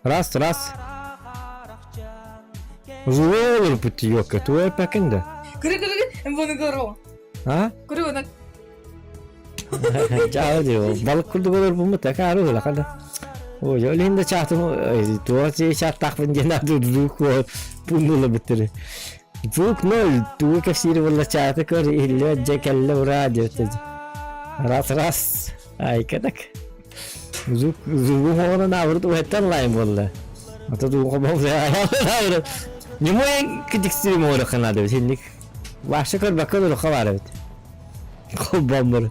Раз. Зуо olur puti yok ya. Tuğ pekinde. 그래 bunu görüyorum. Ha? 그리고 나 Cahil diyor. Balık kurdu olur bu mutlaka öyle kadar. O öyle çahtım. Tuğ çat takvin gene durdu ko bununla bitir. Zuk nol. Tuğ kasiri valla çahtı kor illa cekelle ura diyor. Ras. Ay kadak. Zuk ona ne vurdu hetten layım valla. Ata tuğ kabam ya. Ne mu küçük stream olur kanadı şimdi. Başka kor bakalım o kadar evet. Kabam var.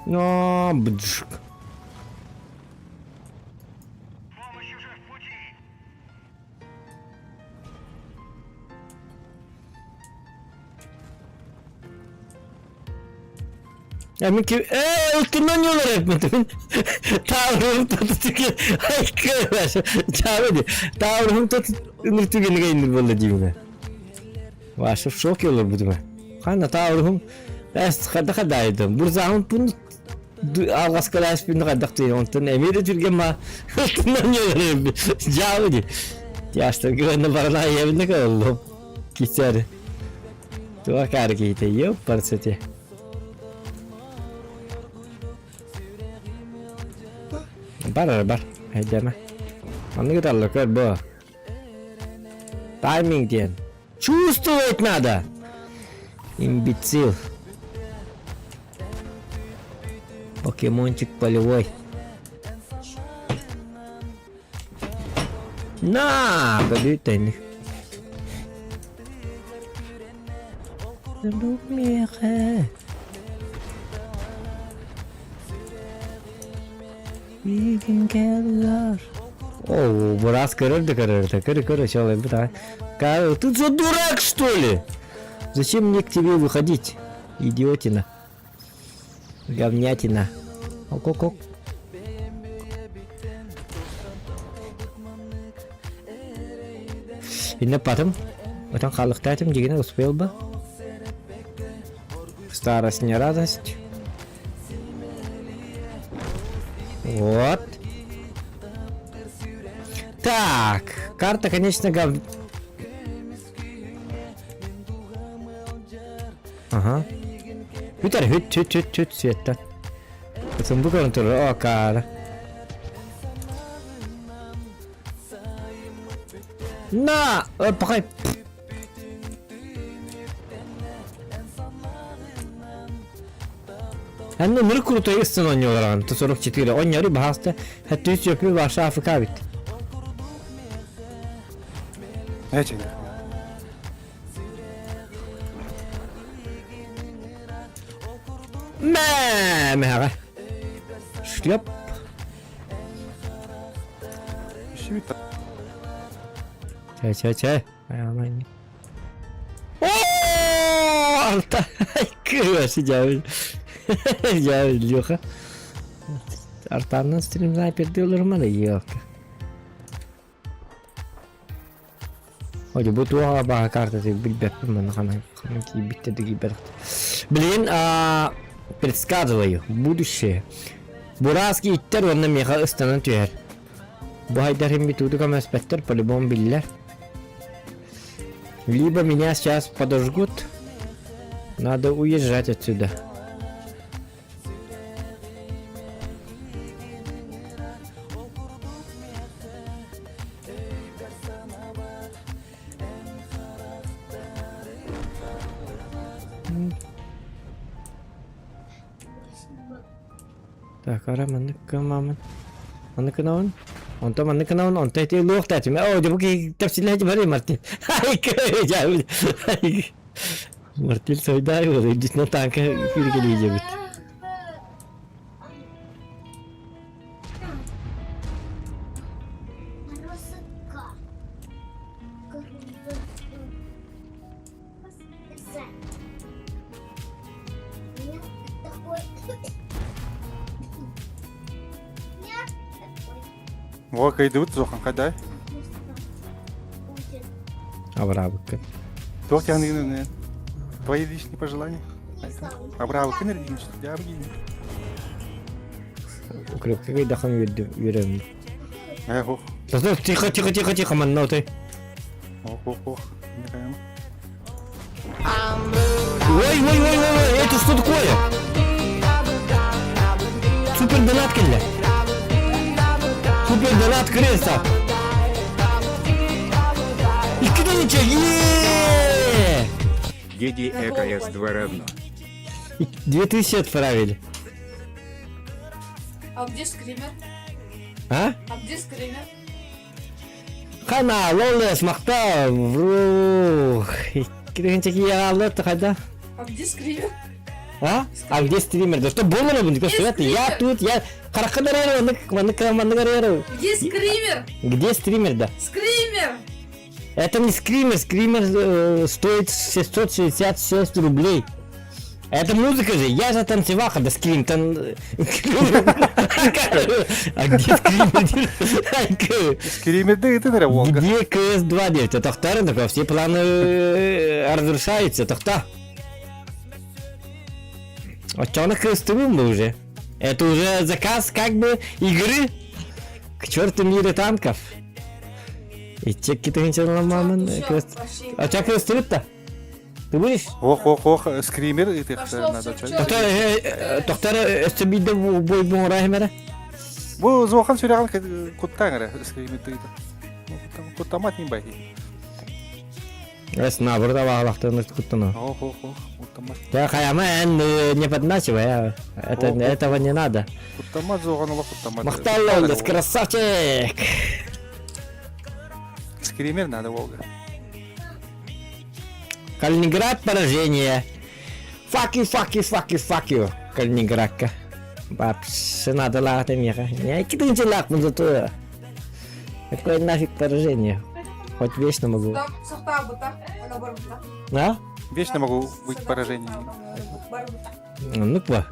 No, bıcık. Emin ki ultimden yollar etmedim. Tavrım tutuyor. Ay kırmaz. Çağırdı. Tavrım tutuyor gene indir böyle diyeyim. Vaşıf şok yollar bu deme. Kanka tavrım kadaydım. Bu zaman bunu algas kalaş bir kadar diyor. Ondan emir Türkiye ma ultimden yollar. Çağırdı. Yaşta güvenli barına yeminle kaldım. Geçer. Dua kargıydı yok parçası. Bar. Hay deme. Anne kadar lokal bu. Timing diyen. Чувствовать надо. Имбецил. Покемончик полевой. На, победитель. Bir gün geldiler. О, раз кыры, человек, да. Ты что, дурак, что ли? Зачем мне к тебе выходить, идиотина? Говнятина. Ок. И на потом, потом халыктатым дегене успел бы. Старость не радость. Вот. Так, карта, конечно, Ага. Hüter hüt swetten. Bütün bu kontrolü o kadar. Na, bakayım. Hem de nır kurutayı ısın oynuyorlar hani. Tasarruf çetiyle oynuyor. Bahasta hatta hiç yapıyor. Başka Afrika bitti. Ne çekiyor? Merhaba. Şlop. Şimdi Çay. Aman. Ooo! Alta. Kırıyorsun Cavil. Cavil yok ha. Artandan stream sniper diyorlar ama da yok. Hadi bu tuğa bah kartı bilbep ben kanki bitti de gibi. Блин, предсказываю будущее. Бураски иттер онна меха ыстанан түйер. Bu haydar hem bir tuğduk ama спектр по-любому bilirler. Либо меня сейчас подожгут. Надо уезжать отсюда. Так, ара маннык мамын. Маннык наун. Онто маннык наун, онто эти лух тачим. О, дебуки тапсилать бары Мартин. Ай, кой жабы. Мартин сойдай вот, идисна танка киргели жабыт. Во кайдут зохан кадай. Абрабык. Кто тебя не... Твои личные пожелания? А браво, кенер дейін, я дейін. Укрепкаға дахан үйрем. Ох, Тихо, манна ты. ох. Не знаю. Ой, это что такое? Супер донат, Келли. Супер донат креста. И куда ничего? Еди ЭКС 2 равно. 2000 отправили. А где скример? А? А где скример? Канал, Лолес, Махтал, врух. Киргенчеки яғалды қайда? А где скример? А? А где стример? Да что было на будет? Я тут, я... Харакадареру, мандагареру. Где скример? Где стример, да? Скример! Это не скример, скример стоит 666 рублей. Это музыка же, я же танцеваха, да скрим, там... А где скример? Скример, да ты нара Волга. Где КС-2 делать? Это второе такое, все планы разрушаются, это кто? А чё на КС-2 уже? Это уже заказ как бы игры к черту мира танков. И те какие-то ничего мамы. А чё КС-3-то? Ты будешь? Ох, скример, и ты Пошло надо всё, чай. Тоқтар өстібейді бой бұң ұрайым әрі? Бұл звуқан сөйлеген құттан әрі, скример ты. Құттамат не бай. Эс, набырда бағалақты ұнышты құттыны. Ох, құттамат. Я қаяма ән не подначивай, этого не надо. Құттамат зоған ұлы құттамат. Мақтал Лолес, красавчик! Скример надо, Волга. Калининград поражение. Fuck you. Калининградка. Вообще надо лагать меха. Я кидайте лак, мы зато. Какое нафиг поражение. Хоть вечно могу. Там сахта бута, она барбута. А? Вечно могу быть поражением. Барбута. Ну-ка.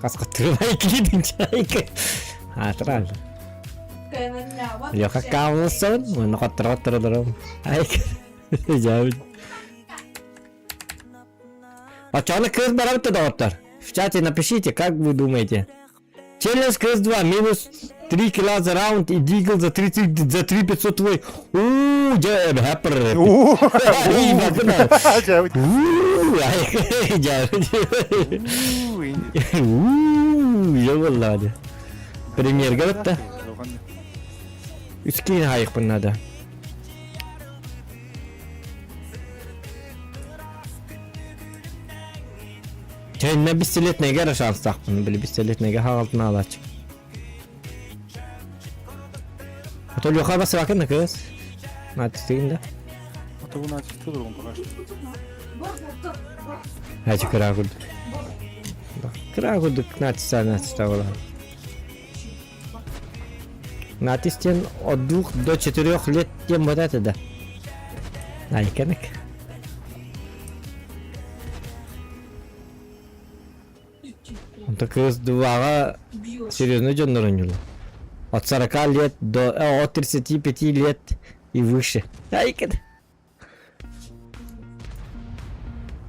Каска отрывай кидайте. А, сразу. Леха Каулсон. Мы на хот-рот-рот-рот. Айк. А чё на КС барабты доктор? В чате напишите, как вы думаете. Челлендж КС-2 минус 3 килла за раунд и дигл за 3500 твой. Я хэппер. Я пример говорит-то. Скин хайх надо. Kendine bisiklet ne gara şans takpını bile bisiklet ne gara altına alaç. Atol yukarı bası bakın ne kız? Natisteyinde. Это у нас что другом покажет. Hacı kıra kurdu. Kıra kurdu natista ola. Natisten от 2 до 4 лет тем вот это да. Найкенек. Так КС-2 серьезно идет на ранилу. От 40 лет до... от 35 лет и выше. Айкет.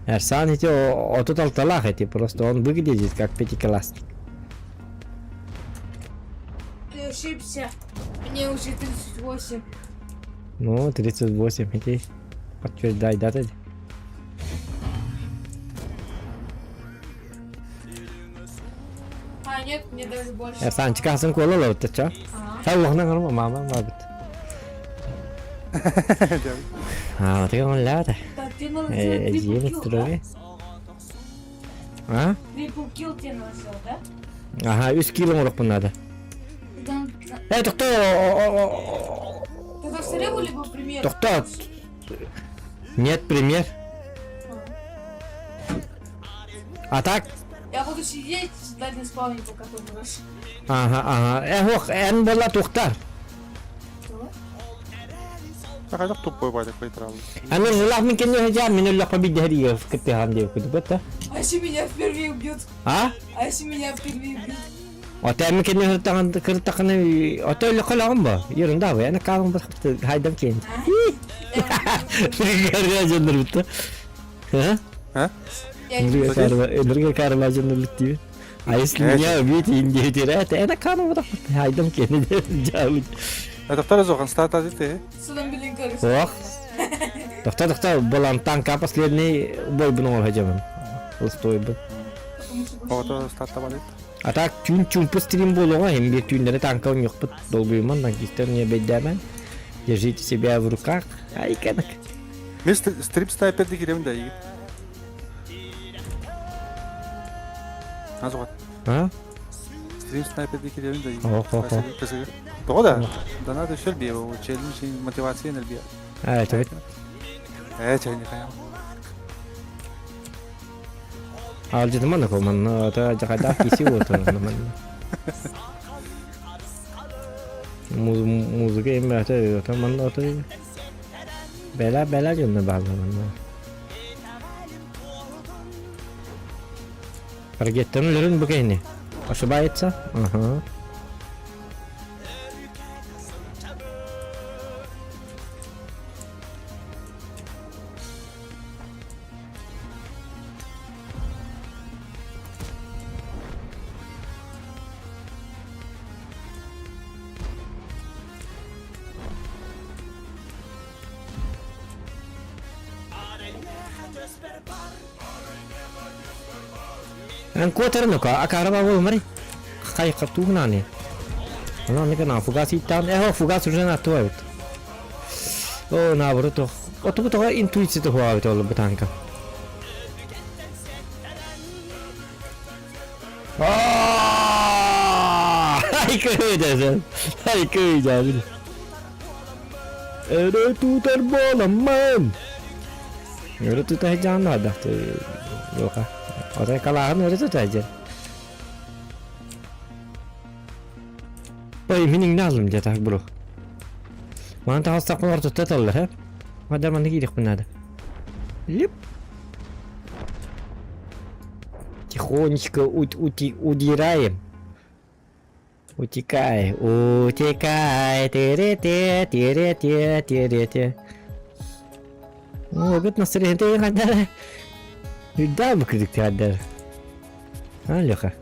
Арсан эти от алталах эти просто он выглядит как пятиклассник. Ты ошибся. Мне уже 38. Ну, 38 эти. Подтверждай даты. А, нет, мне даже больше. Арсан çıkarsın kola la ötte ça. Sen vakna kalma mama mabit. А, вот он ляда. Да, ты наложил Зелень трипл килл, строи. А? да? Трипл килл тебе наложил, да? Ага, 3 кило урок надо. Это кто? Ты повторял либо пример? Кто? Нет, пример. А так? Я буду сидеть, ждать на спавне, пока ты умрешь. Ага. Ох, эн была тухтар. Так, это тупой батя какой травы. А ну желав мне не хотя, мне лох побить деревья в Капихан девку, да? А если меня впервые убьют? А? А если меня впервые убьют? Вот я мне не кыртаканы, а то лох лагом ба. Ерунда, я на кавом хайдам кен. Karmacanlar bitti. Ha? Ha? Yani Nurga karmacanlar bitti. Ayıslı Evet. ya bir ince tire. Ena kanı bırak. Haydım kendi de cavit. Доктор Зохан старт азите. sudan bilin karısı. Ох. Doktor болантан последний бой бы нол хажамын. Лстой бы. Ото старта балет. Атак чун пострим болуға hem bir tünleri tanka yok bu dolguyman tankistер не беддәмен. Держите себя в руках. Ай канак. Мен стрип снайперді керемін да егер. Азуға. А? Стрим снайперді керемін да егер. Охо. Қызығы. Тоғы да. Да надо шел бия, ол челлендж мотивациянер бия. Evet evet. Чайны қаям. Алжыды мана коман. Ата жакада киси отыр. Muzika emrata ata man ata. Bela jönne bağlanan. Hareketlenlerin bu kayni. Aşağı bayetsa. Aha. Ang kuatar no ka akara ba wo mari. Kay katu nani. Ano ne kana fugas itan fugas rena to evet. O na bro to. O to intuition to hawa to betanka. Ay köydesin. Ay köydesin. Öyle tutar bolamam. Öyle tutar canlı da. Yok ha. Oraya kalan öyle tutacak. Oy mining nazım jatak bro. Manta hasta kolor tutarlar hep. Madem anda gidik bunada. Lip. Тихонечко удираем. Утекай, тире-те. О, год настроение гадар. Да, бы крик гадар. А, Леха.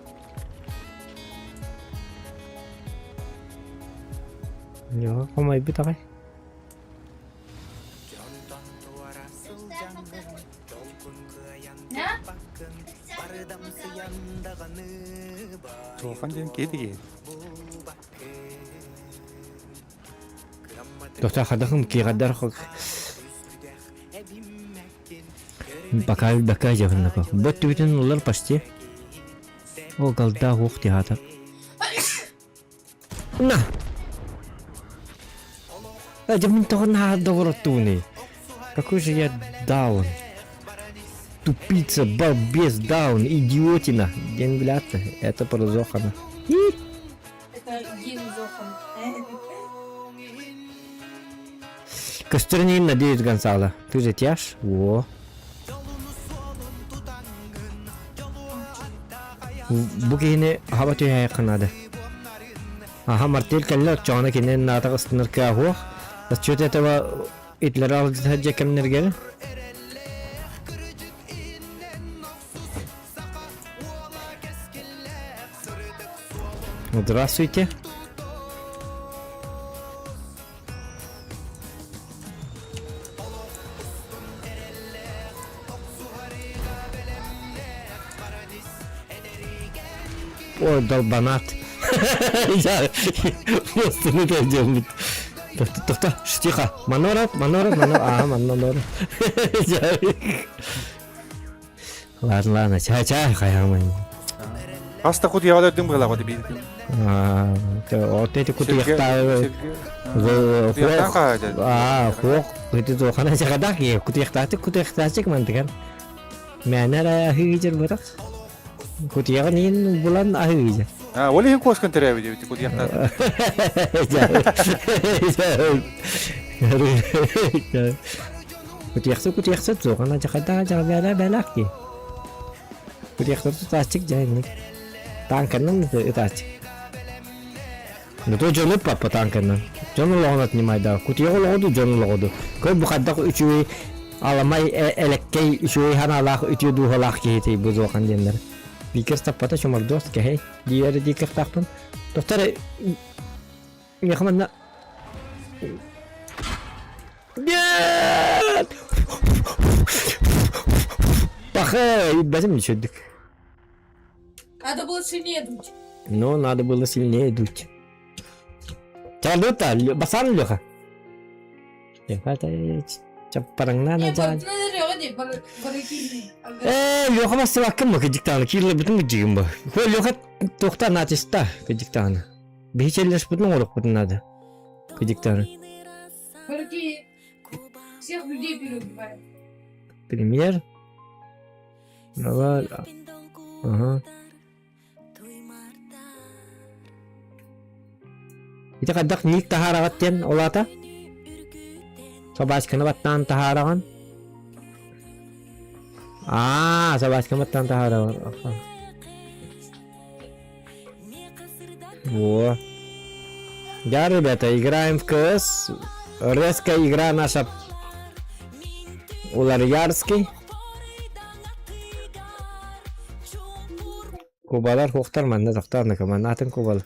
Леха, помой бы давай. Ne? Зохан деген кедіге. Доктор хадахым ки гадар хок. Бака жабын ко. Бот бүтүн улар почти. О галда хук тиата. На. Жабын тогон хадда воротуни. Какой же я даун. Тупица, балбес, даун, идиотина. День блядка, это про Зохана. Это Гин Зохан. Костернин, надеюсь, Гонсало. Ты же тяж? Во. Букини хабату яйканады. Ага, мартель каллер, чона кинен натак астыныр кахуах. За счет этого итлер алды хаджа кемнергер. Здравствуйте. Ой, долбанат. Я просто не дойдем. Тихо. Манора. А, Манора. Ладно. Чай, хаямай. Аста құт яғалар дөм ғала ғады бейді. Вот эти кутыяқтары. Кутыяқтан қағады. Хуқ. Это Зохана жағадақ е. Кутыяқтачық мантыған. Мәнер ахыгы жер бұрақ. Кутыяғы нейін бұлан ахыгы жер. Олі хен көскін түрі әуді бейді кутыяқтан. Кутыяқсы Зохана жағадақ бәлақ ке. Кутыяқтар тұтачық жайынық. Танканın itaat. Itu jauh lupa petankan. Jonulağını atmaydı. Kutuya oldu jonulağıdı. Köy bu kadar üçüyü alamay elekkey üçüyü hanalak üçüyü duhalak kehiti bu zokan diyenler. Dikir tapata şumar dost ke hey. Diğeri dikir takpın. Doktor yakında Gel. Bak bizim düşürdük. Надо было сильнее дуть. Но надо было сильнее дуть. Çaldı da basan Леха. Леха çaparangna Не, na can. надо не, барыки. Леха mas bakın mı gıcıktanı kirli bütün gıcıkım bu. Ko Леха tokta natista gıcıktanı. Bir şeyler bütün olup bütün adı. Gıcıktanı. Барыки всех людей переубивают. Премьер. Давай. Ага. Ita kadak nik taharagat yan olata. Sabas ka na batan taharagan. Sabas ka batan taharagan. Во. Да, ребята, играем в КС. Резко игра наша Уларьярский. Кубалар хоқтарман, зақтарны командатын кубал.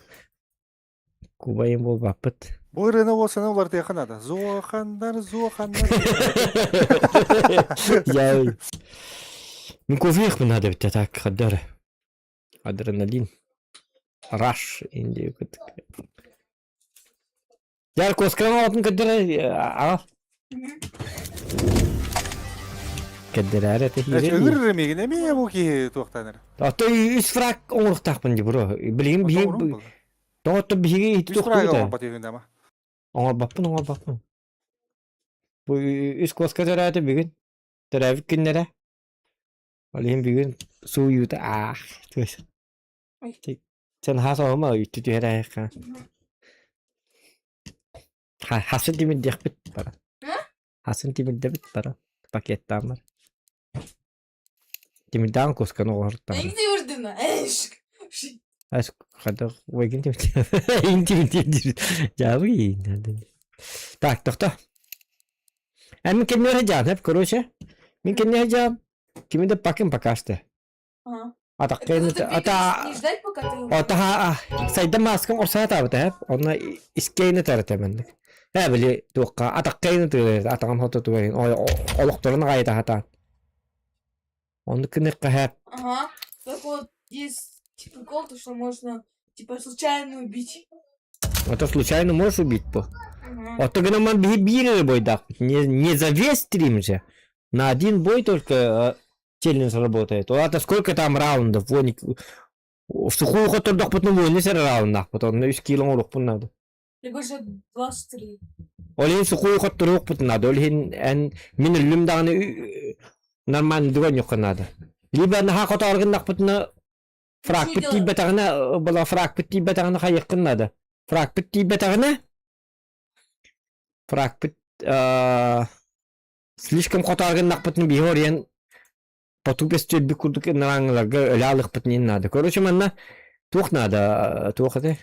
Кубайым бол бапыт. Bu rene olsa ne olar diye kanada. Zoğanlar. Я... Min kofiq min hade bitti tak qaddara. Adrenalin. Rush indi yukat. Yar koskran altın qaddara. Qaddara arata Hiç hiri. öngürürüm yine mi bu ki tuğtanır? Ata üç frak onluk takpın di bro. Bileyim bir Doğru bir hiç Üç çok fırağı da. olan batıyor ama. Ona bakın. Bu üç koska tarafta bir gün. Trafik günlere. Alayım bir gün su yuta. Sen hasa ama yutu diye rayka. Hasın timin diyek para. Hasın timin debit para. Paketten var. Timin dan koska no orta. Я не твердина. Аз хадах вегин интим. Javi. Так, doktor. Mümkün ne hocam hep короче. Mümkün ne hocam? Kimi de bakın pakaste. Atak kayın Не ждать, пока ты... Ota sayda maskam orsa tabi hep. Ona iskeyni taratamandık. Ha bile tuqa atak kayın tüler. Atakam hoto tülerin. Oluktorun gayda hata. Onu kınık hep. Ага. Так вот, есть прикол, то, что можно, типа, случайно убить. Это случайно можешь убить по. Ага. Вот тогда нам били бойдак. Не за весь стрим же. На один бой только челлендж работает. Вот это сколько там раундов? Вон, в сухую хоть дох потом войны сер раундах. Потом на 100 кило урок надо. Либо же 23. Олин сухую хоть урок потом надо. Олин min ölüm dağını normal duvan yok надо. Либо на хакот аргындах потом фраг битти бетагына бала фраг битти бетагына хайыккын надо. Фраг битти бетагына фраг бит слишком котаргын нахпытны бихорен потупес чөбби курдук нараңларга өлалык битнин надо. Короче манна тух надо, тух это.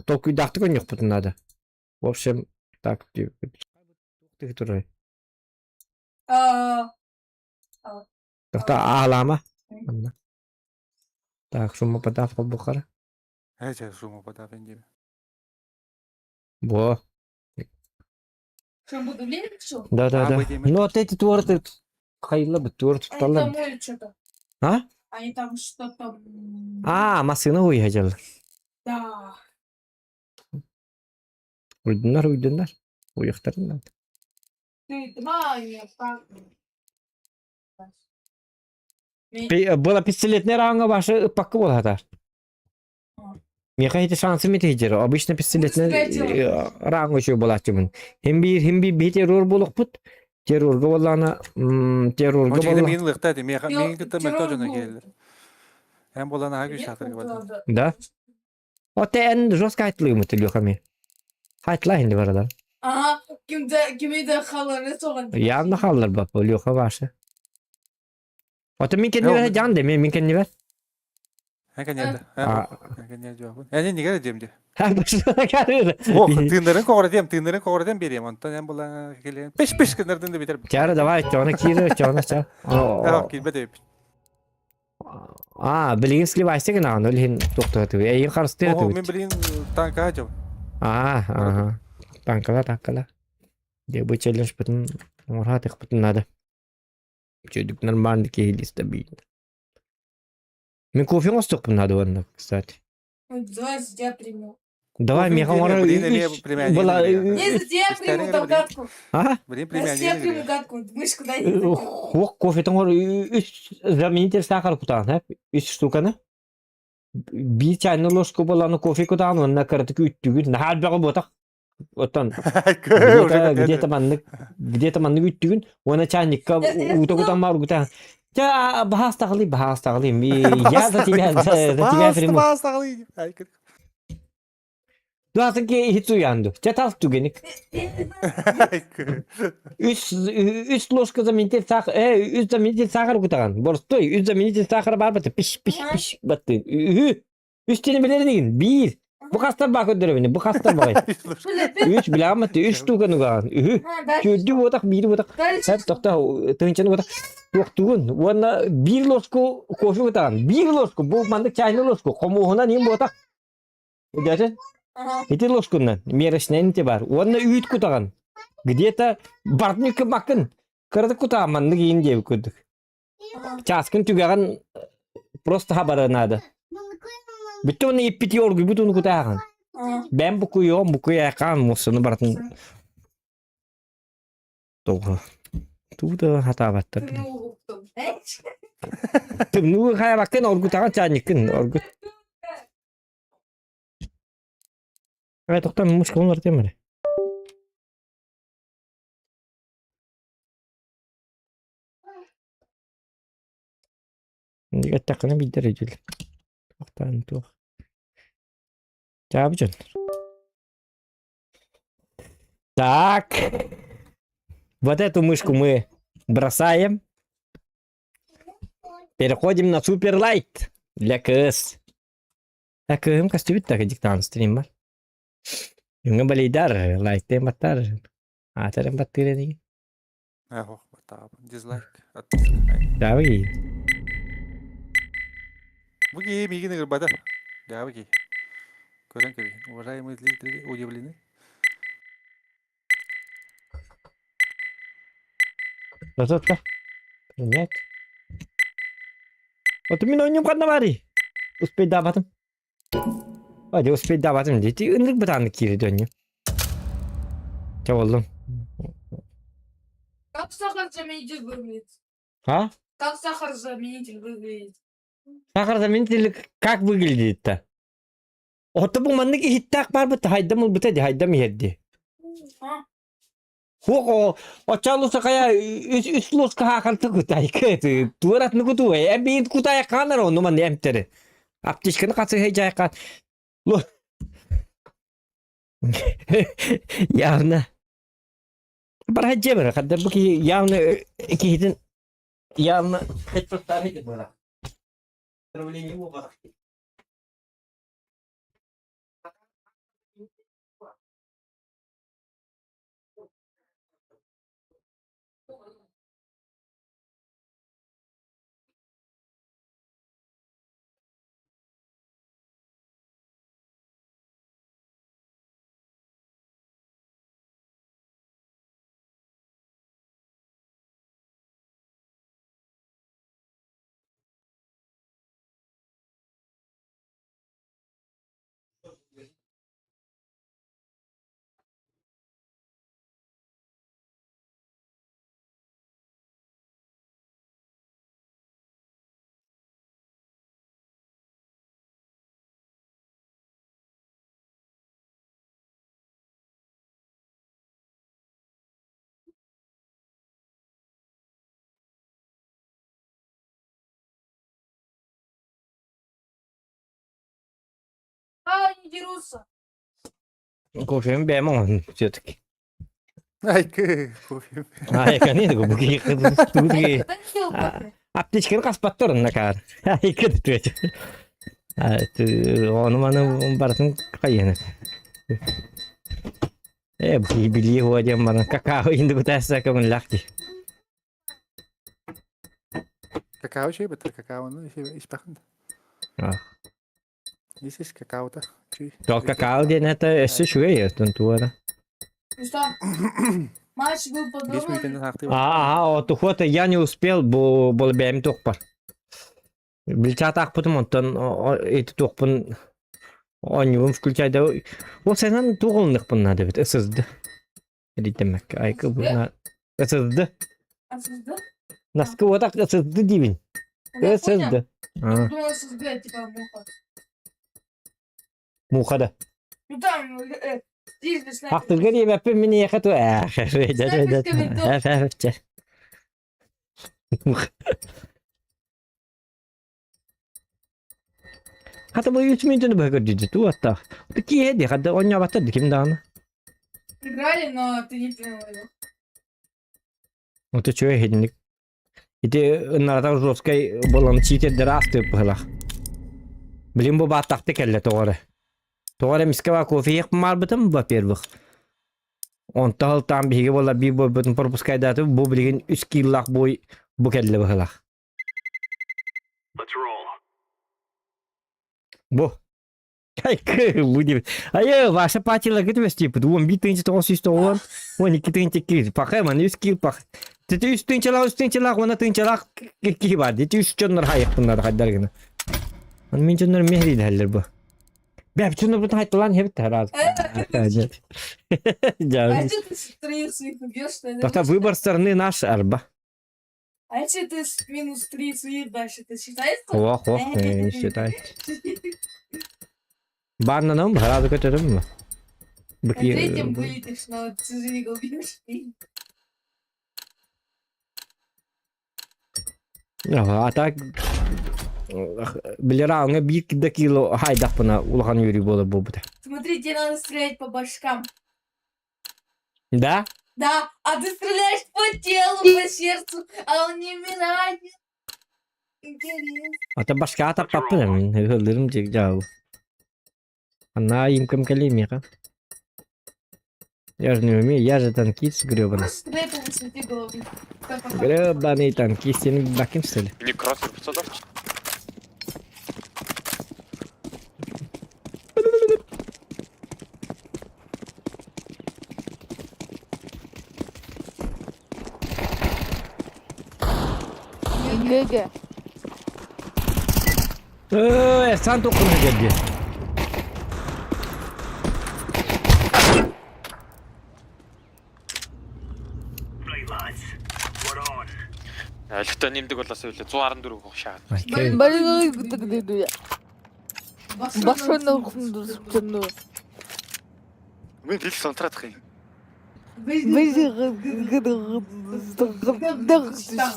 Только дахты конюх битн надо. В общем, так ты турай. Тохта алама. Так, шума подав по Бухара. Hece şumu batavın gibi. Во. Что, он буду влезть, что? Да. выйдем. Ну вот эти торты хайла бы торт Они там талан. моют что-то. А? Они там что-то... Масына уйхажал. Да. Уйдынар. Уйхтарынар. Ты давай, я так... Была пистолетная ранга ваша пакка была хатар. Мне какие-то шансы метейдер. Обычно пистолетная ранга еще была тюмен. Химби би террор булук пут. Террорга болана террорга Onun için болана. benim lıkta dedim. Yok, Benim de terör metoduna bu. gelir. Hem bolana ha güç Нет, hatırı var. правда. Да. Вот en жестко хайтлыймы тылёхами. Хайтлай инде барада. Ага, кимде халаны соған. Явно халлар бап Лёха ваша. Вот min kan ni Ja, ver men- Jan det, min kan ni ver. Hangi nerede? Aa. Hangi nerede cevabın? Yani ne kadar diyeyim. Ha başına geldi. Tığınların koğradan bereyim. Ondan hem bula gelen. Peş günlerden de biter. Çağrı da var ona kiri ona çağ. Ya kilbe de. Bilginsli başta gene onu hin doktor tu. Ey karşıtı Oh, tu. men bilin tanka hacım. Aha. Tankala. Dia bu challenge betul. Nomor hati betul nada. Jadi normal ki liste bir. Мен кофе мосток надо вон, кстати. Ой, давай за тебя приму. Давай, Кофе мне говорю, блин, или племянник, была... или- Не, за тебя приму там гадку. А? Bilin Я за тебя приму plemianliğini гадку. Мышку дай не хочу. Хок, кофе там говорю, 3 знаменитый сахар кутан, ha? 3 штуканы. Bir çayını ложку bulanı кофе кутан, onunla kırtık üttügün. Nahal bağı botak. Otan. Где-то маннык üttügün. Ona çaynikka uta kutan var kutan. Ya bahas tağlayayım. Я за тебя приму. Duasın ki hiç uyandı. Çatal tügenik. 3 ложка знаменитый сахар. 3 знаменитый сахар кутаган. Борстой 3 знаменитый сахар бар баты. Пиш. Баты. 3 bilerdin. 1. Bu kastar bak ödürevini. Bu kastar bak. 3 bilamati 3 tuğanı gan. Kördü botak 1 botak. Дальше. Hep tokta tınçanı botak. Yok tuğun. Ona 1 ложку kofi kutagan. 1 ложку. Bu mandık çayını ложку. Komuğuna neyim botak. Udarsın. Ага. Эти ложкунан, мерочнен те бар. Онна үйт кутаган. Где-то бартник бакын. Кырды кутаманны кийин деп көрдүк. Часкын түгаган просто хабары надо. Бүтүн оны иппити оргу бүтүн кутаган. Ага. Ben bu kuyakam musunu bartın. Doğru. Tuğda hata battır. Приму там. Tümnü kaya bakın orgu tagan çanyıkın orgu. Evet doktor muşkun var değil mi? Diga takını bir derece. Doktor tuh. Cevabı can. Так. Вот эту мышку мы бросаем. Переходим на суперлайт для КС. Так, кастует так диктант стрим бар. Юнга балидар, лайктен баттар. Атарен баттыр ди. Oh, tamam. Dislike. Давай. Bu ki mi gine bada. Ya bu ki. Gören ki. Orayı mı izleyip uyuyabilir. Та. Нет. Вот именно не входно вари. Успеть даватым. Hadi uspet davatım dedi. Indik bir tane kiri dönüyor. Çavaldım. Как сахар-заменитель выглядит? Ha? Как сахар-заменитель выглядит? Сахарзаменитель как выглядит-то? Ото bu mandık hittak var bu haydam ol bu haydam yerdi. А? O çalusa kaya üç los kahakal tukutay kötü. Tuvarat nu kutu e bir kutaya kanar onu man emtere. Aptişkını katı heycay kat. Lo. Yavna. Barhacı bırak. Kadar bu ki yavna ki hidin yavna hiç tutarıydı bırak. Проблемы bu bırak. Они дерутся. Кофе'mi beğenmem все-таки. Ay ki. Kofim. Ay kanıydı bu ki tuğdu ki. Да не пил кофе. Aptişkini kaspattı orun ne kadar. Ay kötü. Onu bana barasın kayını. Bu biliyor o adam bana kakao indi bu tersa kamun lakti. Kakao şey beter kakao ne şey iş bakın. Ah. İş kakao da. Şey. То какао де это все швея тунтуара. Ну что, матч был Geç по-другому. weekend'in haklı var. А, то вот я не успел, был бем тохпар. Билчат ах потом эти тохпан он его включай да. Вот сенен тугылных надо бит ысызды. Ритмек айкы буна ысызды. Осуждал? Наскы вот так ысызды дивин. Я понял. Ысызды. А, Думал, осуждал, типа, муха. мухада. Ну там, стиль для снайпера. Ах, ты гори, я пи меня хату. Ах, Hatta bu 3 minutunu bakırdı. Tu hatta. Ki hedi hatta onya battı kim daha. Играли, но ты не понял его. O da çöğe hedinlik. İti narada жесткой балан чите драсты пыла. Блин, bu batakta kelle toğru. Toğru miskava kofi yapmar bıtım во-первых. On tahıl tam bir bola bir boy bıtım пропускай datı bu bilgin 3 killak boy bu kelle bıla. Bu. Bu gibi. Ayo, ваша пати лагет типа, он битынче толсый стол, он iki tınçı kir. Pakay man 100 kill pak. Tete 100 tınçılar, ona tınçılar ki var. Tete 100 çonlar hayık bunlar haydar gene. An min çonlar mehri derler bu. Ben çonlar bu hayt lan hep taraz. А что ты три своих убьешь, что ли? Тогда выбор стороны наш арба. А если ты минус 3 своих дальше, это считается? Ох, не считай. Барнаном бхарады көтөрөм мü? А третьим вылетишь, но чужие убьешь. Ата билера аңа 1 кило хайдак бuna улган юри болуп болбута. Смотри, тебе надо стрелять по башкам. Да? Да, а ты стреляешь по телу, по сердцу, а он не умирает. Интересно. Ata başka ata kapırım. Hıldırım cevabı. Она им камкалимика. Я же не умею, я же танкист грёбаный. Просто стреляй по высоте головы. Грёбаный танкист, senin bakayım söyle. Не кросс пацанов. GG. Sen dokuna geldi. Алхтаа нэмдэг болоос үлээ 114 гоо шаад. Барыг гэдэг. Башны ухсан. Мен хэл сонтрах юм.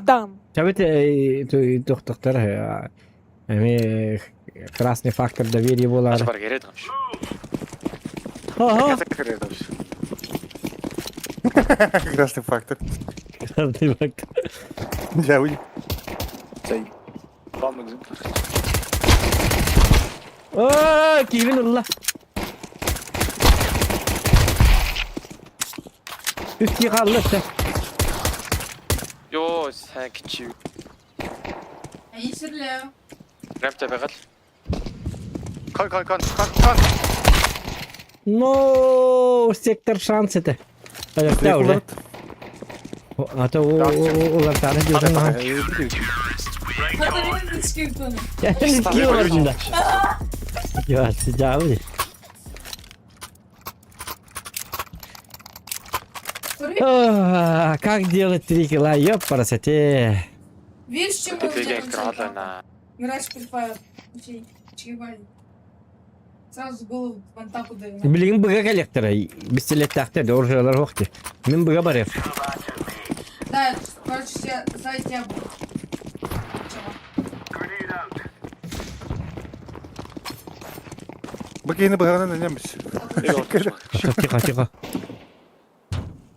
Там. Tabii doktor yani красный фактор доверия болар. Бас баг яриад байгаа юм шиг. Ага. Казак яриад байгаа юм шиг. Красный фактор. Красный фактор. Я уйду. Сая. Бомб юм. Кивин улла. Üstü kaldı sen. Ёо, сайн гिचив. Я не стреляю. Рамтай байгаа л. Кон. No, сектор шанс это. Это уже. А то ular tane diyorsun ha. Надо вылететь с киртона. Ya sikiyor aslında. Ya sıcağı mı? Смотри, Как делать 3 кило? Ёпарасоте. видишь, чем Тэг мы яг граалаа на. Играешь в Free Fire. Чебали. Сразу в голову вантапу даю. Блин, быга коллектора. Бестелет тахте, дорожалар вахте. Мен быга барев. Да, короче, за тебя буду. Bakayım bakalım ne neymiş. Тихо.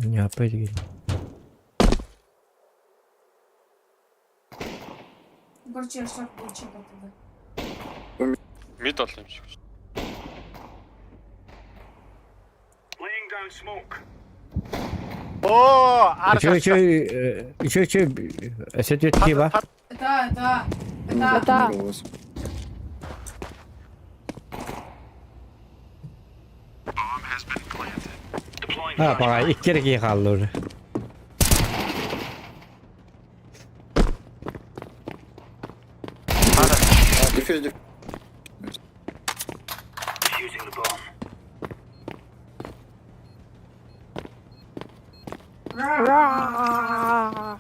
Не, опять говорю. Короче, я шаг буду чекать тогда. Мид бол юм шиг. Оо, Еще, осветит кива. Это. Bana iki kere kaldı orada.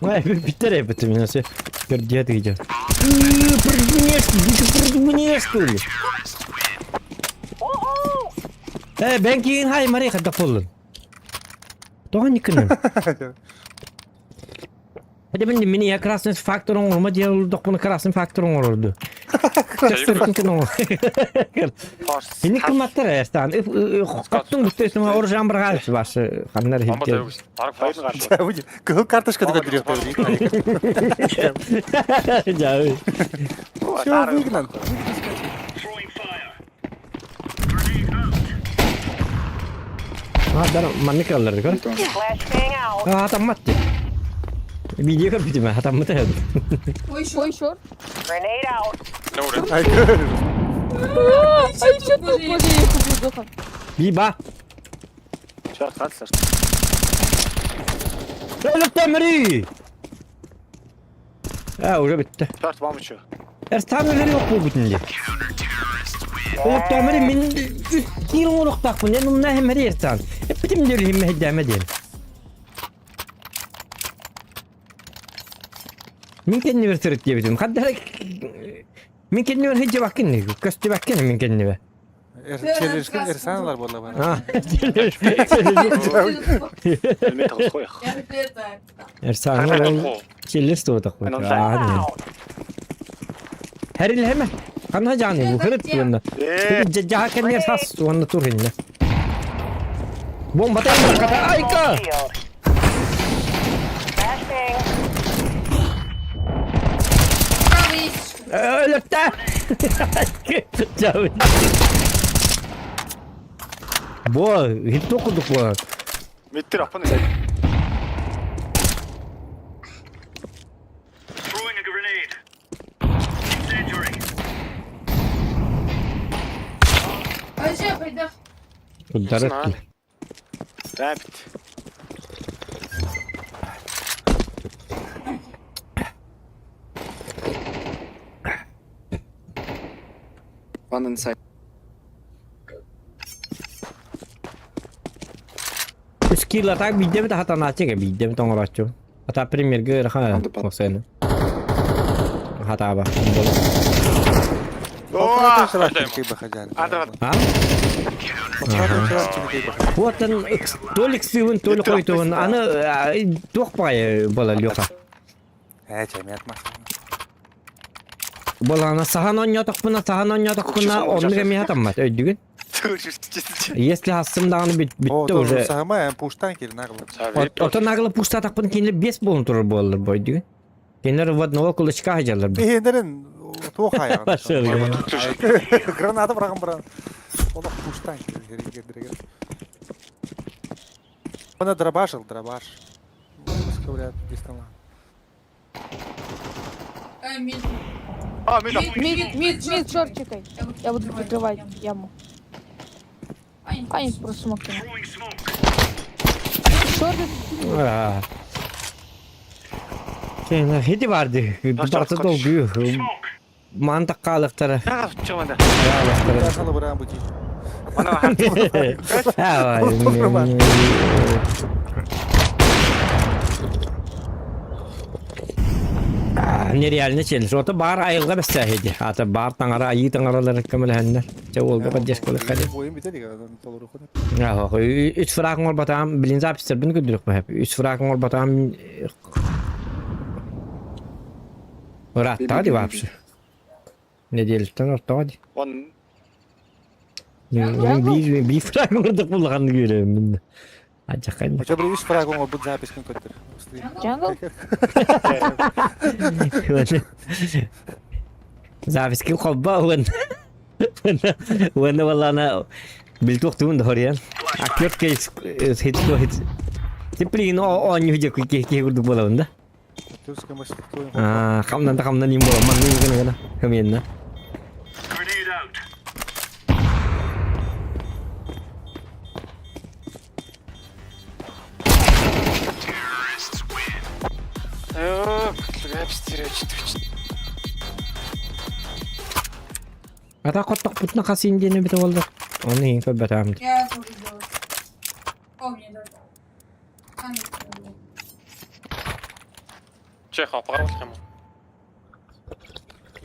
Ай, bitti repetim ya sen. Gör diye diyeceğim. Bu niye stuli? Ben kiin hai mari kada pullun. Tohan yıkınım. Hadi ben de mini ya krasın faktörün olma diye oldu bunu krasın faktörün olurdu. Krasın kino. Ini kımattır ya stan. Kattın bu teslim orjan bırakır başı. Kanlar Бомба hiç. тавьяас. Бараг файр. Кого карточка такой берет? Жави. Все выгнан. Adam manik alırdı kan. Adam mattı. Video kan bitti mi? Adam mattı. Ой, еще. Ой, short. Нүүрээ. Ай, көр. Ай, что ты болеешь? Bir bak. Öyle temri. Ha orada bitti. Ertanları yok bu bütünce. Öyle temri min yıl oluk takın. Ne bunlar hem her yerden. Hep bitim diyor hem heddeme diyelim. Min kendini vertirit diye bitim. Kadar min kendini ver hecce bakın ne? Köstü bakın min kendini ver. Çelişkin Ersanlar bolla bana. Ha. Я это. Ersanlar çelis tutak. Her il hemen. Kanha canı bu kırıt bunda. Jaha kendine sas onu turun ne. Bomba tayar kata ayka. Правый есть. Öyle de. Çabuk. Bu hiç okuduk bu. Mittir apını. Пойдем, пойдем. Kudarat. Rabbit. One inside. Skill attack video में तो हता नाचे के video में तो और बच्चों हता प्रीमियर के रखा है हुसैन हता बा Arkadaşlar çekip bakacağım. हाँ Arkadaşlar çekip bakacağım. वो तन толик сивын толик कोई तो ана тух пай бола лёха He cemiyet mi? бола ана сахан оньоток пына он мне меня там мат ödügün если hasım dağını bitti O уже doğru sahama yani puştan gelin ağlı. ото нагло пуста так пын кинли 5 болун турur болар бойдугун кинер в одного кулачка хажалар Behenlerin tuğ ayağında. Başarılı. Granada bırakın bırakın. O da puştan gelir. Bana драбаш. Сказать, дистала. Мид. Мид, short чекай. Я буду прикрывать яму. Ай, просто смог. Short. Kenar hedi vardı. Barta dolguyor. Mantık kalıktara. Ben sana bırakın bu değil. Нереально челиш. Ото бар айылга бәссә хеди. Ата бар таңара айы таңаралар кемелһәннәр. Чаволга бадеш кулы хәле. Boyun bitedi ya. Толуру куна. Ya, üç frakın ol batam bilin zapistер bunu güldürük bu hep. Üç frakın ol batam Rahat hadi vapşı. Ne diyelim orta hadi. Bir frakın orada kullandı görüyorum ben de. Acayip. Hoca bir iş fragman ol bu zapiskin kötür. Jungle? Запись кил хобба он. وانا والله انا بالتوقت من دهوريان اكيد كيس هيت تبلين او اني هجا كي قد بولا وندا Terus kan masih tuh yang خمنا نيمو من ني كنا كمينا Ata kotak putna kasin din bita walda. Ano yung kabatam? Я это уже делаю. Помни, да. Сами это делаю. Чих апаруулах юм уу?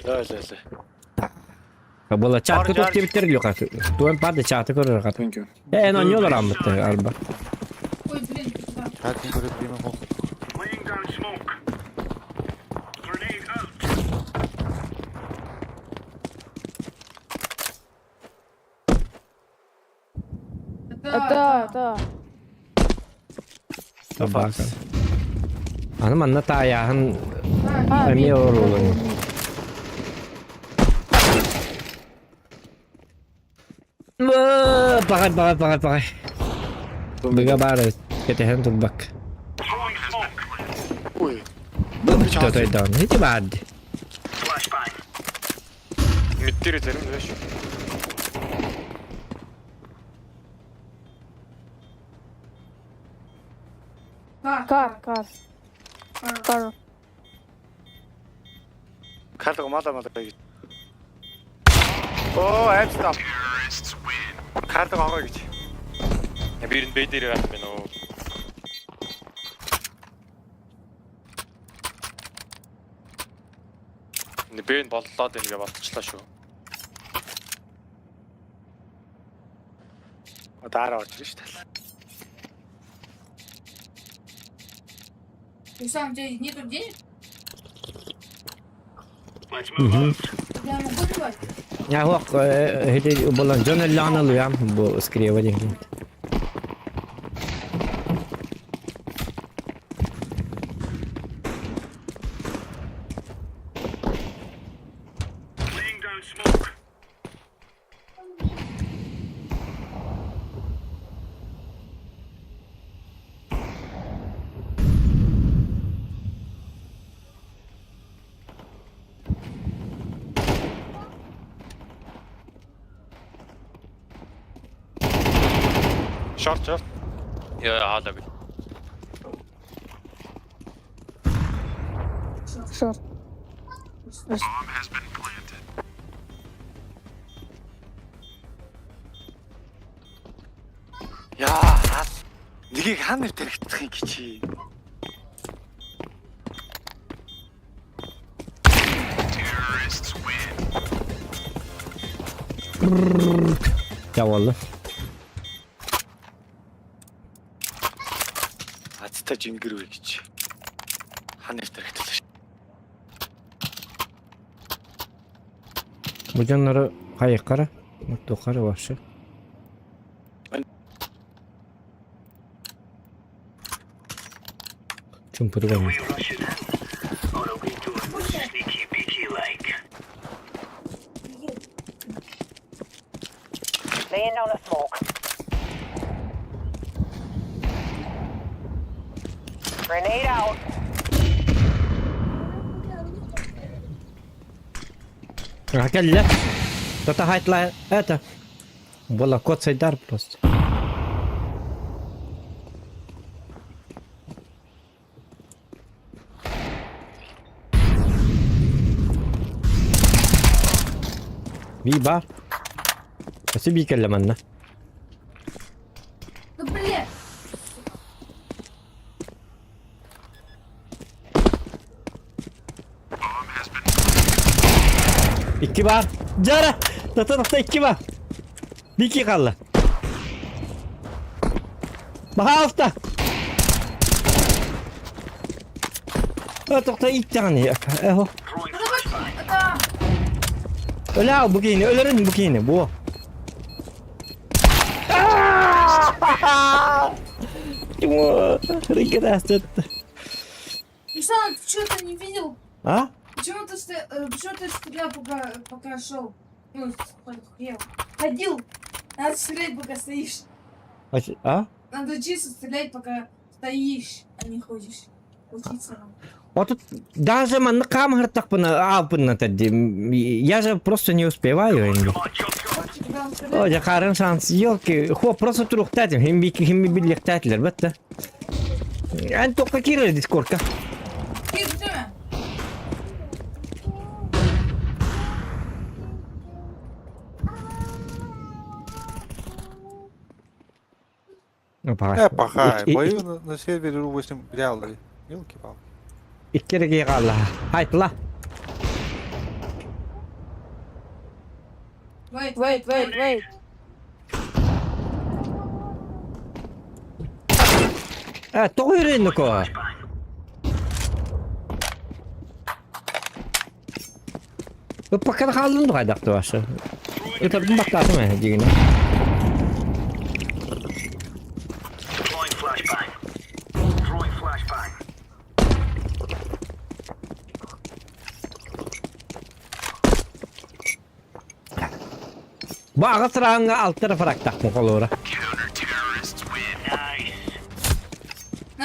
За. Kabula chat ko to bitter lo ka. Tuan pa de chat ko ra ka. Thank you. No nyo ram bitte alba. Ой, блин, ты куда? hati gue terima kok. Это. Tabakan. Ano man natayahan А, Ay, may мид, oro lang. мид. Pakay. Biga bara kete tugbak. Ой. Totoy down. Hindi bad. Мэдтэр зарим байж. Кар. Картаг мала гэж. Оо, амстаа. Картаг аваа гэж. Би энэ бэй дээр байх юм уу? Энэ бэн боллоод ингээ болчихлоо шүү. Дараа орж ирж тал. Ты сам, у тебя нету денег? Я могу давать? Ja, hok hedi bolan John Lana lu yam bo skriva din. Short. Яа даг. Шорт. Яа. Нэгийг хаана тархитах юм чи. Ja wallah. Азтай жингэр вэ гэж. Хаана тархитах. Bu canları hayıkara. Dokara başı. Çumpuru var. Laying down a smoke. Grenade out. Акелле. Кто-то хайтла это. Была кот сайдар просто. بيبا بس بيكلم عنا Да блин! İki var. Cara. Tarafta iki var. Bir iki kaldı. Bak hafta. Tarafta iki tane. Eho. Öyle abi bugün. Ölerin bugün. Bu. Чему? Прекрасно. Руслан, ты что-то не видел? А? Почему ты стрелял, пока шел? Ну, хрен. Ходил. Надо стрелять, пока стоишь. А? Надо чисто стрелять, пока стоишь, а не ходишь. Учиться нам. Вот тут даже на камеру так на я же просто не успеваю иногда. Когда он стреляет, О, я харен шанс yok ki. Ho просто truktaydım. Hem birlikteydiler bitti. En çok girer Discord'a. ты где? Пахай. Бою на сервере RU8 реалый. Ёлки-палки. İki kere geri kaldı. Haydi la. Wait, Wait, wait, wait. Toch hierin ko. Bakın kaldın da kaydak doğası. Ötebim baklatım ben digine. Bağa sırağına alt tarafa raktak mı kolora?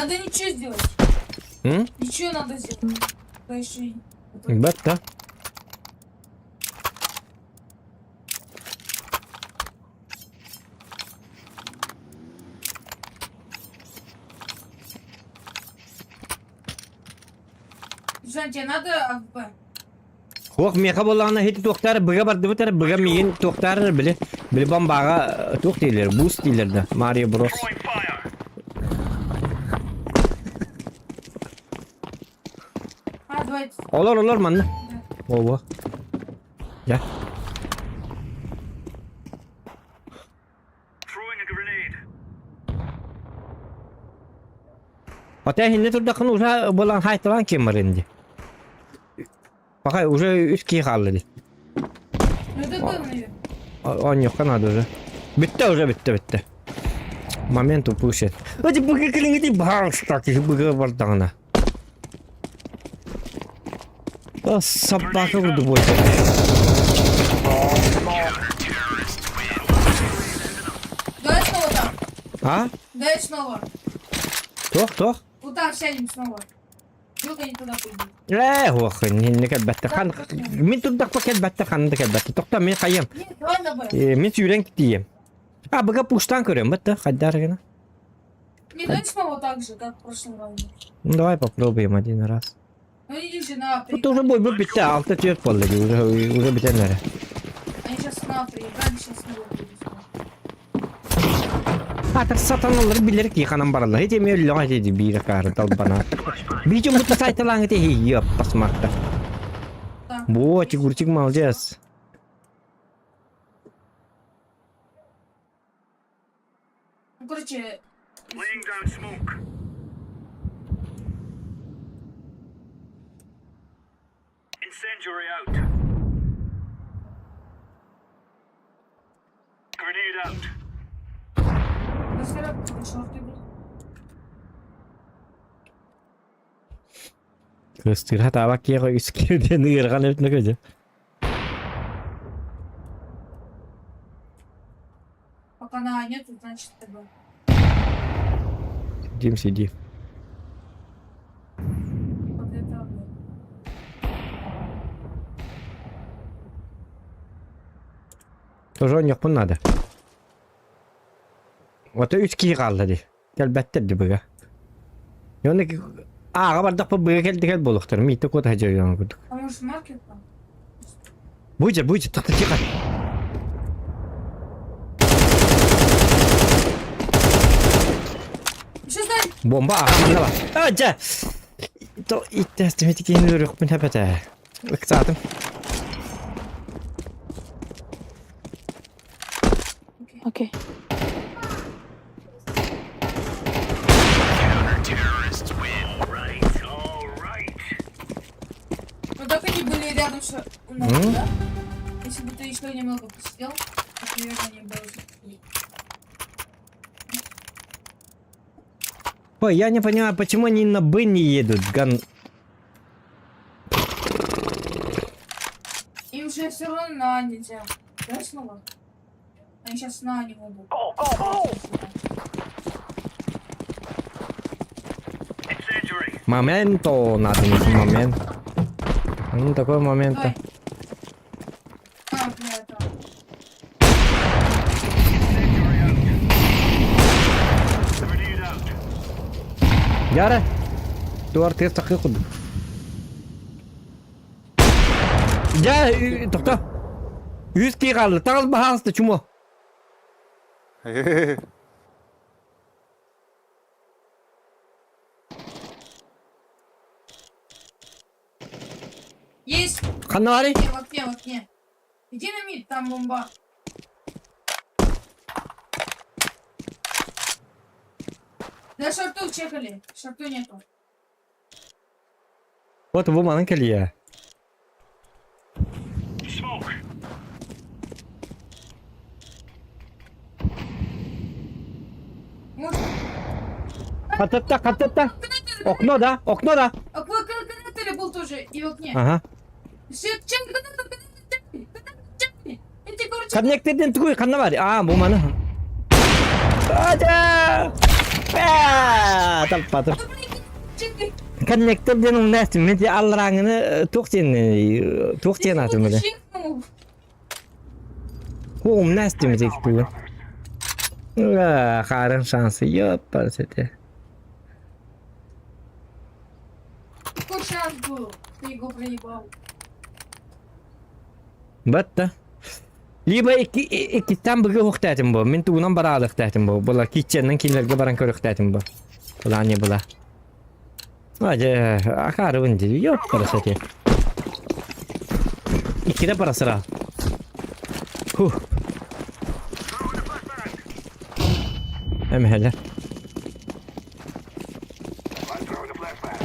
надо ничего сделать. Hı? Ничего надо сделать. Да еще и... Bitti. Жан, тебе надо АВП? Hoş meka bolağına heti doktor bıga bardı bu taraf bıga miyin doktor bile bombağa tok değiller boost değiller de Mario Bros. Давайте. Olur manlı. Ova. Ya. Hatta hindi turdakın uza bolan haytalan kim var indi. Bakay uza 3 kişi kaldı. Ну это было, наверное. On yok kan adı uza. Bitti. Момент упущен. Hadi bıga kılıngi di bağıştak ki bıga bardağına. Sabah vurdu bu. Давай снова там. Ha? Давай снова. Tok. Вот там сядем снова. Вдруг они туда пойдут. هو خن كبت خن من تدق كبت خن كبت تقطع من قيم Нет, давай на Б. من يورين كتير بقى بوشتان كريم بس خدار هنا Не, давай снова так же, как в прошлом раунде. давай попробуем один раз Ну иди же на А это уже бой бит алты цвет полли уже битенлер Они сейчас на А прииграли, сейчас снова будут. artık satanlar bilir ki kanım barallah hiç emiyor lan hiç bir kar dal bana bir cüm bu saytalan ete yap pasmakta bu açık kurçuk mu alacağız Ну, короче, Насера, шорты будут. Göster hata bak ya iskilden yırgan etmek önce. Пока на А нету, значит это Б. Сидим. Вот это Б. Тоже он yok bunlar da. O da 3 kişi kaldı di. Gel better di bıga. Yani ki ağa bardak bu bıga gel boluktur. Mite kod hacer yani kuduk. А может маркет там? Buyca tıktı çıkar. Еще знаю. Bomba ağa var. Aca. To ihtiyacım yeni yok ben hepete. Iktsadım. Okay. Ну так они были рядом с нами, да? Если бы ты еще немного посидел, то, наверное, они бы уже... Ой, я не понимаю, почему они на Б не едут, ган... Им уже все равно на нельзя. Да, снова? Они сейчас на не могут. Go, go, go! Моменто надо найти момент. Ну, такой момент. Давай. А, бля, это. Яра, дуар тез тақи құд. Я, тоқта. 100 кей қалды, тағыз бағасты чумо. Есть! Қанна бари? В окне, в окне. Иди на мид, там бомба. Да, шарту чекали. Шарту нету. Вот bu manın keliye. Может, Катетта. Окно да. а в канателе был тоже и в окне. Ага. Все, чем канатели. Эти, короче, Connected'in tuğu kanna var. Bu manı. Aja. Tapatır. чекай. Connected'in onun nestim. Meti alrağını tuğçen atım öyle. Чекнул. Hum nestim tek tuğu. Karın şansı yok parçete. Какой шанс был? Ты его проебал. Batta. Liba ikisinden biri huktatim bu. Min tuğunan baralı huktatim bu. Bula kitchenden killerge baran kör huktatim bu. Bula ne bula. Aja akarı vıncı yok parçete. İkide parası ra. Hele.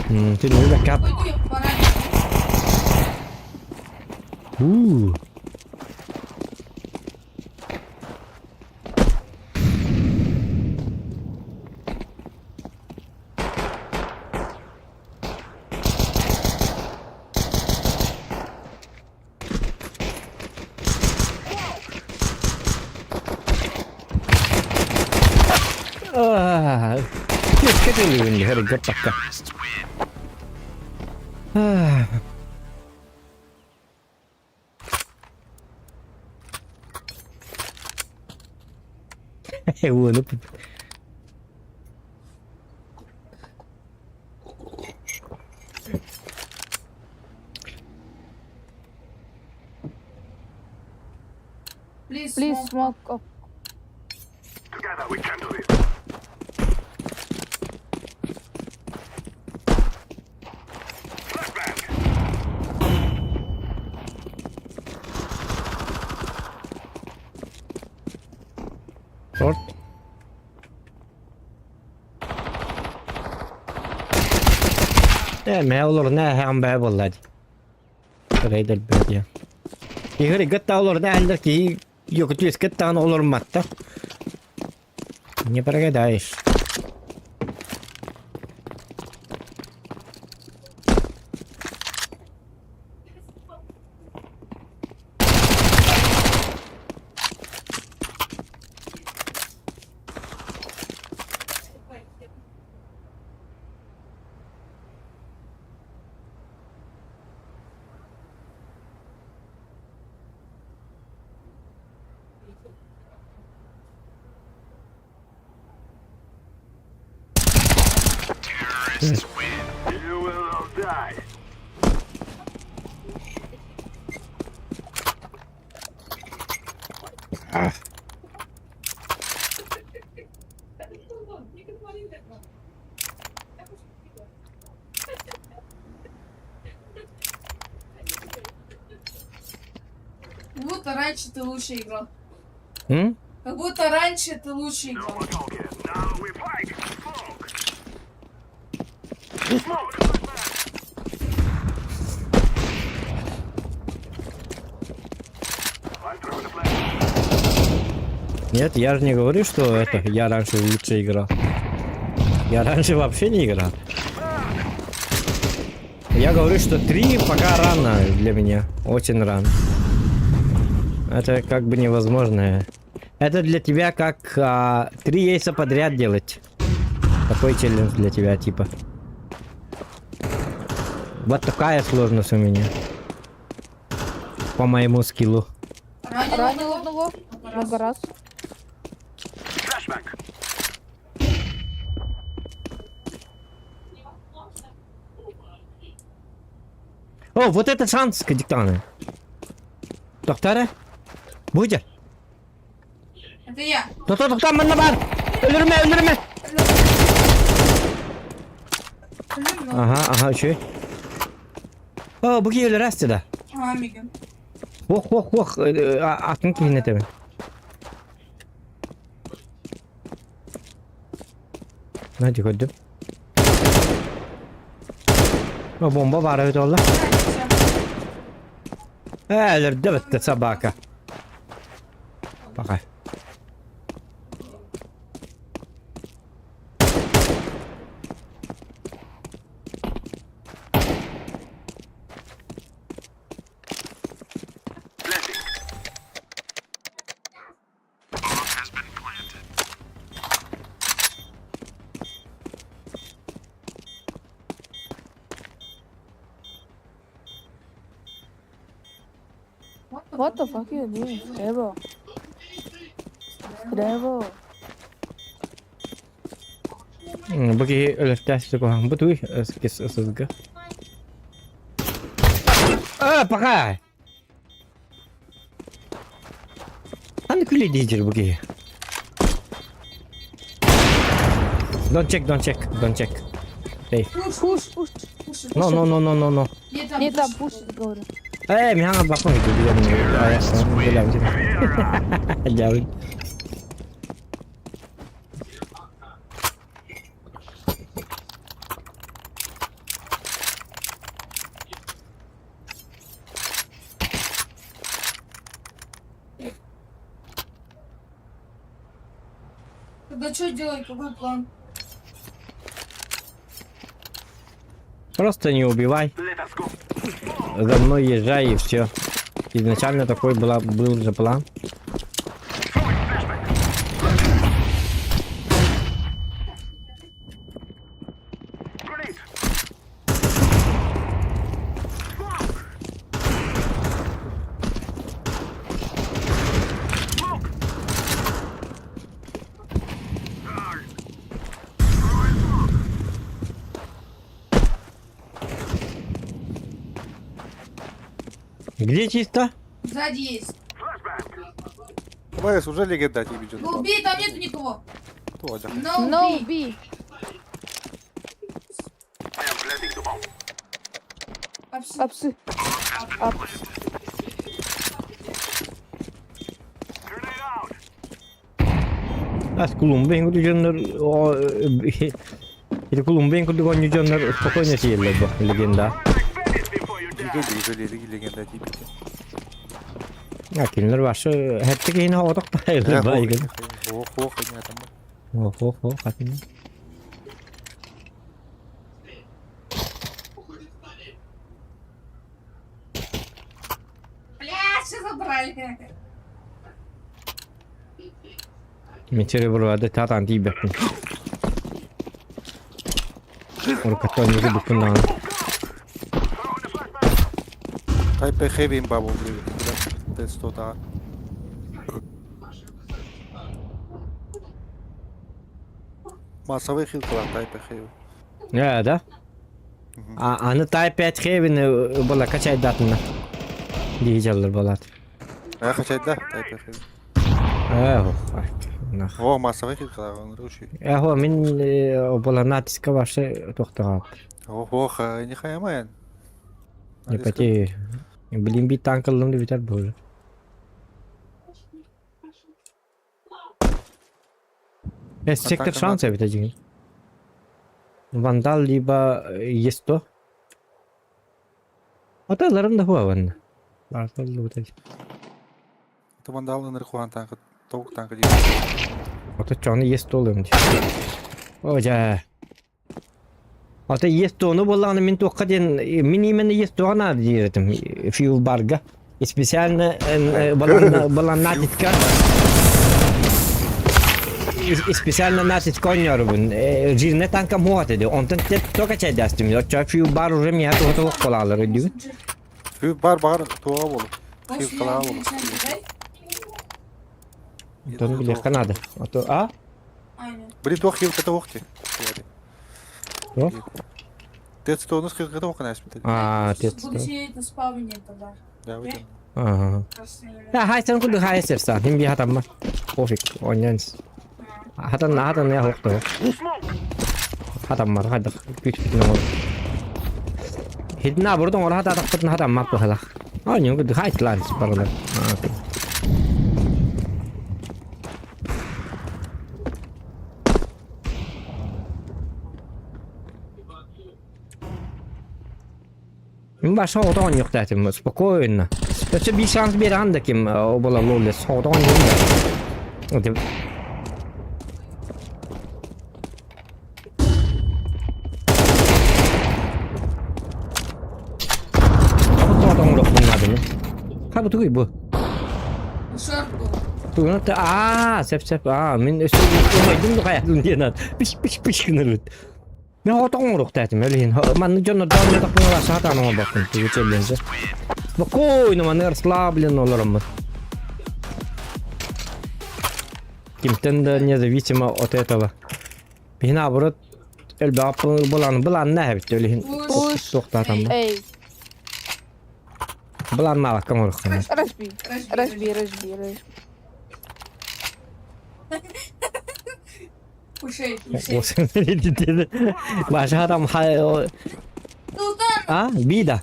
Şimdi bir backup. Пойду я пора. Keşke deliyim her gapaka. Oğlum. Please, Please smoke. smoke up. Short. ما olur ne hem be vallahi. Raider be ya. Ihri gatta olur ne halde ki yok tu iskatta olur matta. Ne para daish. Как будто раньше ты лучше играл. Hı? Как будто раньше ты лучше играл. Нет, я же не говорю, что это я раньше лучше играл. Я раньше вообще не играл. Я говорю, что 3 пока рано для меня. Очень рано. Это как бы невозможно. Это для тебя как 3 рейса подряд делать. Такой челлендж для тебя, типа. Вот такая сложность у меня. По моему скиллу. Ранил одного. Много раз. О, вот это шанс, кадиктаны. Доктора? Будет? Это я. Доктор, манна бар! Öldürme! Ага, чё? О, bu geliyor aslında. Ага, Мига.Ох, atın kimine tabi. Hadi koydum. O bomba var evet valla. Öldürdü bitti sabaka. Bakay. What the fuck you doing? Trevor. Trevor. Bagi öldürtü kohan. Bu tuy ısızgı. Bakay. Hani külü diyecek bagi. Don't check. Hey. Push. No. Не там, push, говорю. Михаил bakma gidiyor. Ayaklarını böyle Cavit. Тогда что делать? Какой план? Просто не убивай. За мной езжай и все. Изначально такой был же план. Где чисто? Сзади есть. ВС уже легенда тебе идет. Ну убей, там нету никого. Толя. No, B. Апсы. Аз Колумбия гудjonlar или Колумбия гудjonlar спокойно съели бы легенда. Легенда тебе. Кинер ваши хәтта кейин хавадак байылы байгын. Ох, не там. Ох, хатын. Блядь, что забрали? Мечере бұрвады татан тейбекпін. Ұрқаттан егі бүкіндан. Тайпе хевин бабу, блин. 100 да. Массовый хил клан тайпе хевин. Да? Аны тай 5 хевин бола качай датына. Дiyeceğler bolat. Качать, да, тайпе хевин. О, массовый хил клан, он рушит. Мен бола натиска ваша тоқтағап. Ох, не хаймайын. Не пати. Блин, бит танкалымды битер болды. Сектор шанса битəcək. Вандал либо Есто. Аталарым да хуаван. Вандал битəcək. Это вандал энергуан танка, толк танка değil. Ата чаны Есто олым. Ожа. Ата Естоны болғаны мен тоққа ден мен именно Естоғана дейдім. Фьюл барға. Специально была натиска. Специально натиска ойnuyorum. Jirne tanka muhat ediyor. Ondan toka çeydestim. Çünkü bar уже меня тоже kolalar diyor. Şu bar tuğa bolu. Ось Şu kalağa я bolu. дай. Ondan bile Kanada. A? Aynen. Biri tuğa хил ката вохти. Yok. Тец то нас ката вохна асмит. A, Буду сидеть на спавне тогда. Да, выйдем. Aha. Ya hay sen kudu hay sersan. Him bir hatam var. Ofik oynayınız. Hatan ne hoktu. Hatam var. Hadi büyük bir numara. Hidna buradan ola hata takpatın hatam mapı hala. Oynuyor kudu hay lan paralar. Başka oda yok zaten. Spokojno. Jeszcze bir şans bir anda kim o bola lolle soda oynuyor. Soda oynuyor bunlar. Ha bu tuğu bu. Шарп был. Tuğu da sep min üstü uymaydım da hayatım diyen. Piş kınırıt. Ne oda oynuyor zaten öyle. Man canı dağına takmaya başladı ama bakın tuğu çelense. Спокойно, мы расслаблены, Лорам. Кимтен независимо от этого. И наоборот, эльбап была не ведь Push. тохта там. Ey. Была мало кому рухана. Rush B. Пушей. Başka adam Султан! Bida.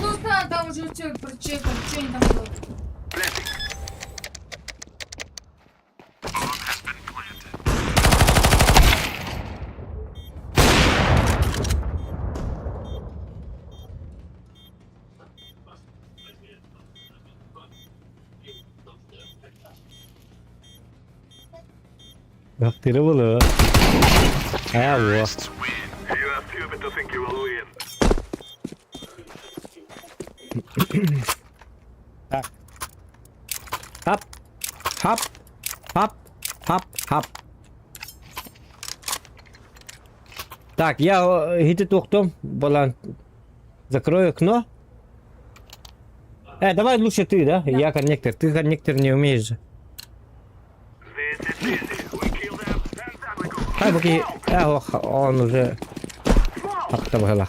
Султан, там уже человек прочекал, что они там делают? Bakteri bulu. Ha bu. Hop. Так, я иди тухтом, балан. Закрой окно. Давай лучше ты, да? Я коннектор. Ты коннектор не умеешь же. Хай поки. Он уже. Как-то было.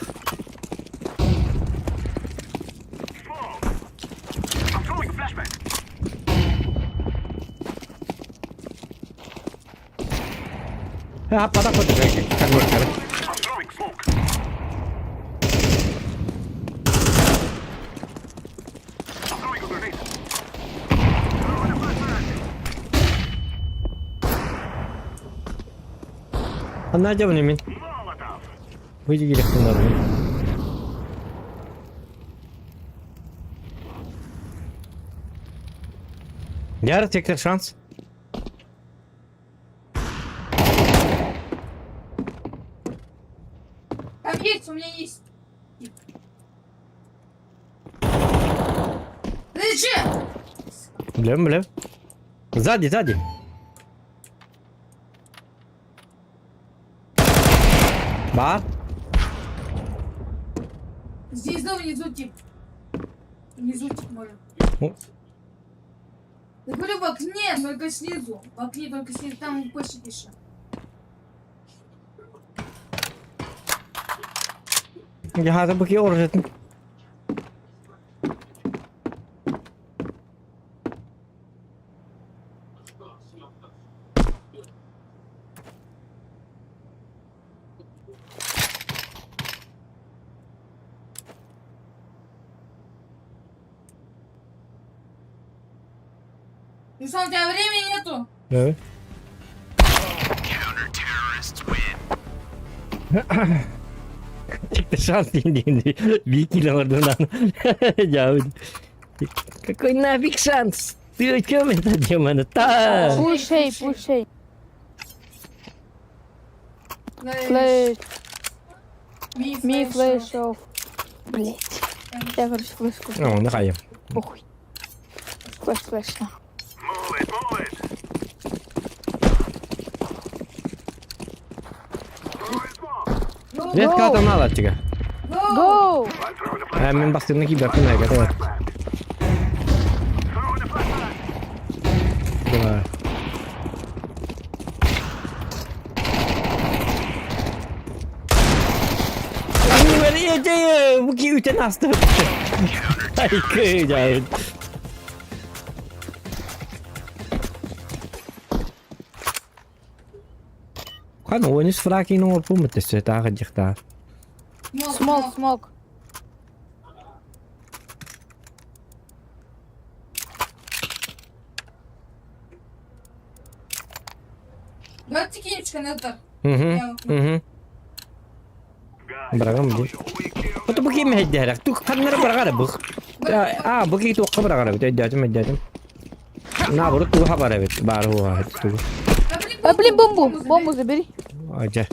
Потом коннектор. Anlayacağım emin. Выйди гелектор надо. Яра, tekrar şans. Там есть, у меня есть. Ты че? Biliyorum. Сзади. Бар. Здесь, да, внизу тип. Внизу тип может. Ну. Я говорю, в окне, только снизу. В окне только снизу, там почти пишет. Я hade bu ki orjettin. Руслан, у тебя времени нету. Evet. Çıktı şans değil. Bir iki oradan. Jauh. Какой нафиг шанс? Ты о чем это, демона? Та! Пушей, пушей. Флэш. Флэш. Ми Ми флэш. флэш оф. Блять. Я, короче, флешку. Ну, нехай. Похуй. Флэш, флэш. на. Редка там надо чика. Гоу! Мен бастырны кибер кына гата. Давай. Bu ki üten hasta. Ay kıyacağım. Kan oyunuz frakin orpu mu tesse ta gajıkta. Смок, смок. Давайте кинем канатор. Hı. Bırakın mı? Bu da bu kim hediye? Tu kanları bırakar bu. Bu ki tu kabra bırakar. Dedim. Na bunu tu haber evet. Bar huwa. А, блин, бомбу. Бомбу забери. Acı.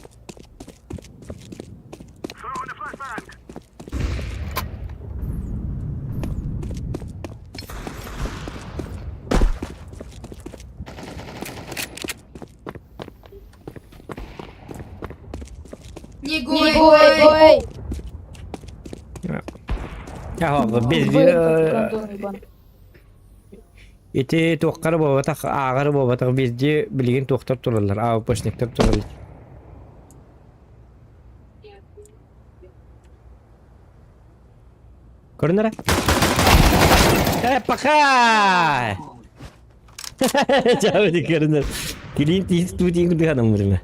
Не Не гой. гой. Ya biz Гандон ебан. iti toqqar bobatak ağır bobatak bizce bilgin toqtar turarlar. Ağa poşniktar turarlar. Görünür. Pakay. Çabuk görünür. Clint Eastwood'in kudu adam vurma.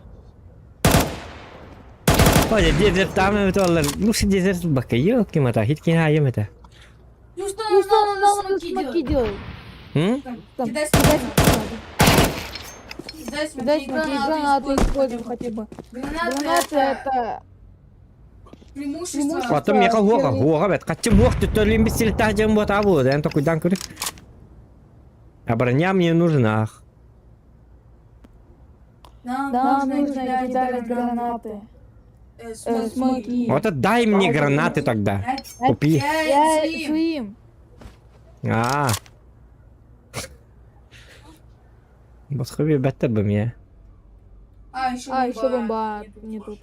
Olha, desert tamam betul. Lucy desert bakıyor ki mata hiç kin hayır mata. Просто Ну что он нам нам смоки делает? Hı? Там, Кидай кидай Дай Кидай смоки, гранату используем хотя бы. Гранаты это... Преимущество. Потом я хуга бет. Качым хуг tutuluyum bir silah tahcım bu tabu. Ben to kudan kuri. А броня мне нужна. Нам Нам нужно нужно кидать гранаты. Смоки. Вот дай мне гранаты тогда. Купи. Я своим. А. Başka bir better bim ya. А, еще бомба не тут.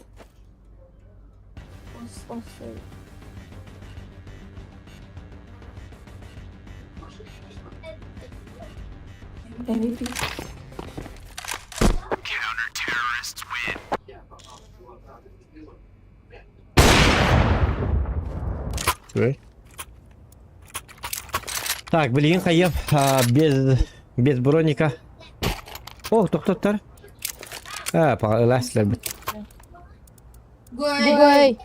MVP. Так, блин, хаем без броника. О, тоқтаттар. Ластер бит. Гой.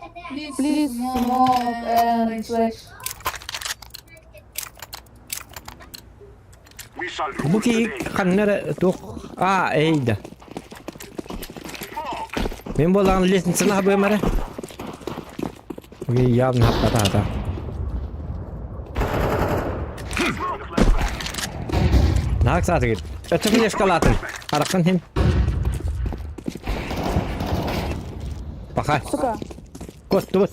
Please smoke and flash. Bu ki kanlara tok. Eyda. Ben bolan lisensin ha böyle. Bir yarın hatta. Nak saat git. Öteki eskalatın. Arakan hem. Bakay. Сука. Kot tut.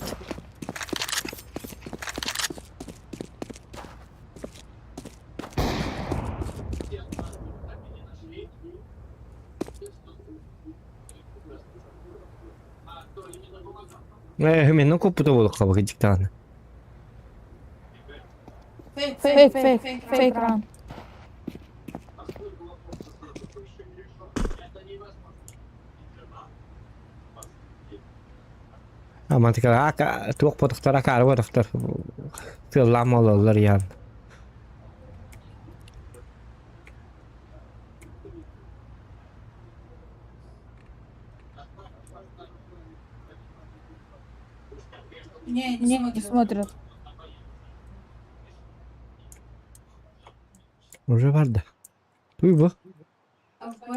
Hemen ne koputu bulduk kabuk cidden. Fake run. Aman tika tuq potuktar akar var doktor. Tıllam olurlar yani. Не Не смотрят. Уже vardı. Duy bu.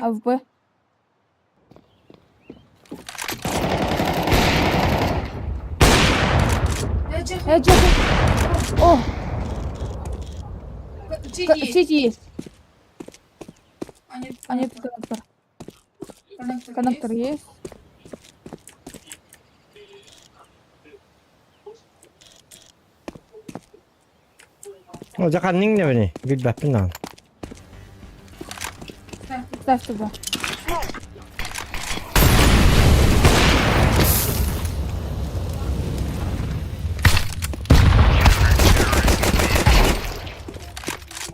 АВП. Чё? О, Сиди. сети есть. А нет, А нет, коннектор. коннектор Коннектор есть? есть. O jakanning ne beni? Gül bakın lan. Ставь туда.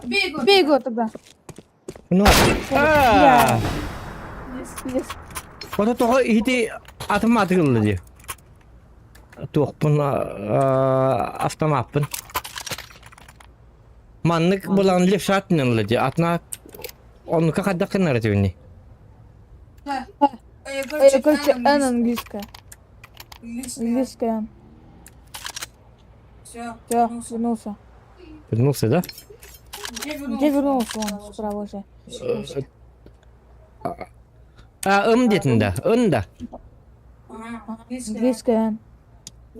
Бей его тогда. Bunu at. Ya. Yes. O da tohu hidi atım atıldı diyor. Tohpun avtomapın. Manlık bulan lif satın diyor. Atna onu kadar kınar diyor. Да. Короче, N английская. Английская N. Все. Все, вернулся. Вернулся, да? Где вернулся он справа уже? Dedin de. Ön de. Английская N.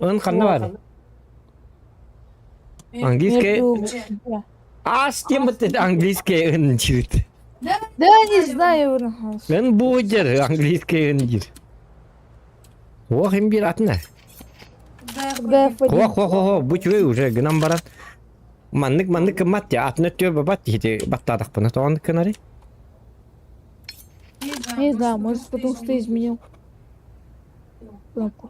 Ön kanı var. Английский. Между- А с кем это английский ön чит? Да не знаю. вернулся. Ben bu der anglийский ön dir. O hem bir at ne? Когда F1. Ho bu çöy уже gınam barat. Manlık mat ya atne tör babat hidi battadak bana to anlık kanarı. Не знаю, может потому что изменил кнопку.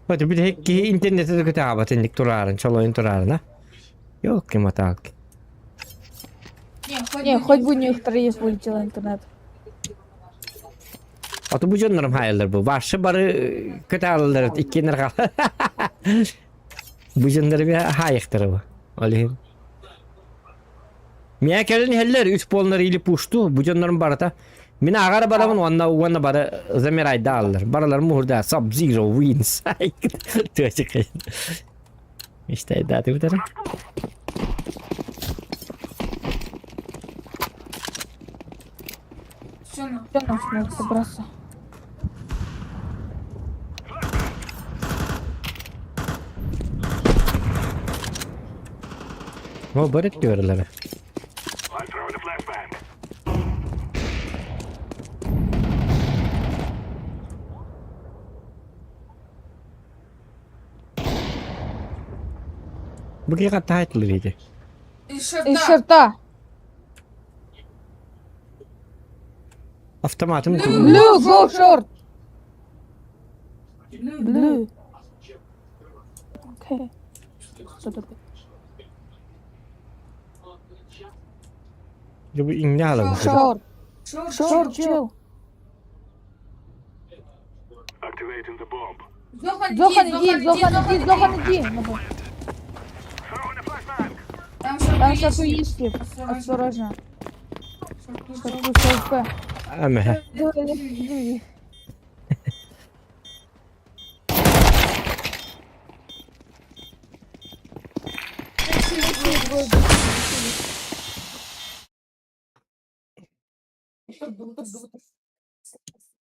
Hadi bir de hekki internete de kötü abatenlik turarın, çaloyun turarın ha. Yok ki matak. Не, хоть бы у них троих вылетел интернет. Atı bu canlarım hayırlar bu. Başı barı kötü alırlar. İkkenler kal. Bu canları bir hayıktır bu. Aleyhim. Miye kelin heller üç polları ilip uçtu. Bu canlarım barata. Mina agar baramın wanna bara zamir ayda alırlar. Baralar muhurda Sub-Zero wins. Tüyecek. İşte iddia bu taraf. Все, ну. Что нам смог собраться? O barık diyorlar. Bu ki katta hayatlarıydı. Еще Из да. черта. Avtomatım Blue, go short. Blue. Okay. Что такое? bu inne alalım. Short. Шо- Short, chill. Зохан, Зохан, иди, иди, Зохан, иди, Зохан, иди. Там Там шарпу шарпу есть. есть, осторожно. Шарпу есть. Шарпу СЛП. Ama he.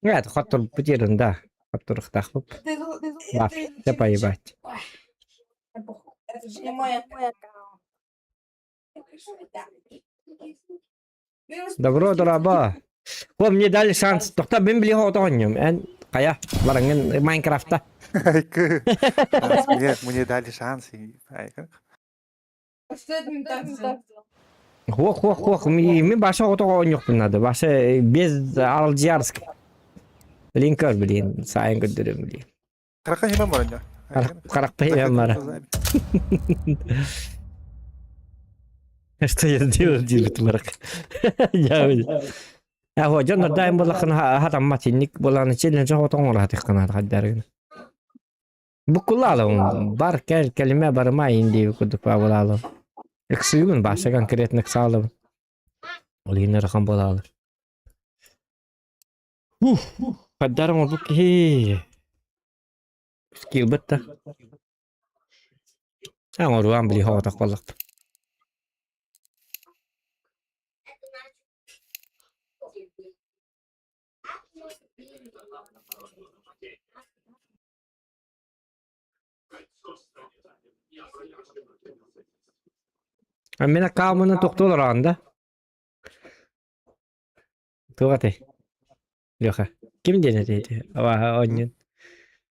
Evet, xatır bu yerində. Xatır xtaxıb. Baf, yapayı bat. Это же не моя. Добро, драба. Oğlum niye dali şans? Dokta ben bile hota oynuyorum. En kaya barangin Minecraft'ta. Айкы. Мне дали шанс. Айкы. А что это не так? Хох. Мен başa hota oynuyorum bunlarda. Başa bez Aljarsk. Linker bilin. Sayın gönderirim bilin. Карака химем бар анда. Karak peyem var. Что я сделал, делать марк? Я هو جنر دايم والله خنا هذا ما تنيك والله أنا شيء نجوا طعون راح تخنا هذا دارين بكل عالم بار كلمة بار ما عندي كنت فاول عالم اكسيون بعشا كان كريت نكس عالم ولينا رقم بالعالم قدر ما بك هي سكيل بتا أنا روان بلي هو تقبلت Men akkamını toktolar anda. Tuğate. Yok ha. Kim denedi? Ava oyun.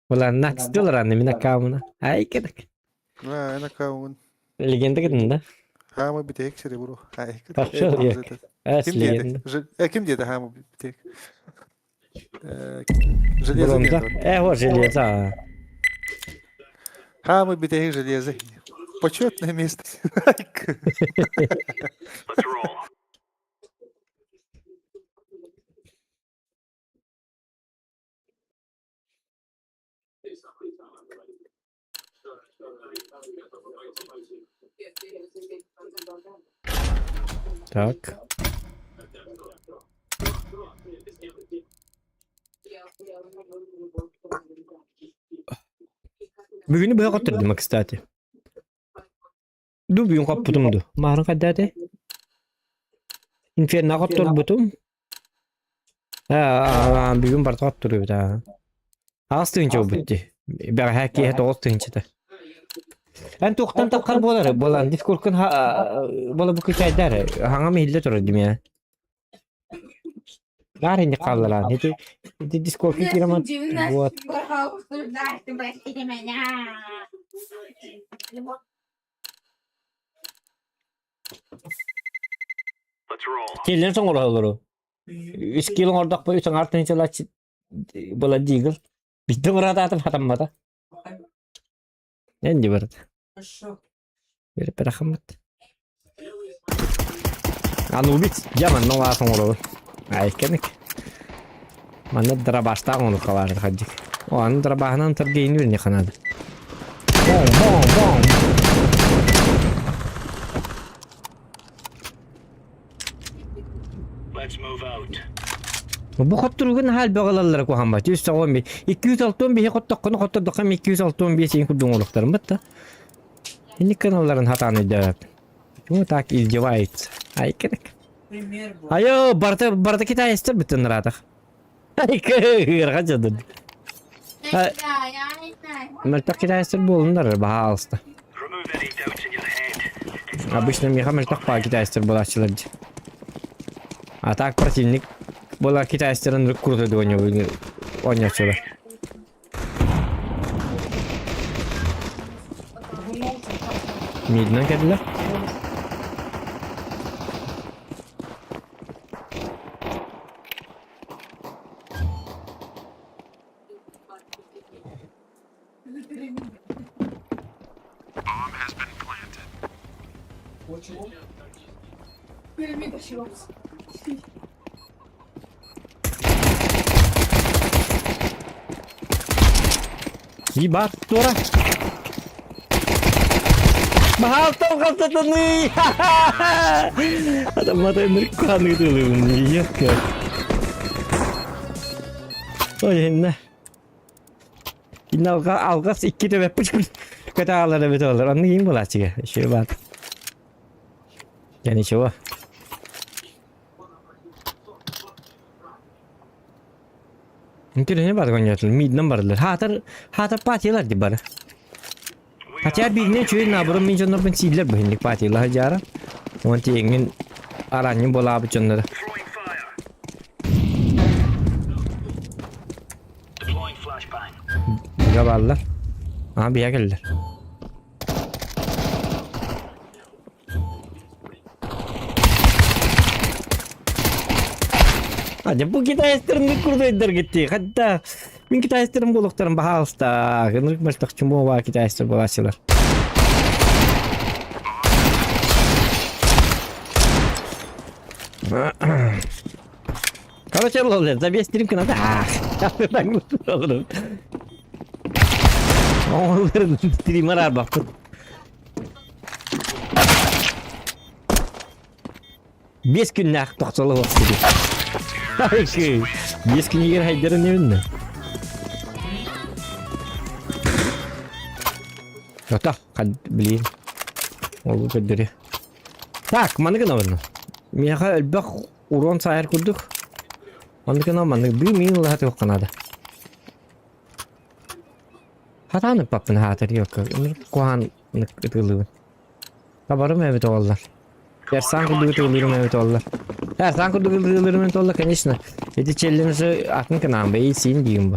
Ulan nakstiyorlar anda men akkamını. Ay kedak. Ha, ana kavun. Legenda gidin. Ha mı bitek seri bro. Hay. Parça yok. Es Kim legenda. dedi? Kim dedi ha mı bitek? Железо Бронда. нет. Вот железо. Ha mı bitek железо. Почетное место. Так. Bugün böyle kattırdım kstати. Ду bugün kapıtımdı. Marın kaddade. Inferno kattır butum. Ha, bugün part kattırıyor da. Astın çok bitti. Ben haki het olsun işte. Ben toqtan tapqar bolar. Bolan Discord'un bola bu kayдар. Hanga mehilde turadım ya. Gar indi qallan. Hedi Discord'ga giraman. Вот. Kelden soň olalar. Iskilin ordak boy soň artynça bola digil. Bitti burada atıp hatamada. Endi bir. Bir rahmat. Anubit jaman no var soň olalar. Ay kemek. Mana dara başta onu kavar hadi. O an dara bahnan tergeyni bir ne kanadı. Bom bom bom. Bu xotturgun hal bağalarlar ko hamba. 111. 261 xottoqını xotturdukam 261 kudun oluklarım bitti. Şimdi kanalların hatanı da. Bunu tak izdivayet. Ay kemek. Ayo barda kita ester bitin radak. Ay kır kaçadın. Meltak kita ester bulunlar baha alsta. Обычно мне meltak pa kita ester bulaşçılar. А так противник была китайская круто до него отсюда. Midden geldiler. Ебать, дура. Mahal tau kaptanı. Adam matanya kan gitu loh. Iya kan. Oh ya nah. İnna algas iki de yapıp kata alır evet olur. Onu yiyin bola çıkıyor. Şöyle bak. Yani şu. Mungkin ini baru kan mid numberlar. Hatar patiler di bana. Hatta birine çöğün naburum min jonlar ben siller bahinlik patiler hajara. Wanti ingin aranya bola abi jonlar. Gaballar. Abi ya geldiler. Hadi bu kita esterimni kurdu eder gitti. Hatta min kita esterim boluktarım baha alsta. Gınırık başlık çumbu var kita ester bolaşçılar. Короче, лолер, забей стрим надо. Я так мutlu olurum. Onların streamer bak. Beş günler toxtalı olsun. Hayır. Beş gün yer haydarın evinde. Yok hadi bileyim. Olur kaderi. Tak, mana kena warna? Miha elbak uron sayar kurduk. Mana kena mana? Bir min lah tu Kanada. Hata ne papın hatır yok. Kuhan Itılığın. Kabarım evet oğullar. Dersan kurdu itılırım evet oğullar. Dersan kurdu itılırım evet oğullar, конечно. Эти челленджи akın kanağım be, iyisin diyeyim bu.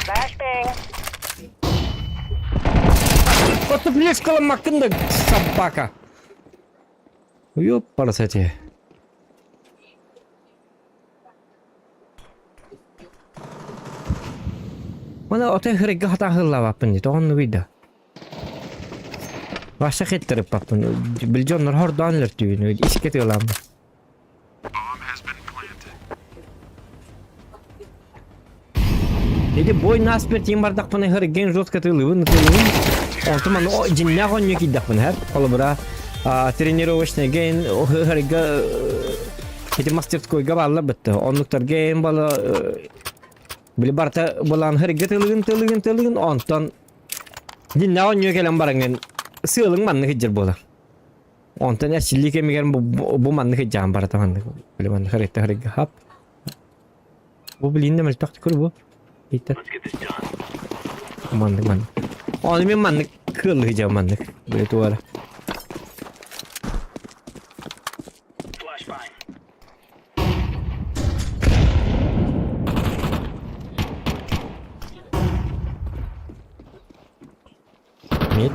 Flashbang. Отоплюсь коломакында собака. Ёпарасете. Mana ote hırıgı hata hırla vapın diye onu vida. Başka kettirip vapın. Biljonlar hordanlar tüyünü. İsket yolam. Dedi boy nasper tiyim bardak bana hırıgın jot katılığın. Ondan mana o cinne konyo kidak bana hep. Kolabra тренировочный ген o hırıgı Hedi masterskoyga bağlı bitti. Onluklar gen bala bile barta bulan hırıgı tılığın ondan cinne konyo gelen barangen sığılın manlı hıcır bola. Ondan eşillik emigen bu manlı hıccan barata manlı. Bile manlı hırıgı hap. Bu bilinde mel taktikur bu. Bitti. Manlı. Onu ben manlı kırılı hıccan manlı. Böyle duvara. Mid.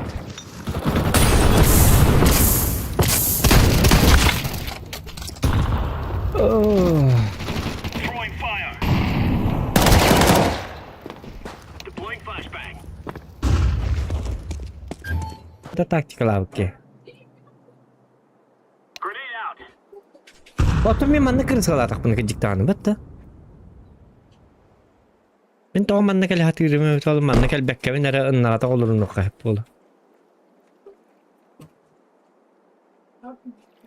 Oh. Throwing fire. Deploying flashbang. Da tactical avke. Grenade out. Otur mi manna kırsalar tak bunu geciktanı bitti. Ben to manna kel hatırımı tal manna kel bekke nere ınlata olurun nokta hep bolu.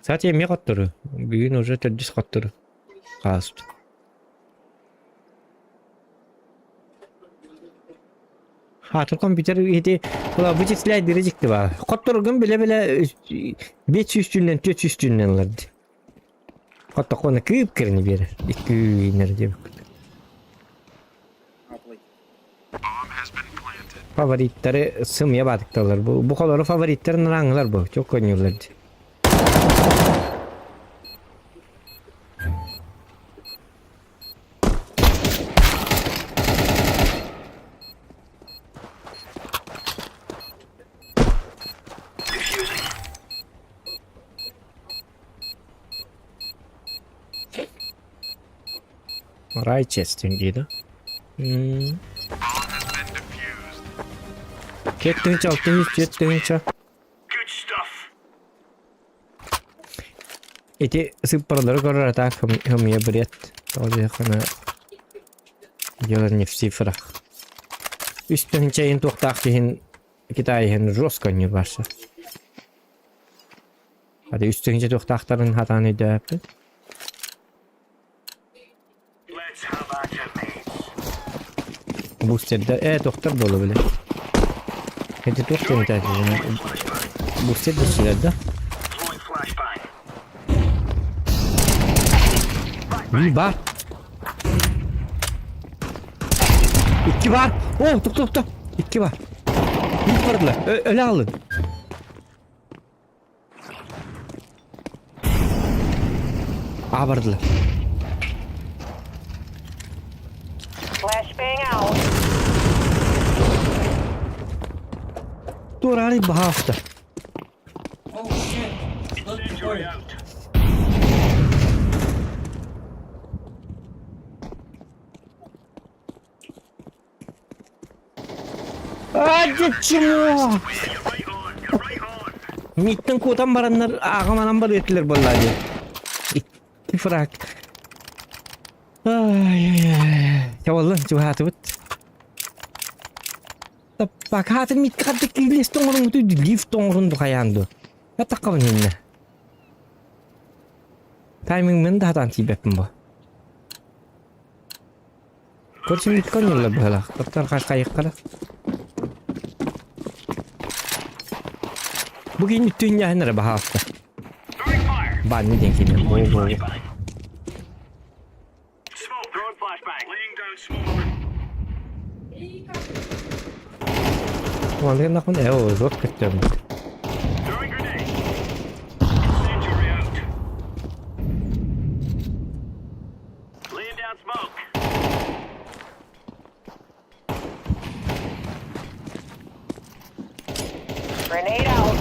Sadece yemeğe kattırı. Bugün oje tedris kattırı. Kast. Hatır kompüter yedi. Ula bu cisler direjikti var. Kattırgın bile 500 cünden 400 cündenlerdi. Hatta konu kıyıp kırını bir yer. İki nerede bak. Favoritleri sımya batıktalar. Bu kadar favoritlerin ranglar bu. Çok oynuyorlardı. Right chest'in giydi. Kettin çal, kettin çal. Good stuff. Iti sıpırları korar atak hem yabriyat. Tabii kana yalan nefsi fırak. Üstten çayın toktak dihin kitayın roskanı varsa. Hadi üstten çay toktakların hatanı da yaptı. Let's have at it, mates. Booster'da doktor dolu bile. Hadi doktor mu tercih ediyorsun? Booster dışarıda. Throwing flashbang. Bir var. İki var. Oh tuk. İki var. Bir vardı. Öyle alın. Vardılar. Flashbang out. Dur hadi bu hafta. Oh shit. Look for it. Out. Hadi çimo. You're right on. You're right on. Mitten kutan baranlar ağamanan bar ettiler vallahi. İki frak. Ay. Ya vallahi çok hatı bit. Bak hatı mit kadar kilis tongun tu lift tongun tu kayandu. Hatta kawan hinne. Timing men dah tan tibet mbo. Kursi mit kon yolla bala. Doktor kayık kala. Bugün dünya henere bahafta. Throwing fire. Ban ni denkine. Deploying flashbang. Vallahi nakon zor kettim. Throwing grenade. Incendiary out. Laying down smoke. Grenade out.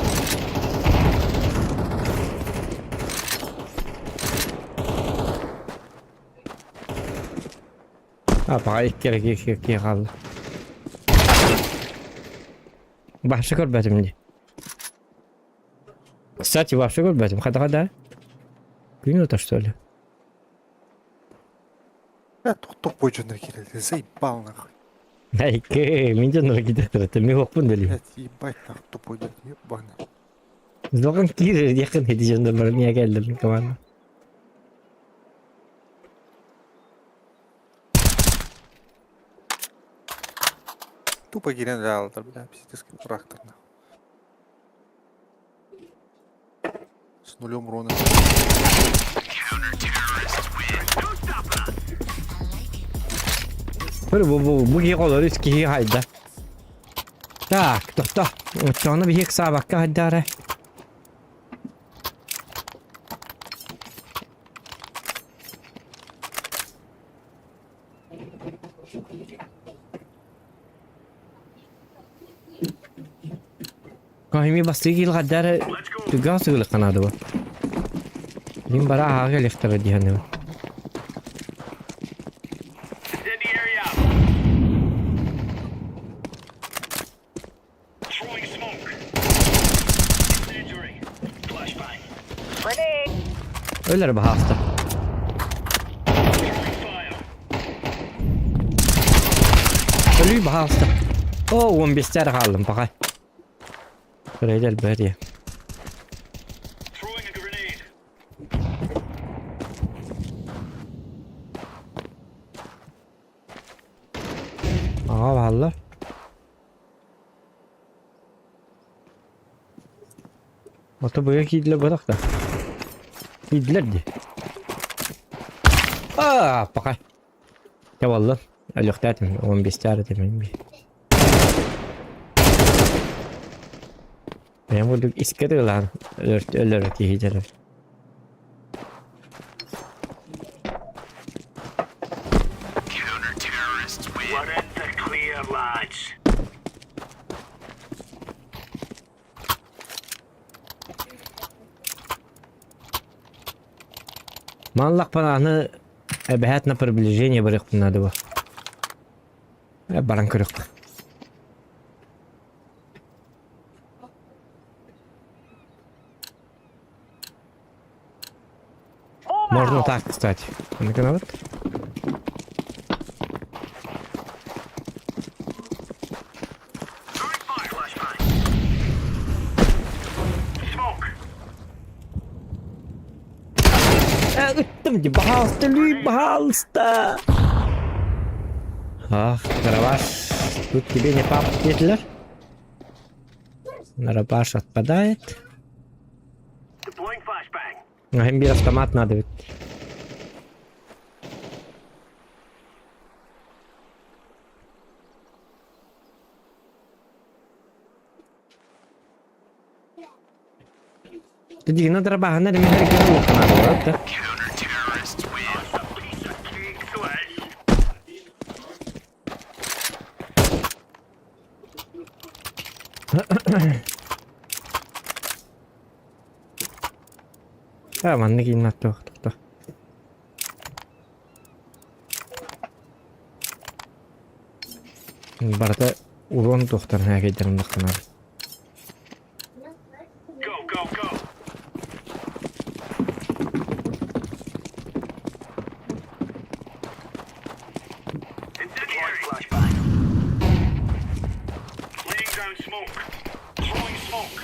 Bak iki kaldı. Başka görmedim diye. Кстати, başka görmedim. Hadi. Günü что ли? Тупой жөнөр келеді. Заебал нахуй. Ай, мен жанына кетеді. Ты мен оқпын делейм. Блядь, ебать нахуй тупой жөнөр. Ебаный. Зоған кире якын еді жандар не келдім команда. Тупо генератор, бля, пиздецкий трактор нахуй. С нулем урона. Böyle bu gigalar riski hayda. Tak, tohta. Uçağını bir heksa bakka hadi ara. Kahimi bastı gil kadar tügas gül kanadı bu. Lim bara haga lektara dihanı. Incendiary out. Throwing smoke. Incendiary. Flashbang. Grenade. Öyle bir hafta. Throwing fire. Öyle bir hafta. O 15 tane kaldım bakay. Buraya beriye. Throwing a grenade. Valla. Ota buraya gidiler bırak da. Gidiler diye. Bakay. Ya vallahi. Öyle dedim. 15 tane demeyim bir. Ben bulduk iskede lan. Ölürük yiyeceğim. One end to clear, lads. Маллах панахны бәһәт на приближение барык надо ба. Баран көрөк. Можно так, кстати. Ну-ка, вот. Throwing fire. Flashbang. Smoke. Öttüm ki bahalsta, lüy bahalsta. Караваш. Тут тебе не пап Гитлер. Нарабаш отпадает. Deploying flashbang. Гамбир автомат надо ведь. Ты дигна драба, надо мне характеристику надо, вот, да? Piece of cake, Swiss. Aman ne giyin attı o. Barda urun doktor ne giderim bakın abi. Go, go, go. Incendiary. Flashbang. Laying down smoke. Throwing smoke.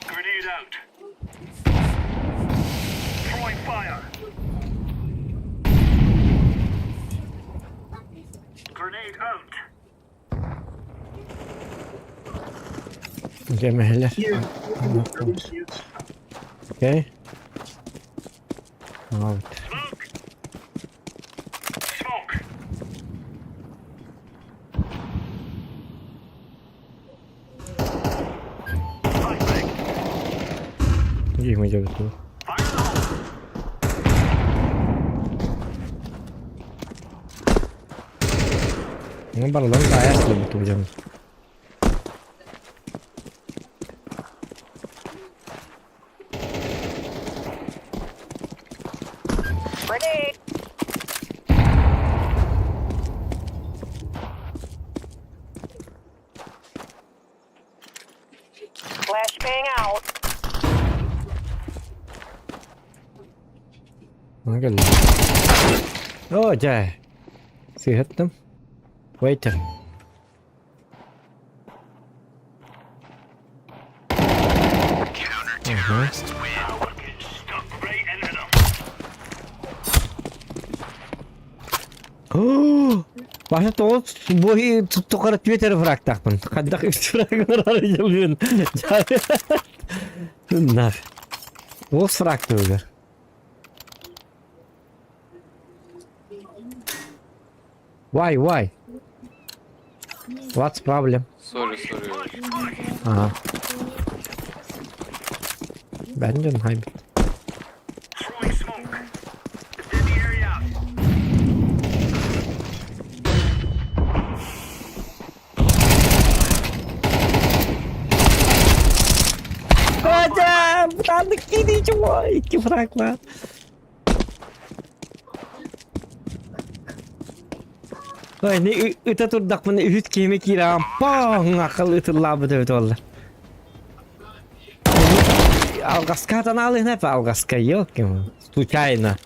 Grenade out. Throwing fire. Grenade out. Gemeler. Okay. Out. Smoke. Smoke. Yeme cevaptı. Ne baralan gayet bu hocam. Grenade. Flashbang out. Ne geldi? Oh cay. Sihatım. Waiter. Stuck right into them. Oh! Başta toz bu tutukara Twitter'ı bıraktaktım. Kaddak üstüraklar arayacağım. Bunlar. O bıraktı öyle. Why? What's problem? Sorry. Aha. Ben de hayır. Throwing smoke. Incendiary out. Hocam! Tanıdık gideceğim o. İki bırakma. Ay ne öte turdak mı ne ühüt kemi kiram. Pong akıl ıtırla bu dövdü valla. Algaska'dan alın hep Algaska yok ki. Случайно.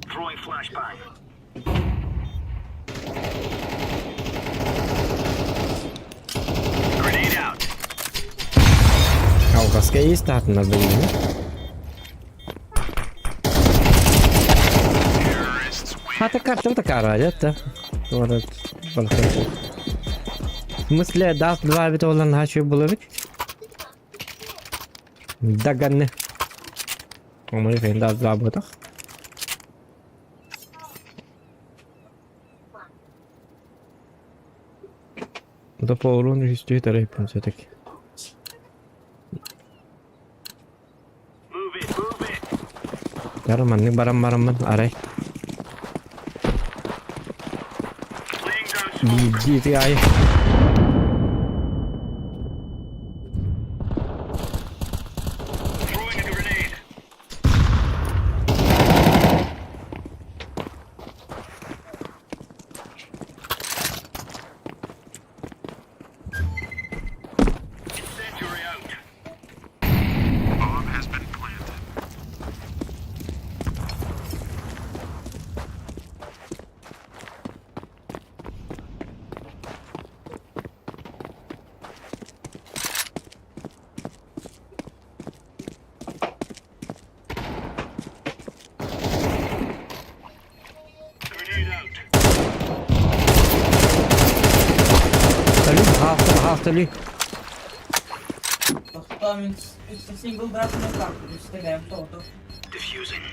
Throwing flashbang. Grenade out. Algaska iyi startında benim. Hatta kartım da kararıydı. Doğru. В смысле, да, два бит olan her şey bulabilir. Daganne. Ama efendim daha два burada. Да по урону history тарайпын все-таки. Move it. Бараман, барам арай. Laying down smoke. GTI. Throwing a grenade. Incendiary out. Bomb has been planted. Grenade out. Salut, half. It's a single dart in a cup. It's the damn total. Diffusing.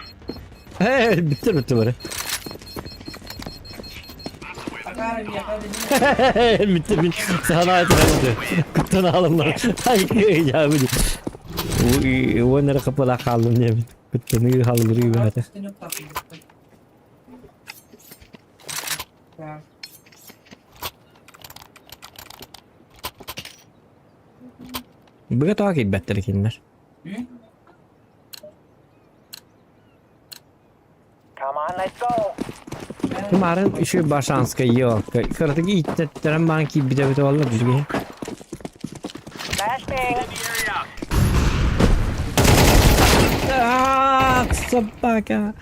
Hey, bitti böyle. Bitti. Sana ait oldu. Kutan alımlar. Ay ya bu. O nere kapalı kaldım diye. Kutanı halırıyor zaten. Bu kadar takip ettiler kinler. Come on, let's go. Umarım işi başanska yok. Kırdık ittiren banki bir de vallahi düzgün. Flashbang. Aaaa sabaka.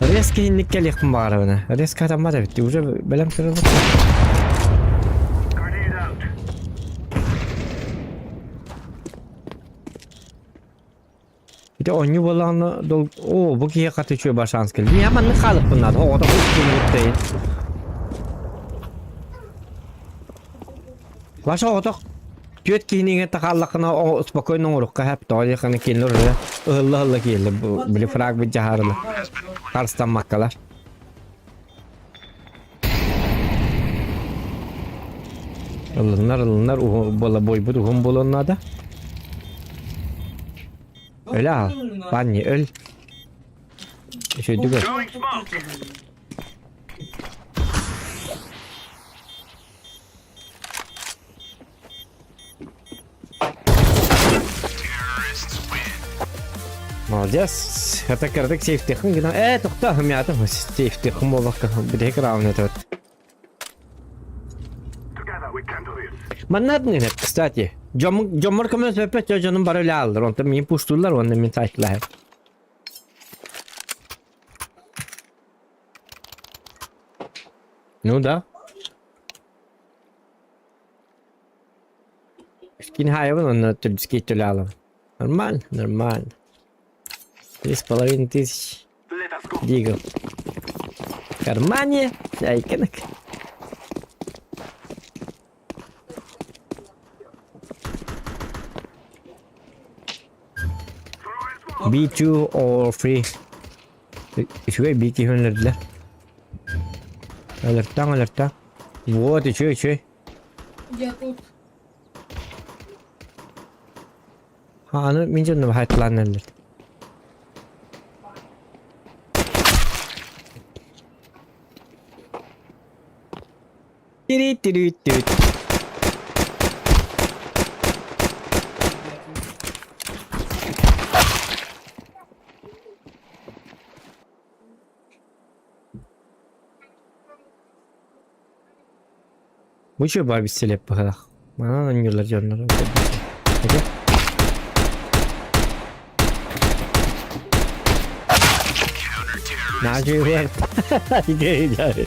Reski hinlik gel yakın bağırı bana. Reski adamlar da bitti. Uca belem kırıldı. Grenade out. Bir de oyunu bulanla o bu kiye katışıyor başanska. Niye hemen ne kalıp bunlar? O da hiç kimlik değil. Başa o da Göt kiyiniğe takallakına o spokojno urukka hep doğru yakını kilinir öyle. Hılla kilinir. Bu bile frag bir caharlı. Karstan makkalar. Alınlar bola boy bu hum bolonlarda. Öyle al. Banni öl. Şey diyor. Throwing smoke. Молодец. Это кардек сейфти хын гына. Тоқтағым ядым. Сейфти хын болаққа. Бірек рауны өтіп. Together we can do this. Маннадың нет, кстати. Жомар көмес өпет жонын бар өлі алыр. Онда мен пуштулар, онда мен тайтлайыр. Ну да. Скин хайван, он тульский тулялом. Нормально. 3500 Let us go. дигл. В кармане, айканок. B2 or free. Еще бики хөнлердилер. Алерта. Вот, еще. Я тут. Аны мен жөнүм хайтланылыр. Тири. Bu şu babi silep bakalım. Bana oynuyorlar canları. Hadi. Ne yapıyor? Gel.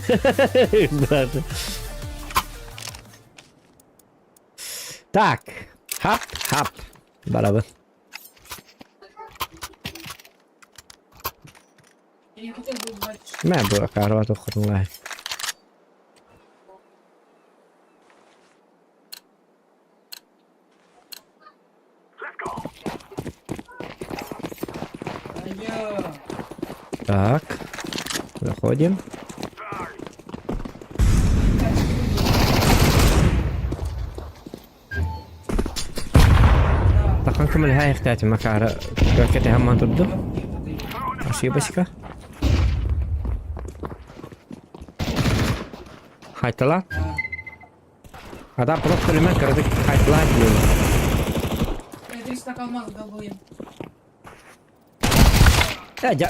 Хотел быть бандитом. Так. Хап. Барабы. Я не хотел быть бандитом. ما بقى كهرباء أخرى والله. Айо. Так. Заходим. طبعا كمل هاي اختاتي مكارة كركتي هم تبدو أشي بشكا هاي طلع هذا بروح كل ما كردك هاي طلع Я 300 алмазов долбоем. لا جا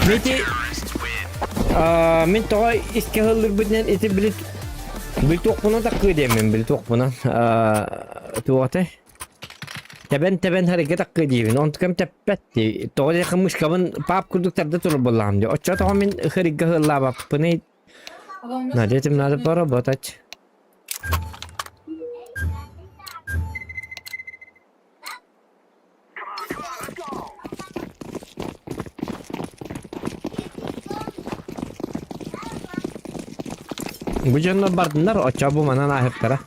ميتي من توي إسكهل بدنا إتبلت بالتوقفنا تقيدي من بالتوقفنا توقته تبن هرقة تقيدي من أنت كم تبتي توي خمش كمان باب كردك تبدأ تربى الله عمدي أشوفه من خريجة الله باب بني ناديت من هذا برا باتش Bu canlar bardınlar açça bu mana nahip tara.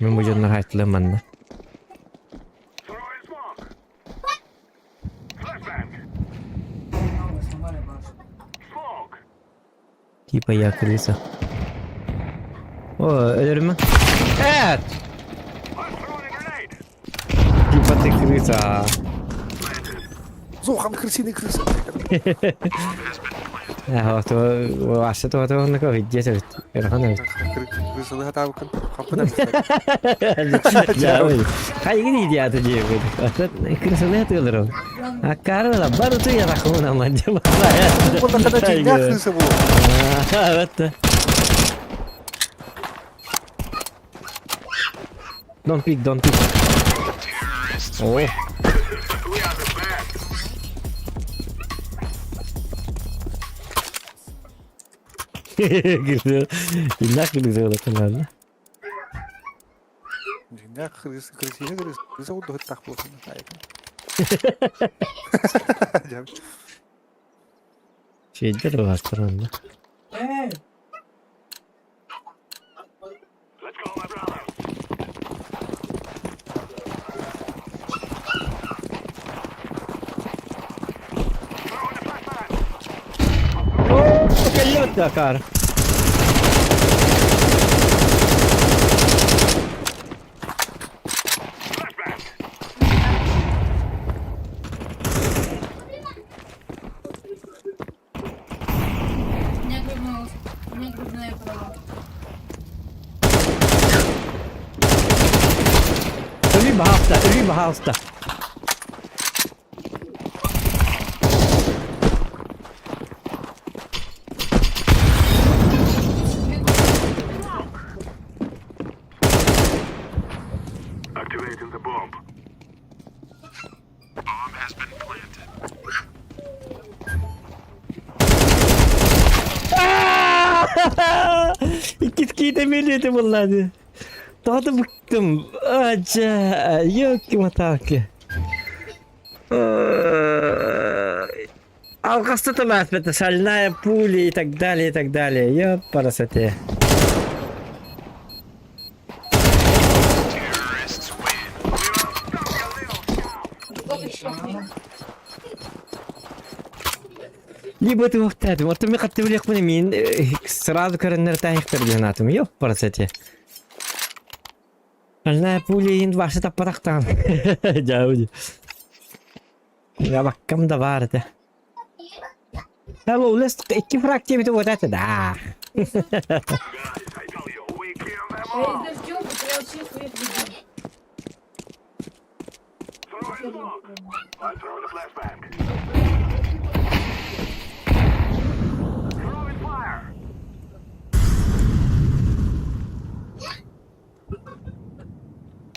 Ben bu canlar haytlı manna. Throwing smoke. Flashbang. Smoke. Tipa ya krisa. O ölür mü? Evet. I'm throwing a grenade. Tipa te krisa. Зохан крысиный крыса. Ya to vasa to ne ko hijja se. Erhan. Крыса да там хапна. Ya öyle. Hayır gidi ya to je. Asat krisa ne atıyorlar. Akar la baru tu ya rakuna manja. Вот когда деньга крыса была. Evet. Don't pick. Oh. We are the best. Güzel. İlla güzel oldu. Деньга крысиный крыса. Крыса вот так плохо. Şeydir o hastalığında. Hey. Let's go, my brother. Dakar. У меня грудная права. Ölü hasta. Activating the bomb. Bomb has been planted. İkisi de milleti bunlardı. Daha da bıktım. Aca. Yok ki mataki. Алкашты там аспекта, шальная пуля и так далее, и так далее. Ёпарасоте. Либо ты вот это, вот ты мне как-то влег мне мин, сразу коренер тайх перденатом, ёпарасоте. Шальная пуля и ваши тапарахтан. Джауди. Я баккам да vardı. Hello, let's iki activity вот это, да. Guys, I tell you, we kill them Я all. их дождем потерял всех своих людей. Throwing smoke. I'm throwing a flashbang. Throwing fire.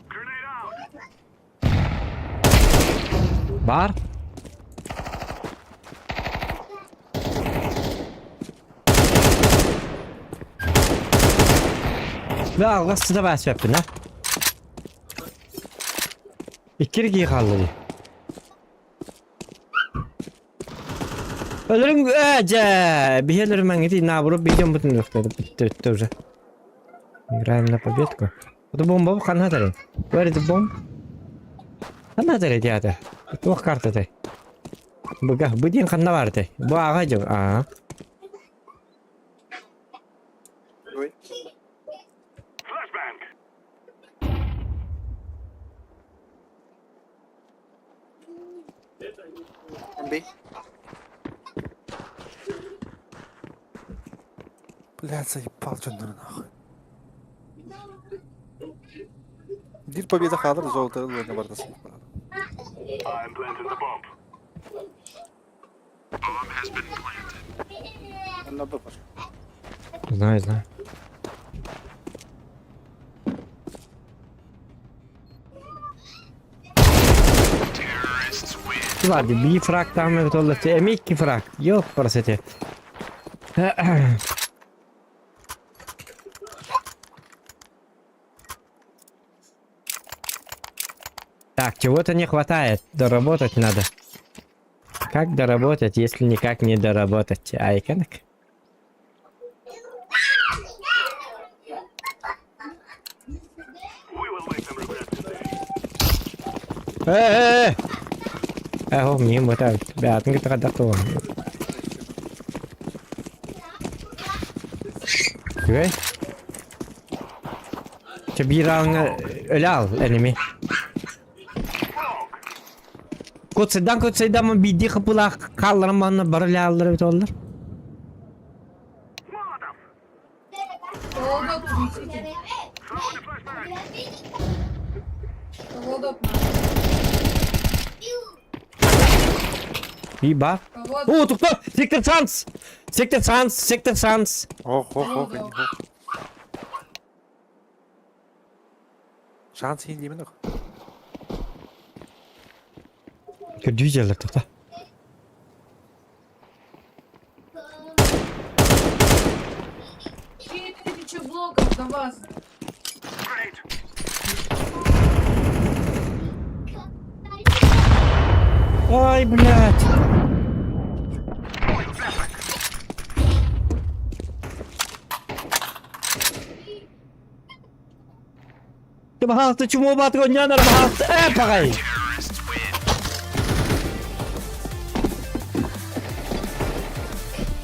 Grenade out. Var. Ve algısı da bas yaptın ha. İkiri giy kaldı. Ölürüm aja. Bir ölürüm ben gideyim ne vurup bir bütün noktada bitti уже. Играем на победку. Это бомба в канадаре. Where is the bomb? Канадаре дядя. Это вот карта ты. Бага, будем канаварте. Бага же. А. Oui. Flashbang. MB. Блядь, заебал, что нахуй. Дир победа хадр, золото, на бардасы. I'm planting the bomb. Bomb has been planted. Он на Б пошел. Знаю, знаю. Terrorists win. Şu vardı bir frak tahmin et oldu. M2 frak. Yok parası. Так, чего-то не хватает. Доработать надо. Как доработать, если никак не доработать? Айконок. We will make them regret today. Эго, мне вот так. Бятын гитара датон. Güvey. Çabirağını öyle al elimi. Kutsaydan mı bildiği kapılar kaldırın bana barılı alır bir olur. Molotov. Холодок, смотрите. Throwing a flashbang. Холодок. İyi bak. Холодок. Oo tuttu. Siktir sans. Siktir sans. Siktir sans. Oh, Şans iyi değil mi? Güzel tuttu. 4000 блоков до вас. Grenade. Ay блядь. Ты бахалты чему батрон не надо бахалты. Погай.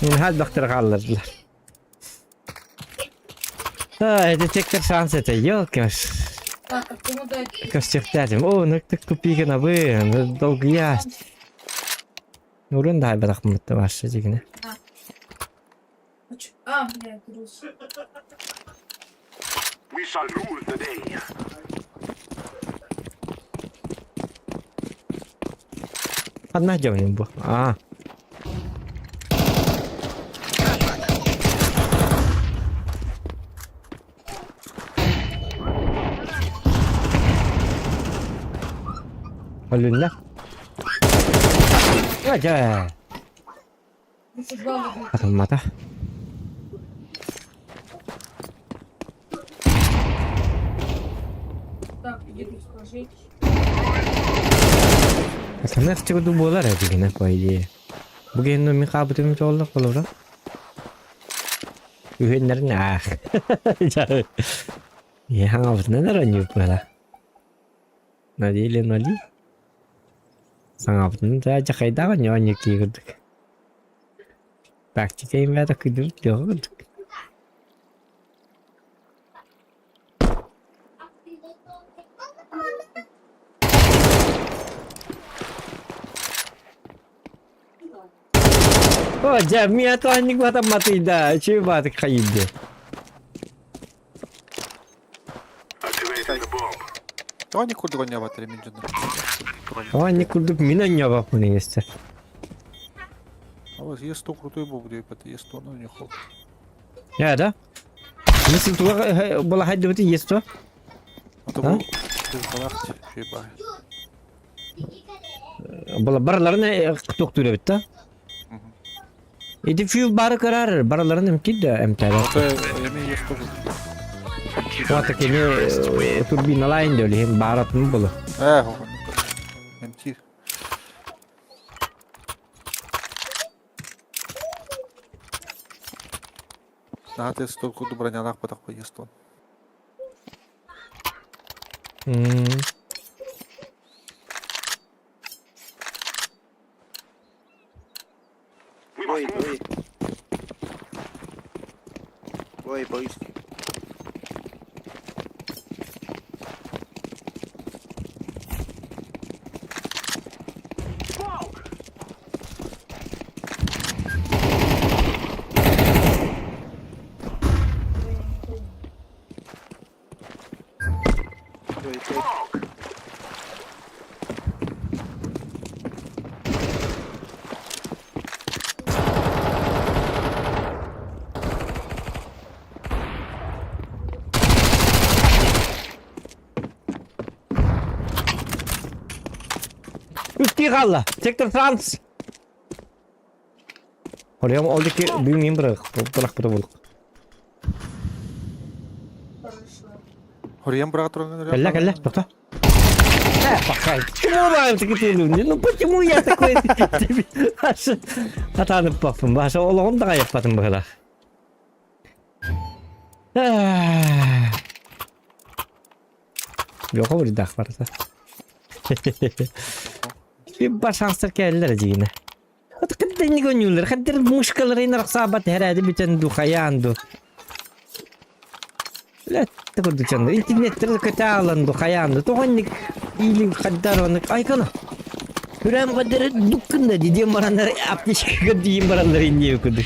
Min hal doktor kaldırdılar. Детектор шанс это, ёлки-маш. Так, а кому дать? Көсчектәдем. О, ныктык купиген абы, долгы яс. Урын да бадак мытты башы дигене. А, блядь, трус. We shall rule the day. Одна дёвнем бу. А. Ölünle. Aja. Atılmadı. Так, иди сложить. Aslında çıkıdı bolar ya yine koydu. Bugün de mikabetimi çoğunluk olur ha. Ühenlerin ah. Ya hangi neler oynuyor böyle? Ne diyelim ne diye? Sana bunu da çakayda oynuyor ki gördük. Bak çıkayım ya da kıydırıp gördük. Oh, Jamia tuh anjing gua tak mati dah. Coba tak kain dia. Activating the bomb. Давай не курду гоня батарея минжин. Oh, anjing kurduk minan ya bak bunu işte. А вот есть 100 крутой бог, где это есть 100, но не хол. Ya ada. Mesin tu bola hadi betul yes tu. А то А? был салахти, шейба. Bola baralarına kutukturuyor bitti. İdi fuel barı karar. Baralarına mümkün de emtala. Это я есть тоже. Kuatı kini turbina lain dia lihat barat mu bola. МТ. А ты столько бронянах по такой есть он. Ой, ой. Ой, boys. Ой, ой. Üstü kalla. Sektor Frans. Oraya oradaki büyümeyin bırak. Bırak bırak. Хурием брат троган. Калля, калля, кто? Пока. Почему вам такие люди? Ну почему я такой? Атанып баптым. Баша олоғым да қайықпадым бұғыда. Yok olur dak varsa. Bir başansır keldiler cigine. Hadi kadar ne gönüller? Kadar muşkaları inar sabat herhalde bütün dukayandu. La takudu çanda. İnternette kötü alandu kayandu. Toğanlık iyiliği kadar olanık. Ay kana. Hürem kadar dukkunda diyeyim baranları aptis kadar diyeyim baranları iniyor kudu.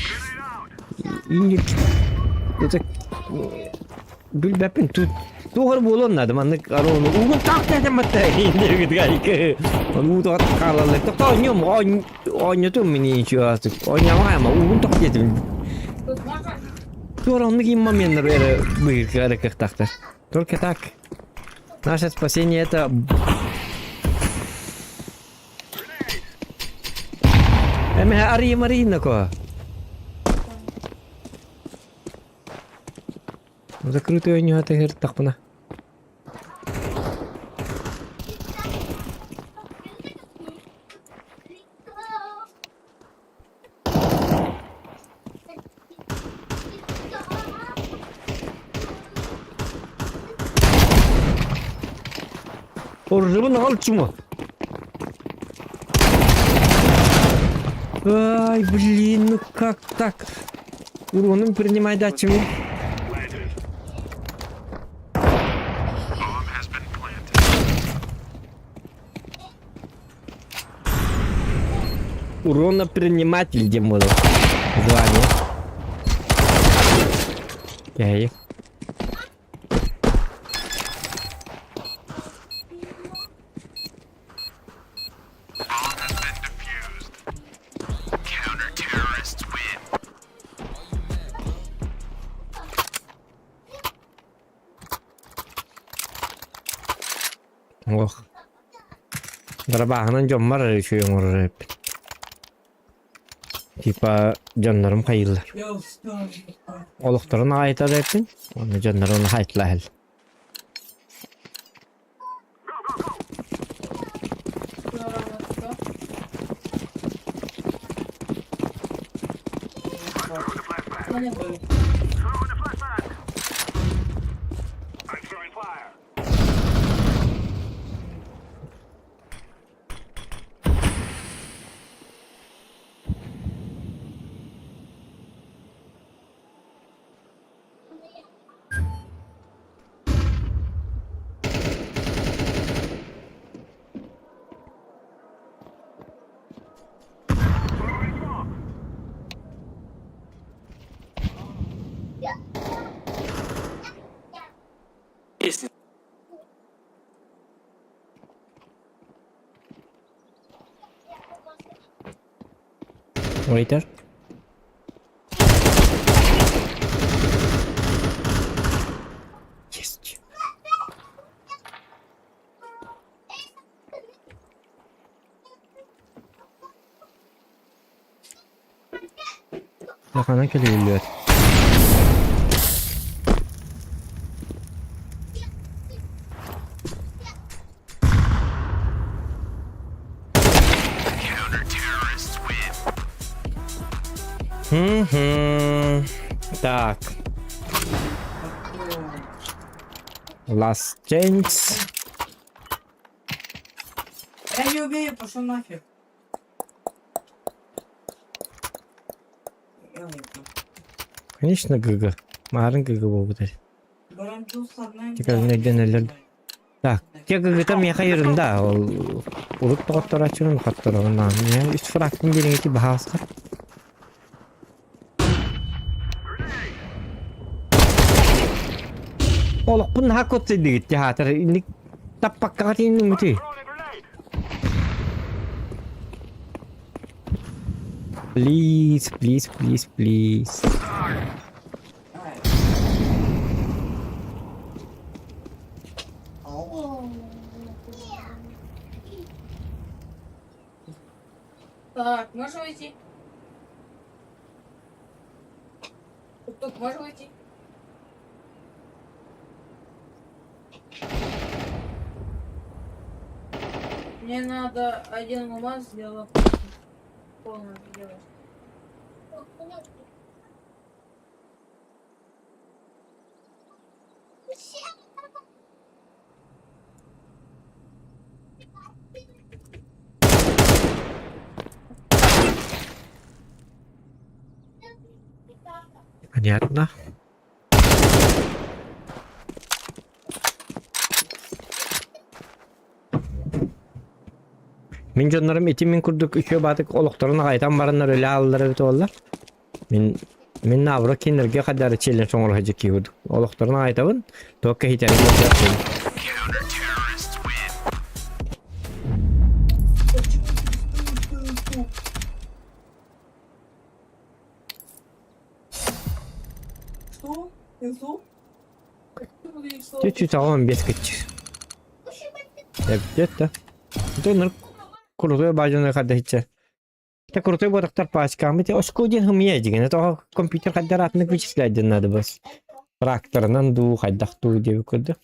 İyilik. Yoksa Gülbepin tut. Doğru bulunmadım anlık aronu. Uğun tak dedim hatta. İndir git gayik. Uğun tak kalalı. Tak oynuyor mu? Oynuyor mu şu artık? Oynamaya ama uğun tak dedim. Doğru onluk imam yanlar böyle bıyık hareket taktır. Только так. Наше спасение это... Ари Марина ко. Закрытую у него теперь так пона. Оржевын алчума. Ай, блин, ну как так? Уроном принимай дачу. Уроноприниматель, где было звание. Окей. Ох. Барабағынан жон бар еще өмір. Типа жондарым қайылар. Yo, stop. Олықтарын айтар ептін. Оны жондарым қайтыла әл. I'm throwing fire. Waiter. Yes. Yakana geliyor. Так. Last chance. Я не убей, пошел нафиг. Конечно, ГГ. Марын ГГ болбутай. Теперь неден. Так, те ГГ-там я хайырында. Ол урут тоғыттар ачырын қаттырығынан. Я үст фрактың беріңеті бағасқа. Олық бұн хақ өтсейді кетті хатыр. Таппаққа қатейінің өте. Please, please, please, please. Так, можно уйти? Тут можно уйти? Мне надо один алмаз сделать. Полностью сделать. Понятно. Мен жондарым этимин курдук үшө батык олуктарын кайтан барындар эле алдыр бит болдур. Мен набро кинерге кадар челен соңор хажыки курдук. Олуктарын айтабын. Токка хитер болот. Что? Инсу? Чуть-чуть алам без кыч. Это. Донор крутой бажаны кадда хитче. Та крутой бодактар пачкамы те оскодин хымия деген. Это компьютер каддаратны вычислять надо бас. Тракторынан ду хайдакту деп көрдү.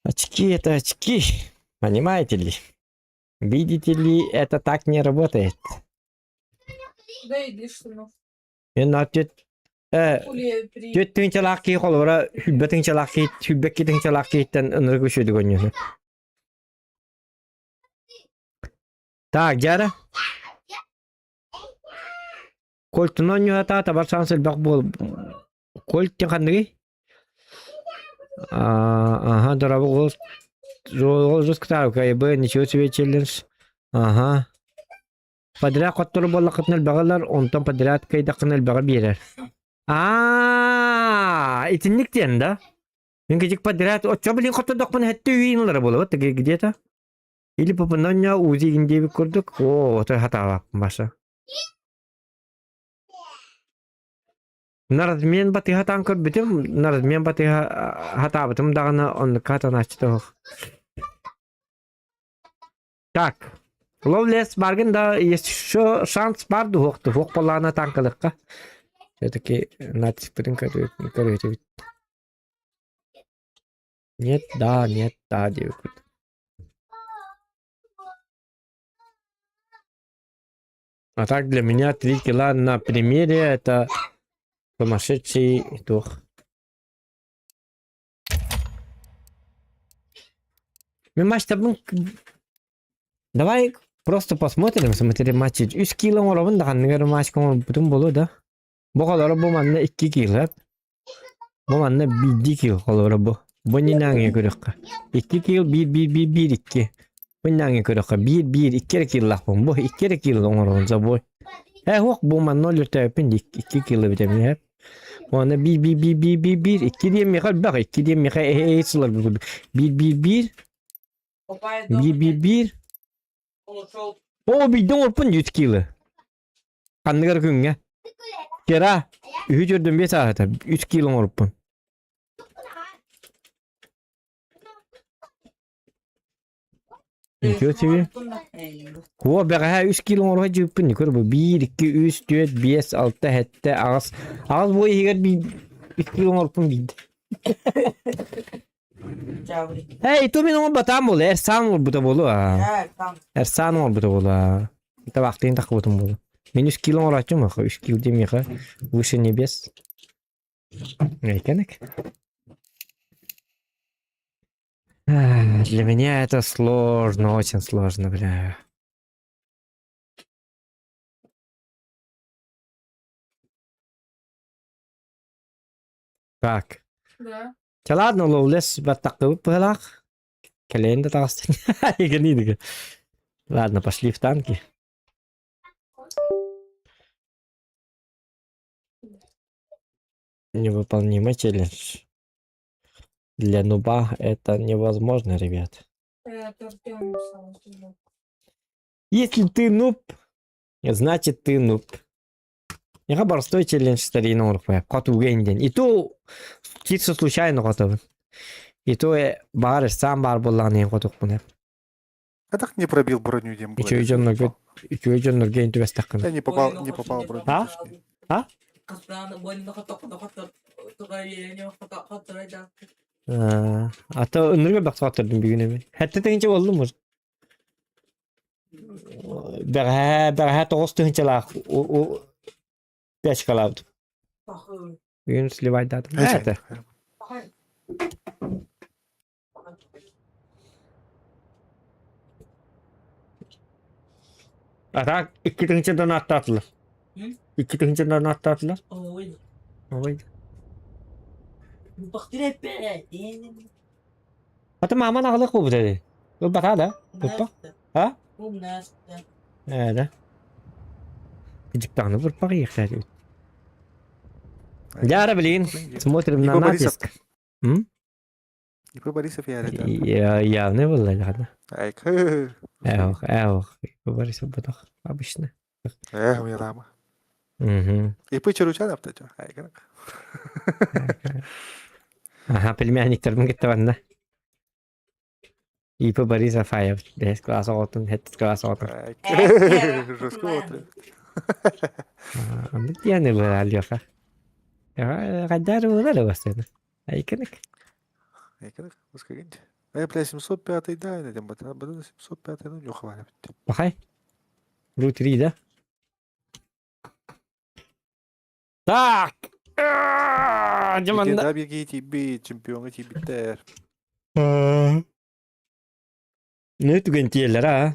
Очки это очки. Понимаете ли? Видите ли, это так не работает. Да иди, что ну. Мен ответ Пули при... Төттің чалаққи қолыра, хүлбетің чалаққи, хүлбеккетің чалаққиттен ыныры көшеді көңесі. Так, жары. Кольтын ойны ата табар сансыл бақ бол. Кольттен қандығы? Ага, дұрабы ғол. Жол жыз кітау кайбы, ничего себе челлендж. Ага. Подряд который болла кытныл багалар, онтон подряд кайда кыныл бага берер. Итинниктен да? Мен кечик подряд, отча билин котодокпун хетти үйинлары болот теге где-то. Или попынanya uzi gindebi kurduk. O hata bak başa. Наразмен баты хатан көрбүтүм, наразмен баты хата бытым дагана он катан ачты. Так. Ловлес баргын да есть еще шанс бар духты. Хок балана танкалыкка. Все-таки натиспирин көрөтүбүт. Нет, да, деп. А так для меня 3 кило на примере это сумасшедший итог. Давай просто посмотрим, смотрим матчи. 3 кило оробун даган матч бүтүн болу да. Бу калары бу манна 2 кило. Бу манна 1 кило калары бу. Бу нинаңе көрөккө. 2 кило 1 2. Bundan körökö 1 2 kilo bu 2 kilo oranca bu. Hok bu man 0 tepin 2 kilo bitemi hep. Ona 1 2 diye mi kal bak 2 diye mi kal eğitler bu. 1 O bir don 100 kilo. Kandıgar günge. Kera 3 gördüm bir saat 3 kilo orpun. Kötü. Ko bega 3 kilo orha jüpün nikör bu 1 2 3 4 5 6 7 ağız. Ağız boyu higer 1 kilo orpun bid. Hey, tu min on batam bol Ersan ol bu da bolu ha. Ersan ol bu da bolu ha. Ta vaktin takıbıtım bolu. Men 3 kilo orachım 3 kilo demeye ha. Выше небес. Ne kenek? Для меня это сложно, очень сложно, бля. Так. Да. Та ладно, ловлес батакы пылах. Календа тастын. Игниды. Ладно, пошли в танки. Невыполнимый челлендж. Для нуба это невозможно, ребят. Если ты нуб, значит ты нуб. Я простой челлендж старинного урфа. Коту генден. И то чисто случайно готовы. И то бар сам бар булланы котук буна. Я так не пробил броню, Дим. И чё идём на год? И чё идём на гейн твест так. Я не попал в броню. А? А то нурга баксаттырдым бүгүн эми. Хатта тегинче болду му? Бага 9 тыгынчалак. О 5 калабды. Бүгүн сливать датым. Это. А так 2 тыгынчадан аттатылар. 2 тыгынчадан аттатылар. Ой. Ата маман агылык бу деди. Бу бата да. Бупа. А? Да. Диктаны бупа кыйыктады. Яра блин, смотрим на натиск. И по Борисов я это. Явно было, ладно. Айк. Эх, по Борисов бутах обычно. У меня там. Угу. И по Чаручан аптечка. Айк. Ага, племянниктердин кетти И по Борисов аяп. Дес класс отун, хет класс отун. Жестко отун. Андык яны бар алёха. Гадар улар бастады. Айкенек. Айкенек, ускорить. Я, бля, 705 да, найдем, а 705 ну не хвалит. Пахай. Рут 3, да? Так! Да, беги тебе, чемпион, эти биттер. Ne tügentiyeler ha?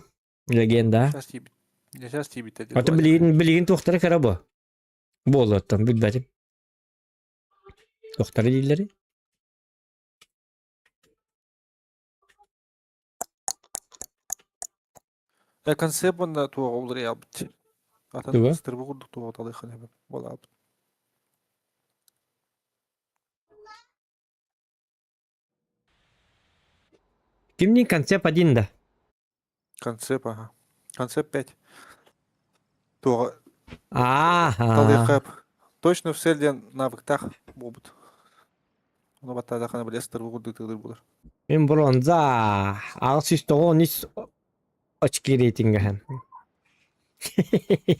Legenda. Сейчас тебе биттер. Ata bilgin tohtara kara bu. Bu olattan bilbedim. Tohtara değilleri. Я концепт на то olur ya. Atan Tuga? ıstırı bu kurduk tuğa talı yıkan hep. Bola abi. Kimning концепт 1 да. Концепт, ага. Концепт 5. Туға таlı Ага. yıkap. Точно в селден навыктах бобут. Оны баттада қана бір ыстыры курдук тыгдыр булар. Мен бронза. Ағыс үсті 13 очки рейтингі хан.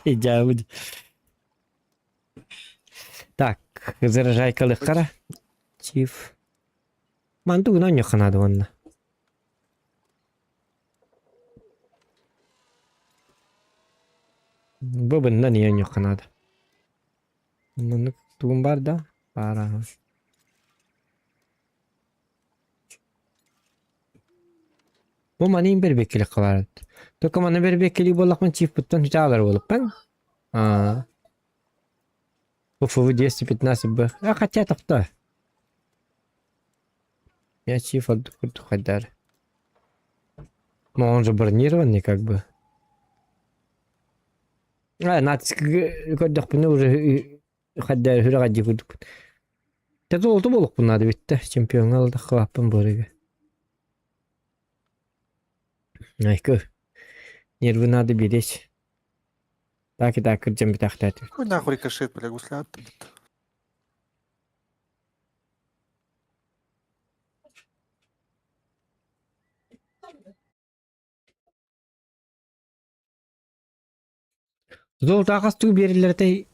Жабыд. Так, заряжайкалы қара. Чиф. Манду гынан yoqanadi онна. Бобындан ең yoqanadi. Мұны туым бар да. Бара. Bu manin bir bekeli kalardı. Toka mana bir bekeli bolakman çift puttan hiç alır bolup ben. Aa. Bu fuvu 215 бы. А хотя так-то. Я чиф отдыхаю хадар. Но он же бронированный как бы. Натиск көддөх bunu уже хадар хүрага дигүдүк. Тезол oldu болук bunlar bitti. Чемпион алды хапын бөрөгө. Айкы. Нервы надо беречь. Так и так, кырджам bir тахтат. Ой, нахуй рикошет, бля, гусля. Зол тағастығы берілерді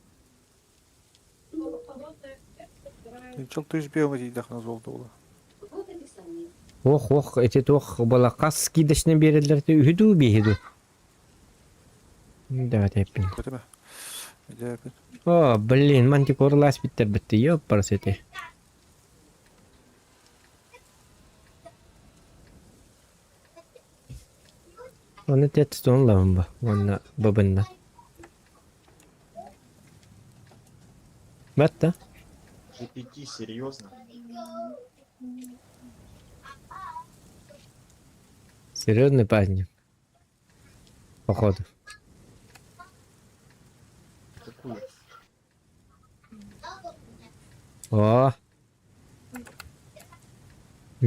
Çok da üzbüyor дейді қана золды ола. ох, этет ох, бала қас кидешіне берілерді үйді бейді. Да, тәппін. Көті ме? О, блин, мантикор лас биттер бітті, ёппарс еті. Оны тәтті сонлауын ба, оны бабында. Бәтті? GPT, серьезно? Серьезный праздник. Походу. Какую? О.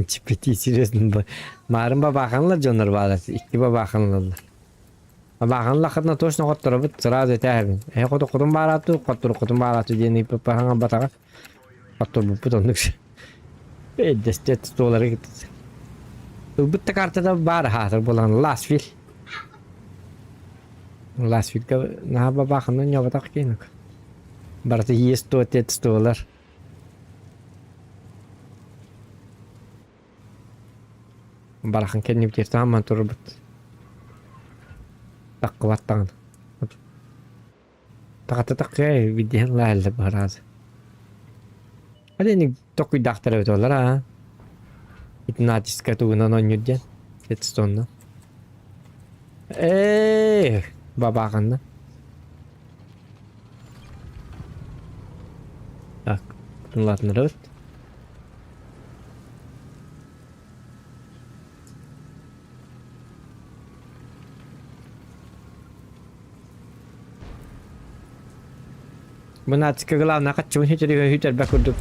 Чипети серьезно. Марын бабаханлар жонор баласы. Икки бабаханлар. Бабаханлар хатна точно хоттор бит сразу этәбин. Ходу кудум барату, кудум барату дени папаһанга батага. Хоттор бу путондук. Дестет столары гитти. Бутта картада бар хатыр болан Ласвил. Ласвилга на бабаханна нёбатак кейнек. Барты есть то тет столар. Барахан кеннип тертаман турбут. Тақваттан. Тaqataqqay видеон лаалла бараз. Алени токуй дахтара өтөлөр, Итнатиска тугунан онюден. Тетстонна. Бабағанна. Так, ладно, рот. Бунатиска главна каччун хичери хичер бакурду.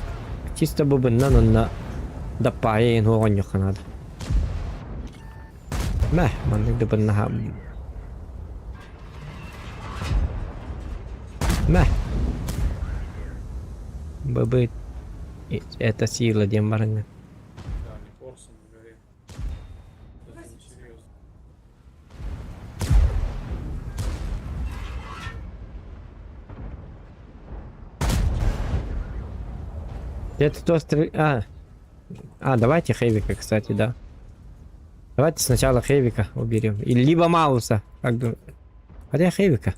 Чисто бубуннан онна даппай ен хоогон жокканады. Мә, мандык дыбынна ха. Мә. Бабы это сила дем барыңа. Это то давайте Хейвика, кстати, да. Давайте сначала Хейвика уберем. Или либо Мауса. Как бы. Хотя Хейвика.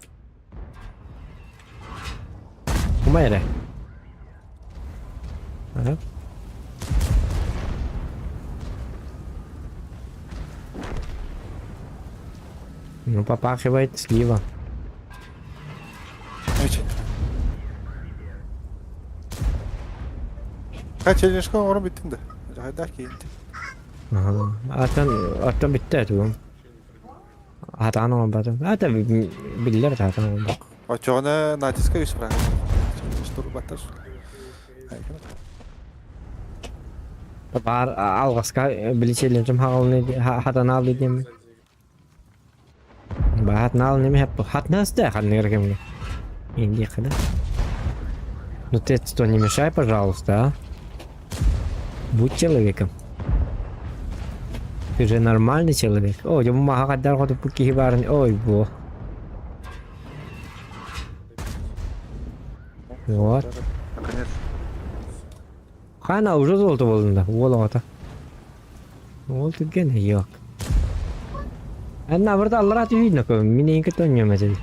Умере. Ага. Ну, попахивает слива. Kaç elini onu bittin de. Hadi ki. Aha. Atan bitti tuğum. Hatan olmadı. Hatta biller hatan olmadı. Очоғына натиска үш бірақ. Штур баттар. Бар алғаска білешелерім хатан алды деймін. Хатын алды неме хеп хатын асты хатын еркемге. Енді қыда. Ну ты что, не мешай, пожалуйста, а? Будь человеком. Ты же нормальный человек. Ой, я мама кадар ходу пуки барни. Ой, бо. Вот. Наконец. Хана уже золото болдunda. Волота. Волто гене yok. Анна burada Allah razı olsun ko. Mine inke tonyo mesela.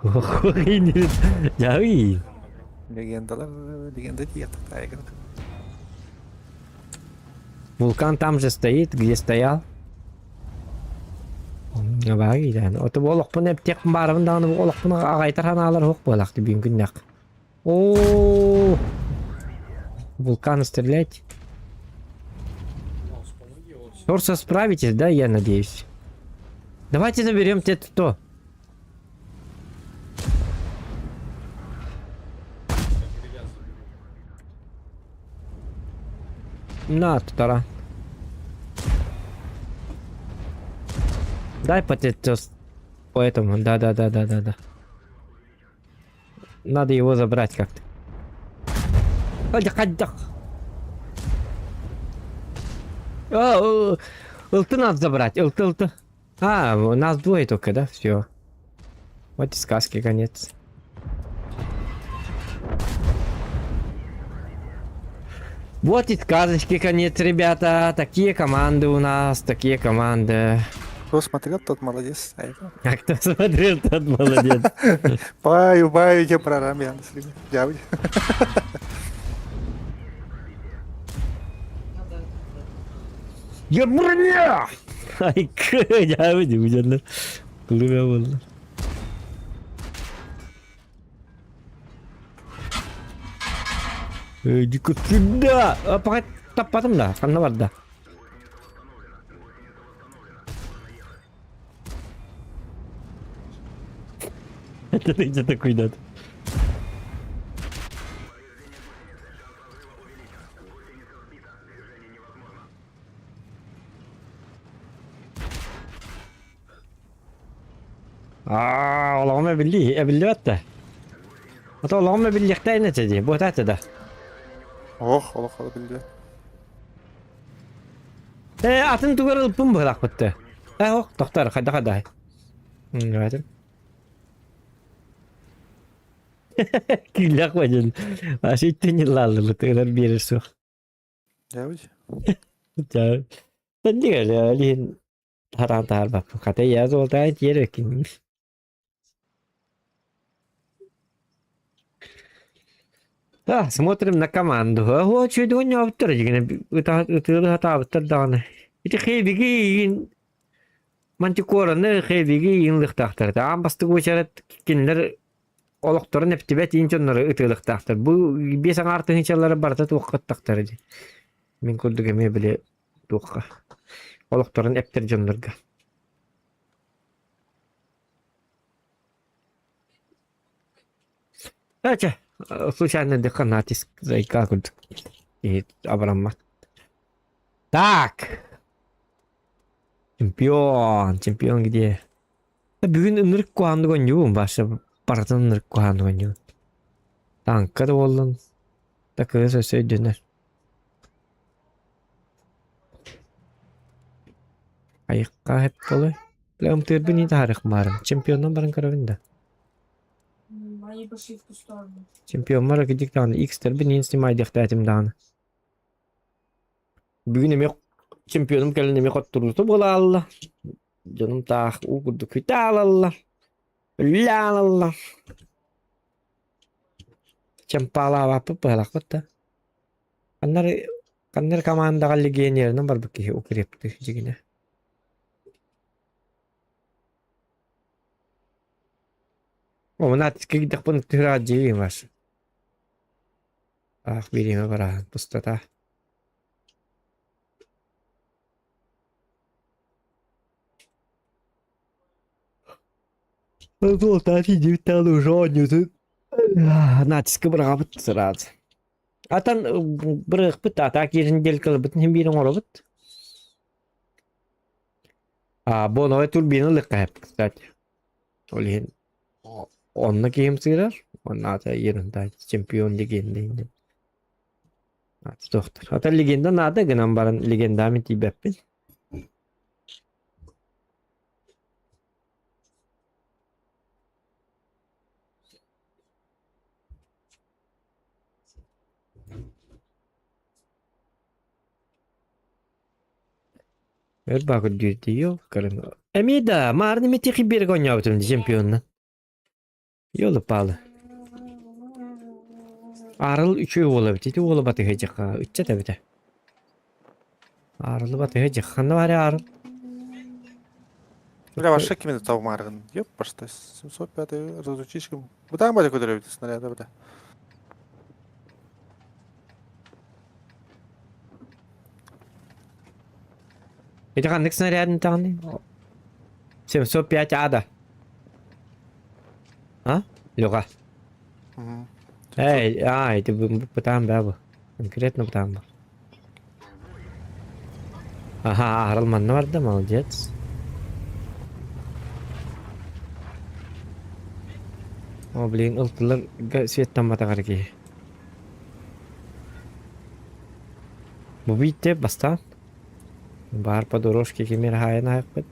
Ini jauh. Легендаlar, легенда нет. Тайгер. Вулкан там же стоит, где стоял. Баги да. Ото болок пуне тек барында аны болок пуне агайтарханалар хок болакты бүгүн күннак. О! Вулкан стрелять. Торса справитесь, да, я надеюсь. Давайте заберем то. На, тутара. Дай потетос по этому. Да. Надо его забрать как-то. Ходя. Улты надо забрать. Улты. А, у нас двое только, да? Все. Вот и сказки конец. Вот и сказочки конец, ребята. Такие команды у нас, такие команды. Кто смотрел, тот молодец. А кто смотрел, тот молодец. Баю, я программе. Дявы. Я броня! Ай, я выйду, Клюя было. Иди-ка сюда! А потом да, канавар да. Это ты где такой дат? Allah'ıma billi hatta. Hatta Allah'ıma birlikte ne dedi? Bu hatta da. Oh, Allah bildi. Atın tuğarılıp mı bırak bitti? Oh, doktor, hadi. Gördüm. Gülak bacın. Aşıttın yıllarlı tuğlar bir su. Dявы. Çağır. Sen diyor ya, lihin. Tarantar bak. Kata yaz oldu ay yere kim? Смотрим на команду. Ого, чуть у него автор, это автор данный. Это хейбиги мантикора, не хейбиги инлих тахтар. Ам басты көчәрәт кинлер олоqторын эптебет инчоннары ытылык тахтар. Бу бесаң артын чалары барда туаккат тахтар иде. Мен күрдүгө ме биле туакка. Олоqторын эптер жоннорга. Ача. Случайно дыха натиск зайка куда и Абрама. Так. Чемпион где? Бүгүн ынырык куанды гоню, башы бартын ынырык куанды гоню. Танка да болдун. Так өзө сөйдөнөр. Айыкка хеп болой. Лем тырбыни тарых барым. Чемпиондон барын карабында. Они пошли в ту сторону. Чемпион мара гидик даны X-тер бинин снимай дехтатим даны. Бүгүн эме чемпионум келин эме коттурду була алла. Жаным таах угурду күтал алла. Лян алла. Чемпала вапы пылак котта. Каннар командага легионерин бар бики укрепти жигине. О, натиска гидик bunu тыраджи ваш. Ах, береме бара, пустота. Результат индивидуально уже натиска бырабыт сразу. Атан бырыкпыт атак ериндель кылбыт бириң оробыт. Боновой турбина лыккап, кстати. Олен онна кем сыграр. Он ата еринда чемпион легенда инде. Доктор. Ата легенда надо гынан барын легендами тибеппин. Бак дүйті ел, көрін. Әмейда, мағырны метеқи берік ойна өтімді чемпионна. Елі палы. Арыл үші олы бітеді, олы баты ғайжыққа. Үтчі тәбіті. Арылы баты ғайжыққа. Қанды бәрі арыл? Бля, ваша кимені тау марғын. Еп, башта. 705 разучишкім. Бұдан бәді көдірі снаряда бәді. Это қандық снарядын тағын? 705 ада. А? Лёга. Эй, это бытам бәбі. Конкретно бытам ба. Ага, арылманны барды, молодец. О, блин, ылтылар светтан бата қарки. Бұл бейт бастан. Бар по дорожке кемер хайын хайық бет.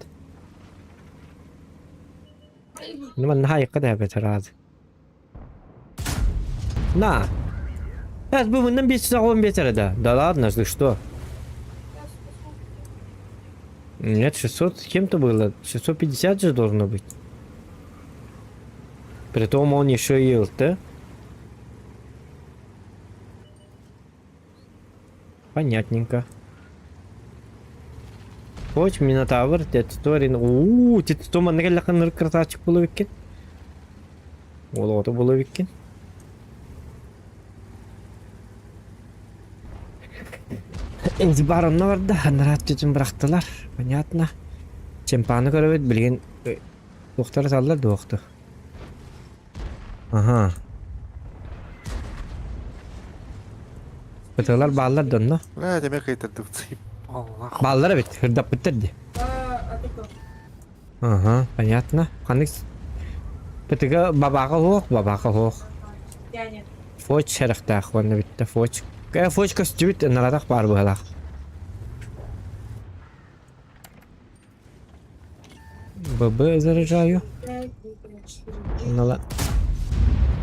Нуман хайыққа да бет разы. На! Это был на 515 да. Да ладно, ты что? Нет, 600 с кем-то было. 650 же должно быть. Притом он еще и ЛТ. Понятненько. Хоч Минотавр, Тетсторин. Тетстома нагеллақан красавчик было виккен. Олоты было виккен. Энди баронна барды, анарат түтін бірақтылар. Понятно. Чемпаны көрөбет, білген доқтары салдар доқты. Ага. Бытылар баллар донно. Бля, демек айтырдық цып. Аллах. Баллар бит, хырдап бітірді. А ты кто? Ага, понятно. Қандық бітігі бабаға хоқ. Тянет. Фоч шәріқтақ, оны бітті, фоч. Фоч костюбит, нарадақ бар бұғалақ. ББ заряжаю.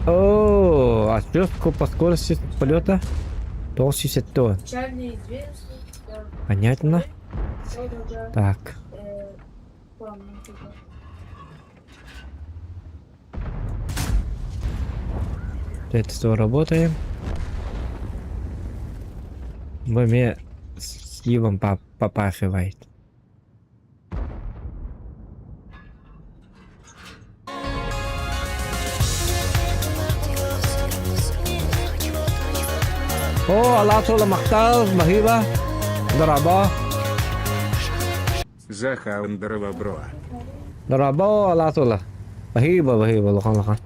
О, отвертку по скорости полета до 60 тонн. Печальный известный. Понятно. Так. Это что, работаем. Мне с Ивом попахивает. О, Аллах Тола Махтал, Махиба, Дараба. Захаундерова бро. Дараба, Аллах Тола. Махиба, лохан.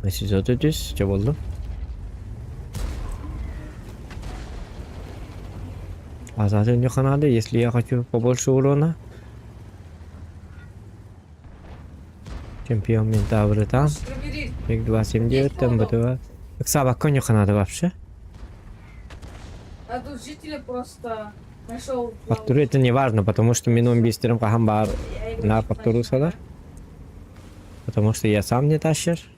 Siz ötüdüz, ne oldu? А затем мне надо, если я хочу побольше урона. Чемпион Минотавры там. Пик 279, там БТВ. Так собака не надо вообще. А тут жители просто нашел. Фактуру это не важно, потому что минут бистером кахамбар на фактуру садар. Потому что я сам не тащишь.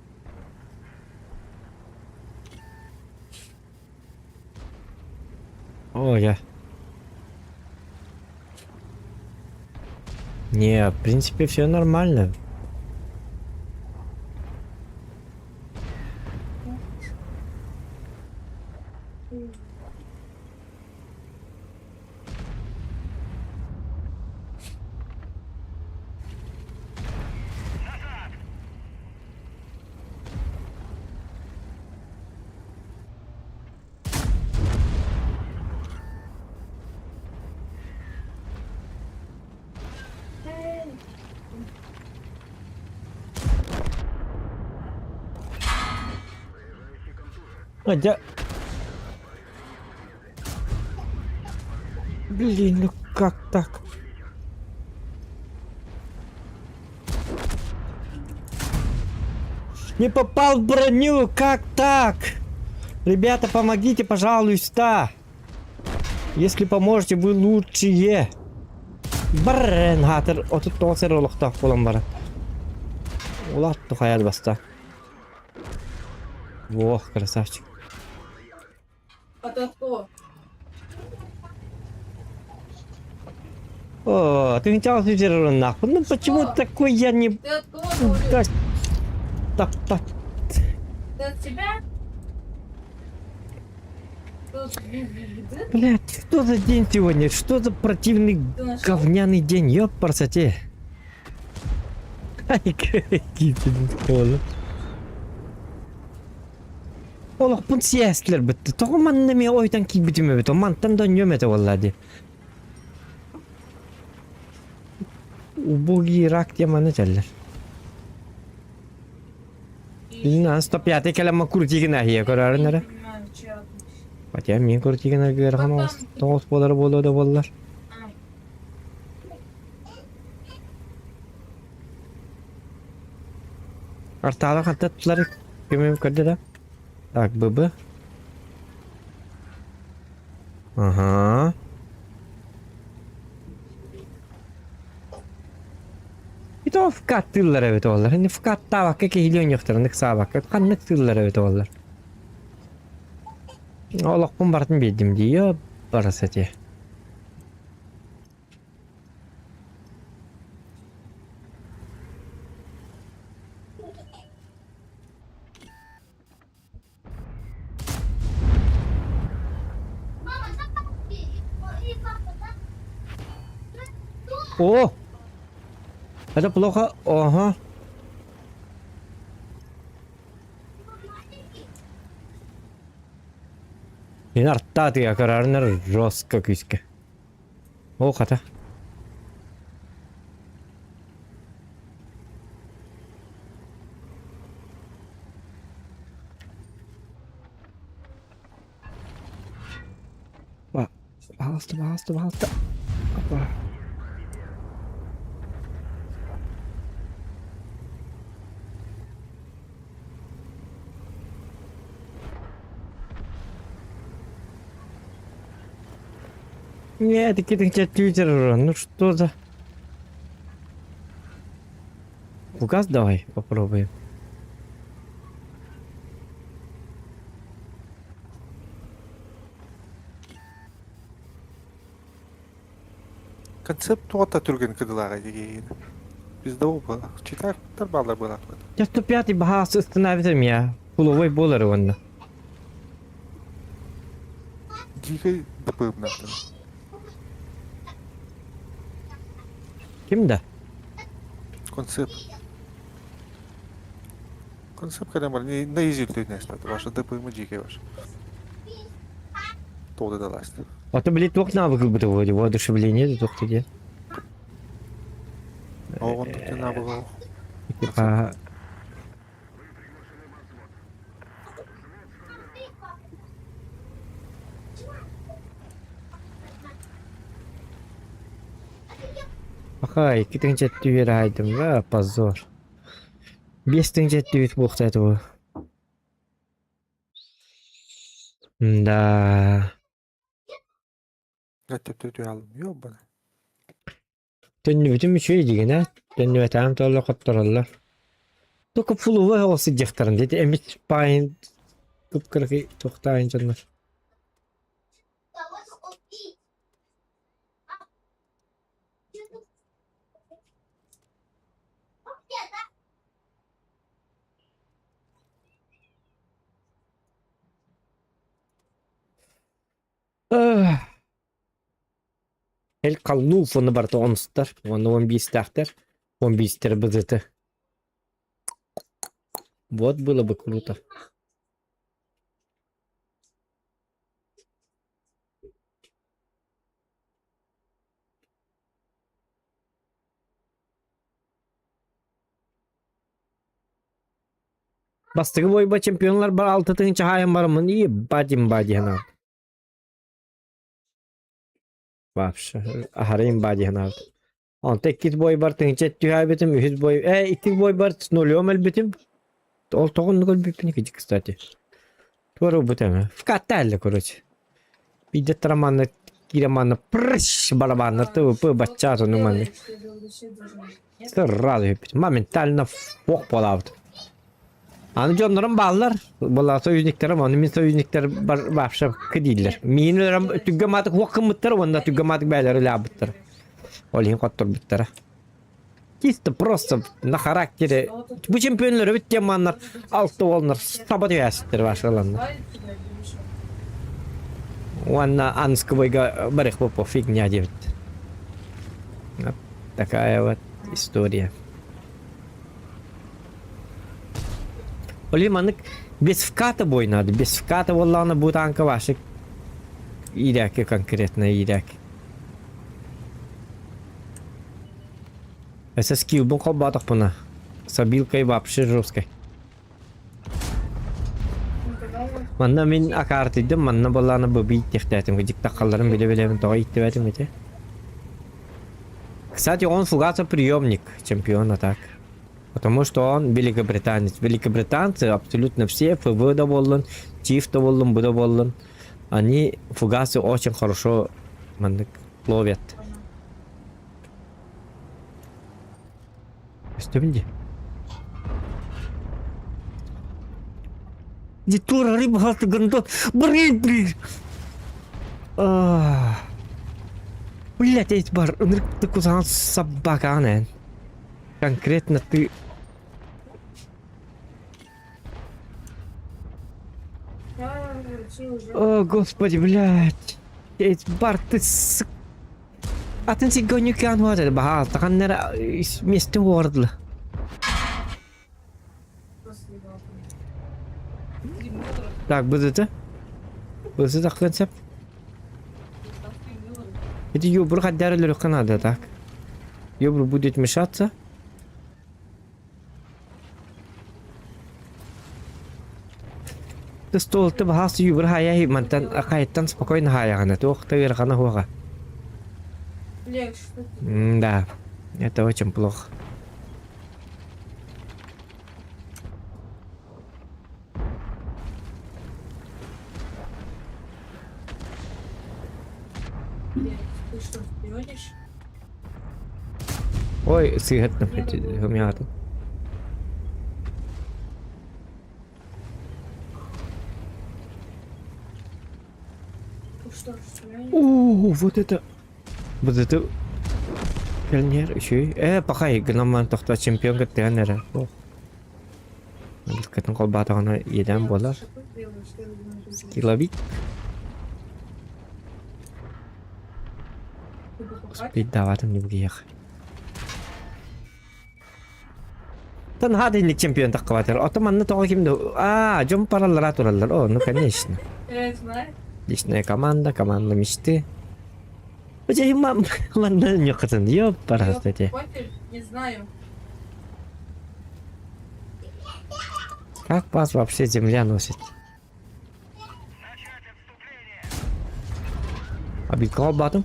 О, я. Не, в принципе, все нормально. Хотя... Блин, ну как так? Не попал в броню, как так? Ребята, помогите, пожалуйста. Если поможете, вы лучшие. Баррен хатыр, отут тоосер олохта колон бара. Улат тухаял баста. Во, красавчик. А ты кто? О, ты хотел физирован нахуй. Ну почему Что? такой я не... Ты от кого говоришь? Да, так. Ты от себя? Блять, что за день сегодня? Что за противный Ты нашел? говняный день? Ёп, парсате. Ай, какие ты холод. Олох пун сиястлер бітті. Тоғы манны мен ойдан кей бітіме біті. Мантан да нөмеді олады. Убогий рак деманы жәлер. Bilmem, 105 kelime kurtiğin ahiye kararın nere? Fatih min kurtiğin ahiye kararın toğuz boları bolu da bollar. Artalı kantatları kime kadar da? Tak bebe. Aha. Bir de fakat tırlar evet oğullar. Hani fakat daha vakka kehiliyon yoktur. Nık sağa vakka. Kanlık tırlar evet oğullar. Allah bunu bartın bildim diyor. Barası diye. О! Это плохо. Ага. Yine artta diye kararını roska küske. O kata. Bak. Bastı. Hoppa. Нет, такие твиттер, ну что за... Угас давай, попробуем. Концепт туата түрген кыдылага деген. Bizde o bu. Çıkar bağlar bırakmadı. Я 105-й bahası остановится меня. Пуловой болар он. Дикой допым нахрен. Kimde? Концепт. Концепт, когда мы не изюльтуй не стать. Ваша допымы дикой ваша. Толды далась. А то, блин, только навык бы того, воодушевление, это только где. А он тут не набрал. Типа... Ага, ikki jetty aydım va позор. 5 jetty bit bo'lsa bu. Да. Ne tepti almıyor bana. Tönübütüm şey digine. Tönübütüm tolla qattarallar. Toku pulu va olsa jeftaran dedi. Emit payin kıpkırık toxtayın canlar. El kallu fonu barta onustar. Onu 15 тахтар. 15 тербзт. Вот было бы круто. Bastığı boyba çempiyonlar bar 6 tığın çahayım barımın iyi bacı hana. Vapşı. Aharayım bacı hana. On tek git boy bar tığın çet tühay betim. Ühüz boy. İki boy bar noluyom elbetim. Ol toğun nugol bipini gıcık kıstati. Tuvaru bu teme. Fakat değerli kuruç. Bir de tramanla giremanla prış barabanla tığ bacca sonu manlı. Sırradı hepsi. Momentalna fok bolavdı. Anı canlarım bağlar. Bolar soyuzniklerim, onu min soyuznikler başa kıdiller. Minlerim tüggematik vakımmıttır, onda tüggematik beyleri labıttır. Olihin kottur bittir. Чисто просто на характере. Bu çempiyonları bitti manlar. Altta olanlar. Sabat yasittir başkalarına. Ванна анского барых попо фигня делает. Вот такая вот история. Олиманık без вката бой надо. Без вката валлана будет анка ваши. Иряки конкретно иряки. Это скилл был колбатах пона. С обилкой вообще жесткой. Манна мен акартыдым, манна баланы бобит тектетим. Гыжык такалларым беле-беле тоға иттебетим эте. Кстати, он фугаса приемник чемпиона так. Потому что он великобританец. Великобританцы абсолютно все ФВ доволен, ЧИФ доволен, Б доволен. Они фугасы очень хорошо ловят. Что видите? Дитура рыба хаты гандон. Блин. Блять, эти бар. Ты куда собака, не? Конкретно ты. О, господи, блядь. Эти бар, ты с... А ты не гонюкан вот это бахал. Так он вместе вордла. Так, будет это? Будет это концепт? Это ёбру хотя бы легко надо, так? Ёбру будет мешаться. Ты стол, ты бахал ёбру хая, мантан, акайтан спокойно хая, она то, ты верхана хуга. Да, это очень плохо. Ты что, пьёнишь? Ой, сигарет на гумяту. Ты что, пьёнишь? О, вот это. Вот это. Пионер еще. Пахай, гноман тохта чемпион гаттянера. Biz katın kol batağına yeden bolar. Skillavik. Speed даватым не бугиях. Тан хадинlik чемпион таққаватыр. Отоманны тоғы кимді. Жом параллар атуралар. О, ну конечно. Я знаю. Личная команда мечты. У тебя мама не хотел, ёпара, кстати. Не знаю. Как вас вообще земля носит? Обидкал батом?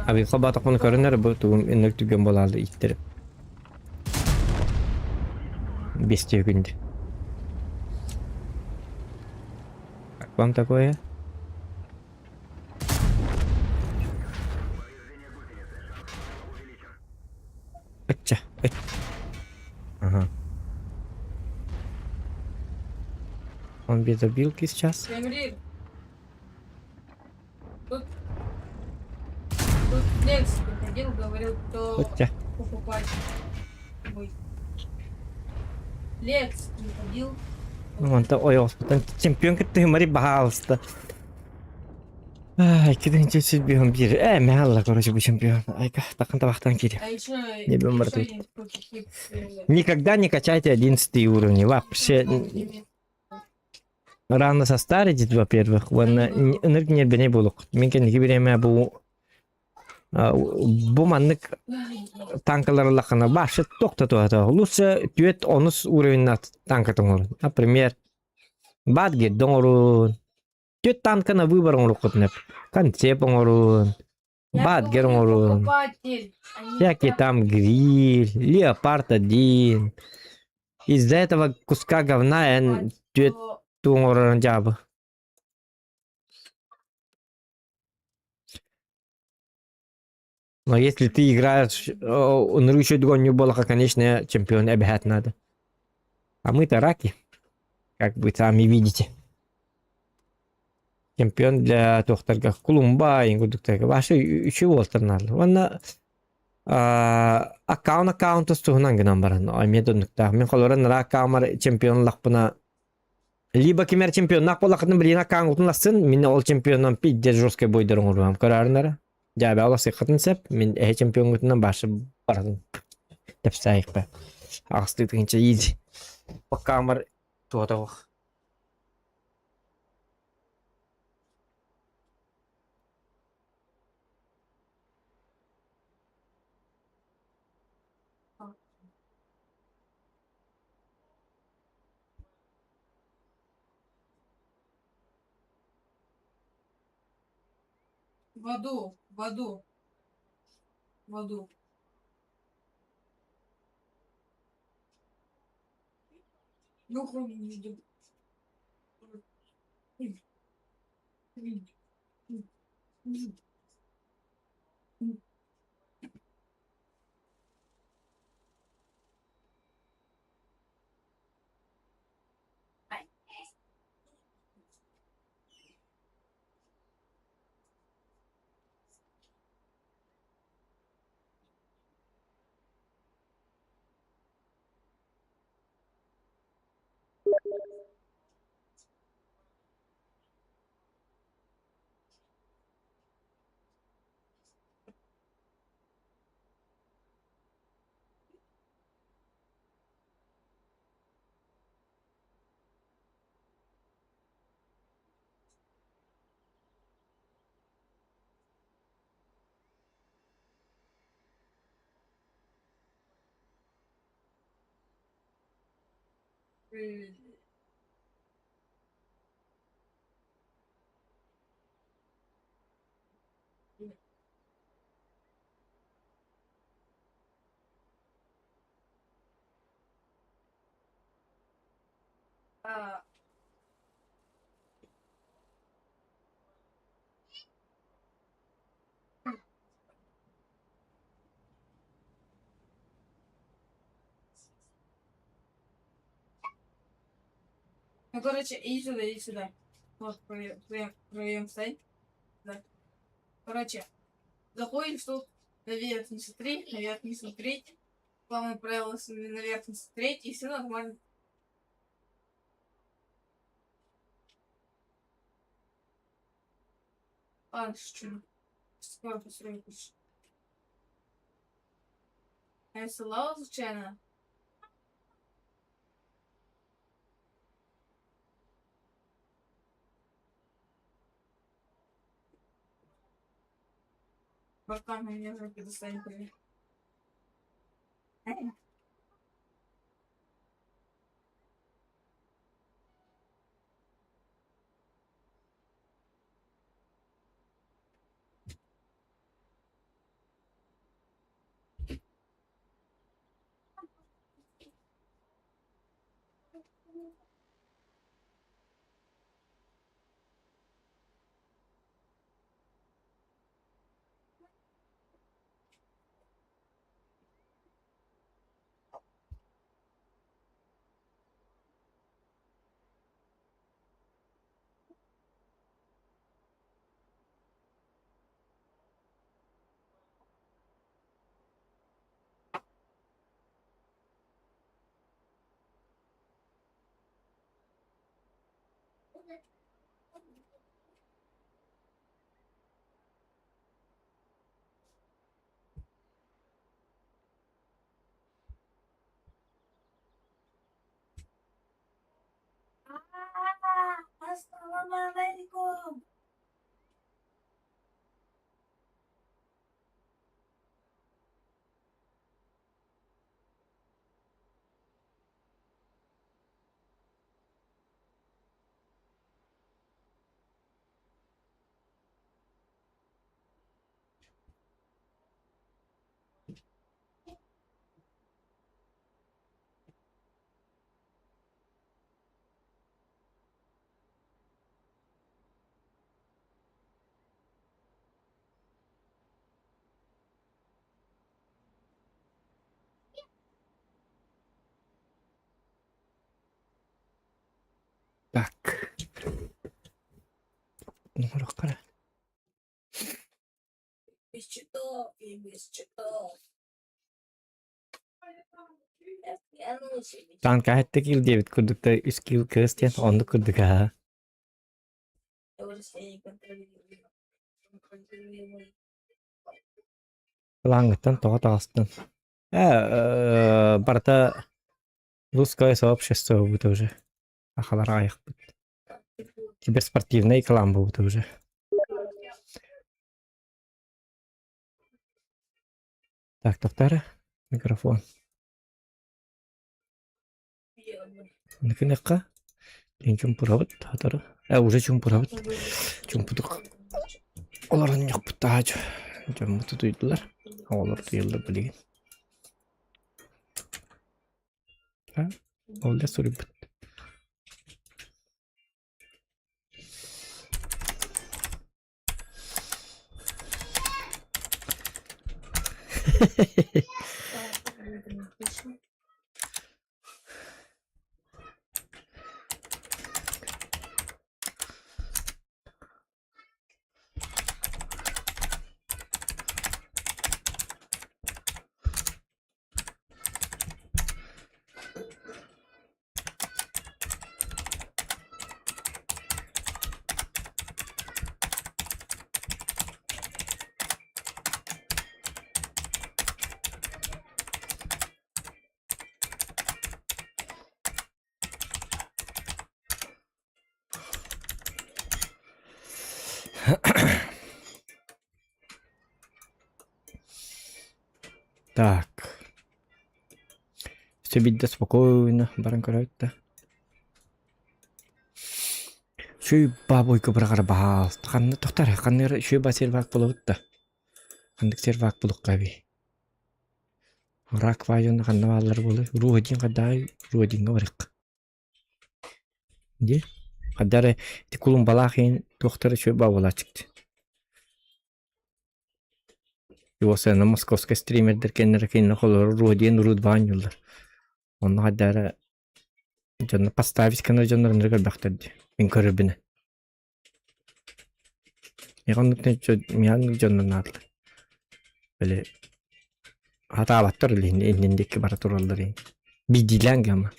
Обидкал батом он корнер был, то иннек түген болалды иттер. Бестия күнді. Как вам такое? Отча. Ага. Он без обилки сейчас. Эмрир. Тут Лекс приходил, говорил, кто Отча. покупать. Ой. Лекс приходил. Вон-то, ой, господи, чемпионка ты, Мари, пожалуйста. Ай, кидаем себе бомбир. Мяло, короче, бы чемпион. Ай-ка, так он тавахтан кири. А еще Не будем еще мордыть. есть каких-то, Никогда не качайте 11 уровень. Вообще. Randa состарить, во-первых, вон энергия не булук. Мен кенди береме бу маннык танкалар лахана башы токтотуата. Лучше тюет онус уровень танка тоңор. Например, бадге доңорун. Тюет танка на выбор оңрукутнеп. Концеп оңорун. Бадгер оңорун. Всякие там гриль, леопард 1. Из-за этого куска говна тюет туңорун жабы. Но если ты играешь на ручью догоню болоха, конечно, чемпион обязательно надо. А мы-то раки, как вы сами видите. Чемпион для тохтарга Кулумба, ингудуктага. Ваши чего остальное? Он аккаунт стугнан гынан баран. Амедонукта. Мен холоран ра камер чемпион лахпына. Либо кемер чемпион нах болахтын билин аккаунтын ласын, мен ол чемпионнан пидде жорсткой бойдырын урбам. Карарынара. Жабы ала сыйқатын сәп, мен чемпион күтінен башы бардым. Деп сайық бә. Ағысты түгінші еді. Баққамыр туғада оқ. В аду. Ну, хуй не иду. Ну, короче, иди сюда. Вот, проверим сайт. Да. Короче, заходишь тут наверх не смотреть, наверх не смотреть. Главное правило наверх не смотреть, и все нормально. Что? Скоро посмотришь. Я ссылала случайно. Братан, меня уже предоставили привет. Так. Ну, кара. Без читов и без читов. Я научилась. Танка хэтте кил дебит курдукта 3 кил кыстен онду курдук а. Я уже себя не контролирую. Контролирую. Лангыттан тоға тағыстан. Барта русское сообщество будет уже. Ахалар аяқ будет. Киберспортивный клан будет уже. Так, тоқтары. Микрофон. Наконец-то. Мен чумпуравыт, хатары. Уже чумпуравыт. Чумпудук. Оларын жоқ бұтта ажу. Жаммыты дүйділер. Олар дүйілді білеген. Олда сүрі бұт. Так. Все видно спокойно, баранкарайта. Шүй бабойка бірағар бағал. Қанны тоқтар, қанныр шүй ба сервак болуытта. Қандық сервак болуқ қаби. Рак вайын қанны балар болу. Руадин қадай, руадинға барық. Де? Қадары текулun балақын тоқтары шүй ба бола чыкты. Осы московский стримердер кеннер кейінна қолыр руадин рудван юлдар. Оны қадары жанна поставить канал жаннарыныр көрбақтарды. Мен көрібіні. Еғандықтан мен жаннарын арлы. Böyle hata avattır öyle elindeki bara turalları. Bir dilen ama.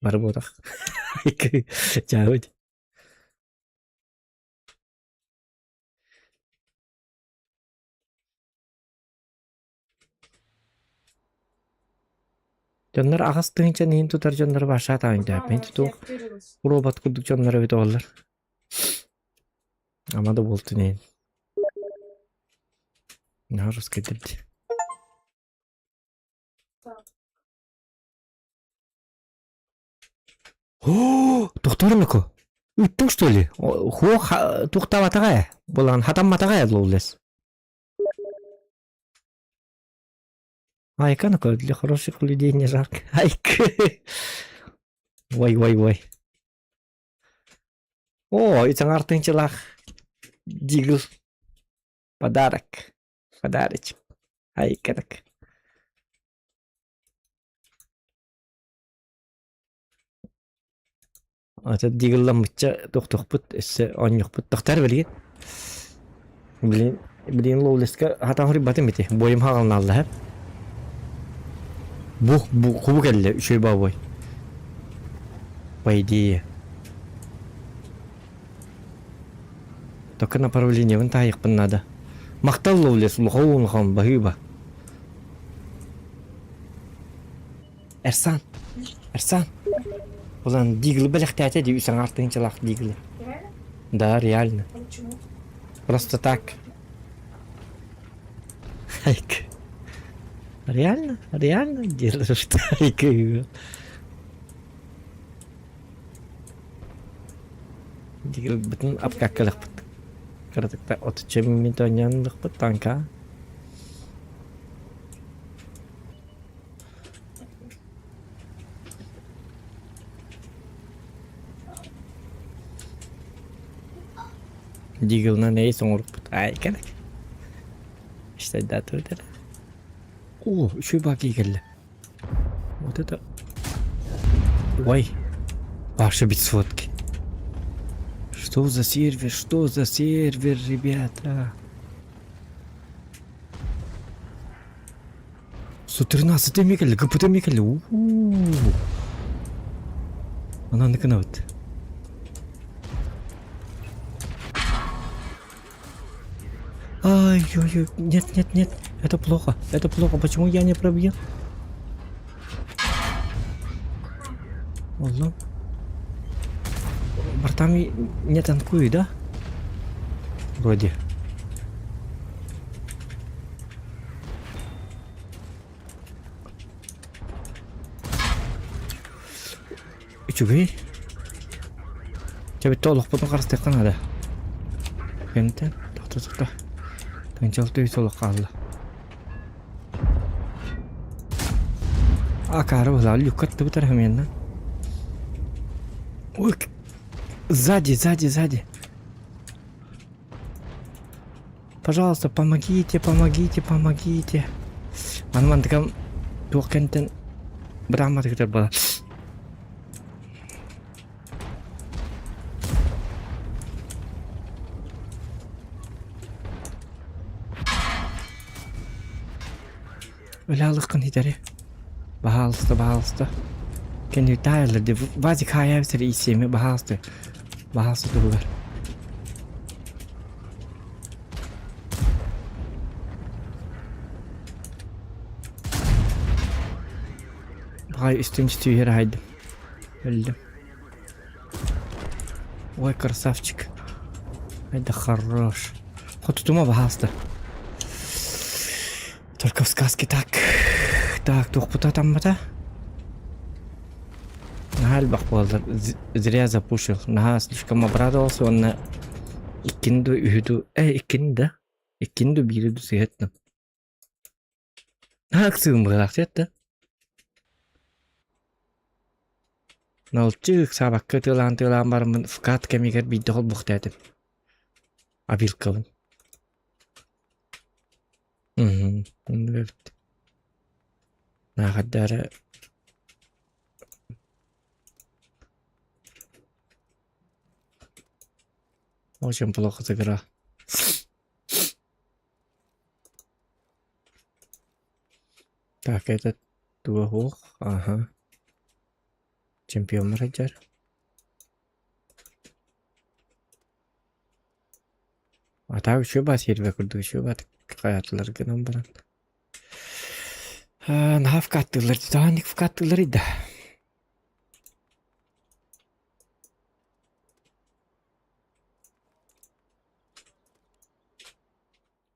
Bara bu da. Cavit. Canlar ağız tığınca neyin tutar canları başa tağınca. Ben tutuq. Robot kurduk canları öyle olur. Ama da buldu neyin. Ne harus getirdi. О, тоқтармыко. Үттің что ли? Хо тоқтап атағай. Болған хатам атағай лоулес. Айка, ну-ка, для хороших людей не жарко. Айка. Вай. О, итің артынчылақ. Дигл. Подарок. Подарочек. Айка-так. Ата дигылламытча тоқтоқпыт, эссе оңёқпыт. Тоқтар білген. Білген лоулеске хатан хори батым бете. Бойым хағалын алды хәп. Бұл құбы кәлі, үшөй ба бой. Байдие. Только направление вон тайықпын надо. Мақтал лоулес, лұқауын бағыба. Эрсан. Ulan Diggle belirtti de üsen artınçalak Diggle. Да, реально. Просто так. Хайк. Реально делаешь так. Diggle bütün apkakkalık bıt. Karatıkta 30 minut oynayanlık bıt tanka. Diggle'na neyi soğurup ayken. İşte daha öyle. Oo, şu bak iyi geldi. O da. Vay. Başka bir swatki. Что за сервер? Что за сервер, ребята? 113 мегали, ГПТ мегали. Она наканает. Ай-ой-ой, нет, это плохо, почему я не пробил? Oğlum. Братами не танкует, да? Вроде. Үчүгэй. Тебе толық бұтын қарысты қанады. Кенттен, тоқты. Таңчалты үй толық қалды. Акары бұлалы юкатты бұтар әменнен. Ой, сзади. Пожалуйста, помогите. Анман такам тоқкентен брамат кетер бала. Өлалыққын хитаре. Бағалысты. Can you dial the Vazik high after ECM Bahaster Dugar? High stinch to your hide. Ой, красавчик. Это хорош. Хоть тут ума Бахаста. Только в сказке так. Так, тух пута там мата. Нахал бақпалдар, зря запушил. Наха слишком обрадовался, он на икинду бириду сыгетным. Акциум былақтет, да? Научық сабаққа тылан бармын, вкат кемегер бейді қол бұқтадым. Абилкавын. Нағаддары... Очень плохо сыграл. Так, это двух. Ага. Чемпион Раджар. А так еще бас ерве курду, еще бат каятлар гынан баран. На вкаттылар, таник вкаттылар ида.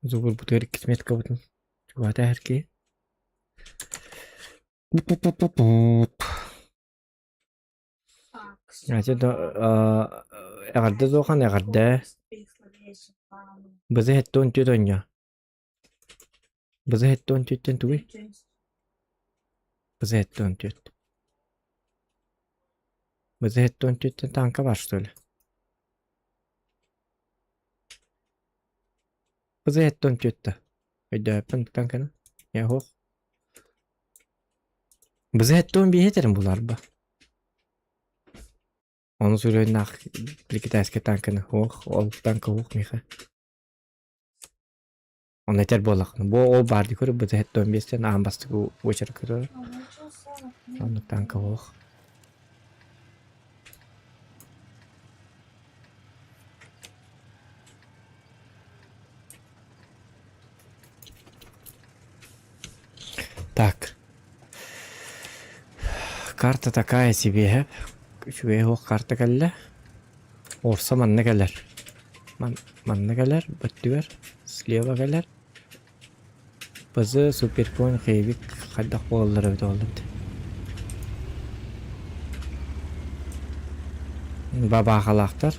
Зубр бутер кисмет кабытын. Чугата herki. Значит, эгерде зохан эгерде. Бизы хеттон түйдөнья. Бизы хеттон түйттен туй. Бизы хеттон түйт. Бизы хеттон түйттен танка бар, что ли? Бизы хеттон түйтті. Өйді пынктан кана. Я хоқ. Бизы хеттон бейетерім бұлар ба. Onu söyleyeyim nak bir eski tankını hoq, ol tanka hoq miha. Onu yeter bolaq. Bu o bardı körüp bize het dönbesden ambastı bu uçar körür. Onu tanka hoq. Так. Карта такая себе. Şuraya hoş karta geldi. Orsa manna gelir. Manna gelir. Battıver. Sleva gelir. Bazı supercoin kaybik kaddak boğulları bir oldu. Baba halaktar.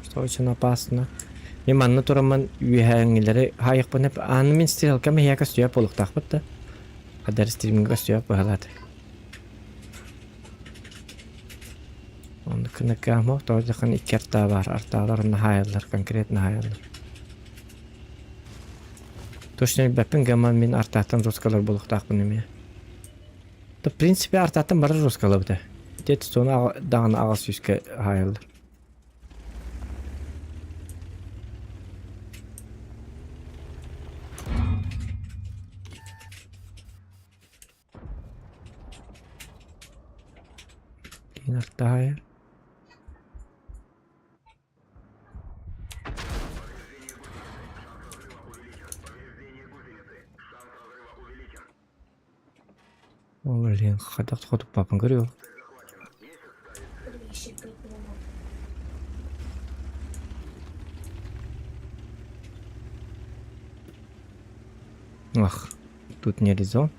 İşte o için apasına. Ben manna turamman üyehengileri hayık bunu hep anımın stil kame hiyaka suya poluk takmadı. Kadar streaming'e suya bağladı. Onu kınıkam o, doğru yakın iki arta var. Artalar nihayetler, konkret nihayetler. Точно бәпін гаман мен артаттан жоскалар болық тақпын еме. В принципе, артаттан бары жоскалы бұды. Деді соны дағын ағас үйске хайылдар. Инартая. Блин, ходок ходу папа говорю. Ах, тут не резон.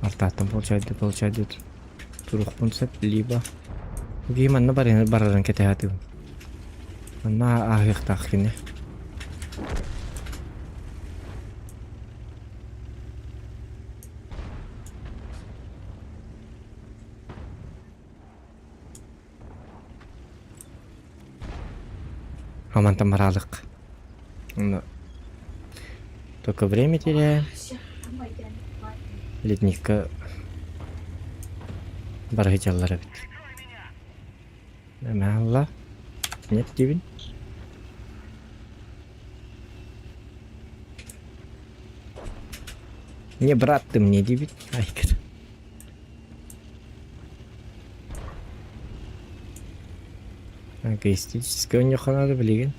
Артатом получает турух пунсет, либо гиман на бараран кетехатив. На ахих тахине. Аман там моралык. Ну, только время теряем. Ледника баргачаллары бит. Алла. Нет, дивин. Не брат ты мне дивит. Айкер. Эгоистическое у него надо, блин.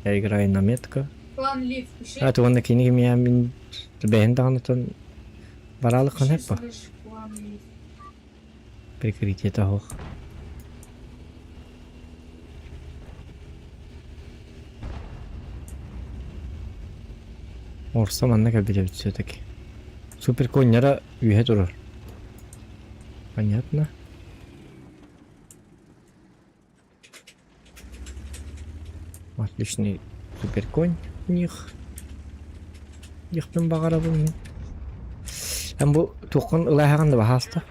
Я играю на метку. Клан Лив, пиши. А то он на кине меня min бэндаган тон баралык он хеппа. Клан Лив. Прикрытие того. Орса манна кабелет все-таки. Супер коньяра үйе турар. Понятно. Отличный супер конь у них. Ихпен багара бу. Ам бу тукун ылайган да бахаста.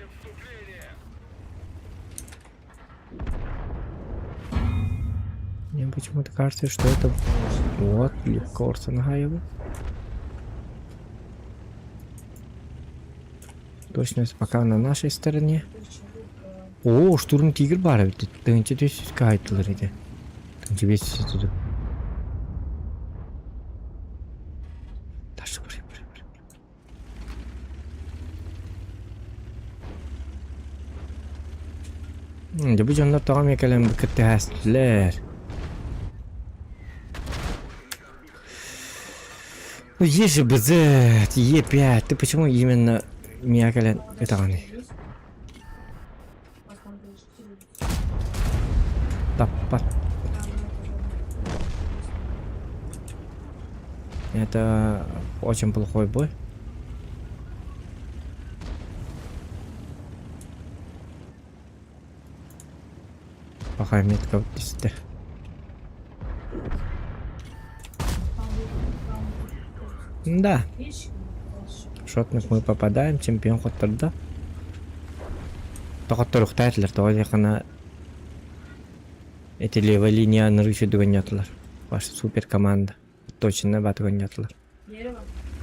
Мне почему-то кажется, что это вот легко Орса Хаева. Точность пока на нашей стороне. О, штурм тигр бар бит. Тынчы төсүз кайтылар иде. Тынчы бесisi туду. Ташы buraya. Bu canlar tamam yakalım bıkıttı hastler. Ну есть же БЗ, Е5, ты почему именно Миакален это они? Таппа. Это очень плохой бой. Плохая метка вот здесь. Да. Шотных мы попадаем, чемпион хотторда. Тоқоттор уқтайтылар, тоғыз яқына эти левая линия нарышу догонятылар. Ваша супер команда. Точно батгонятылар.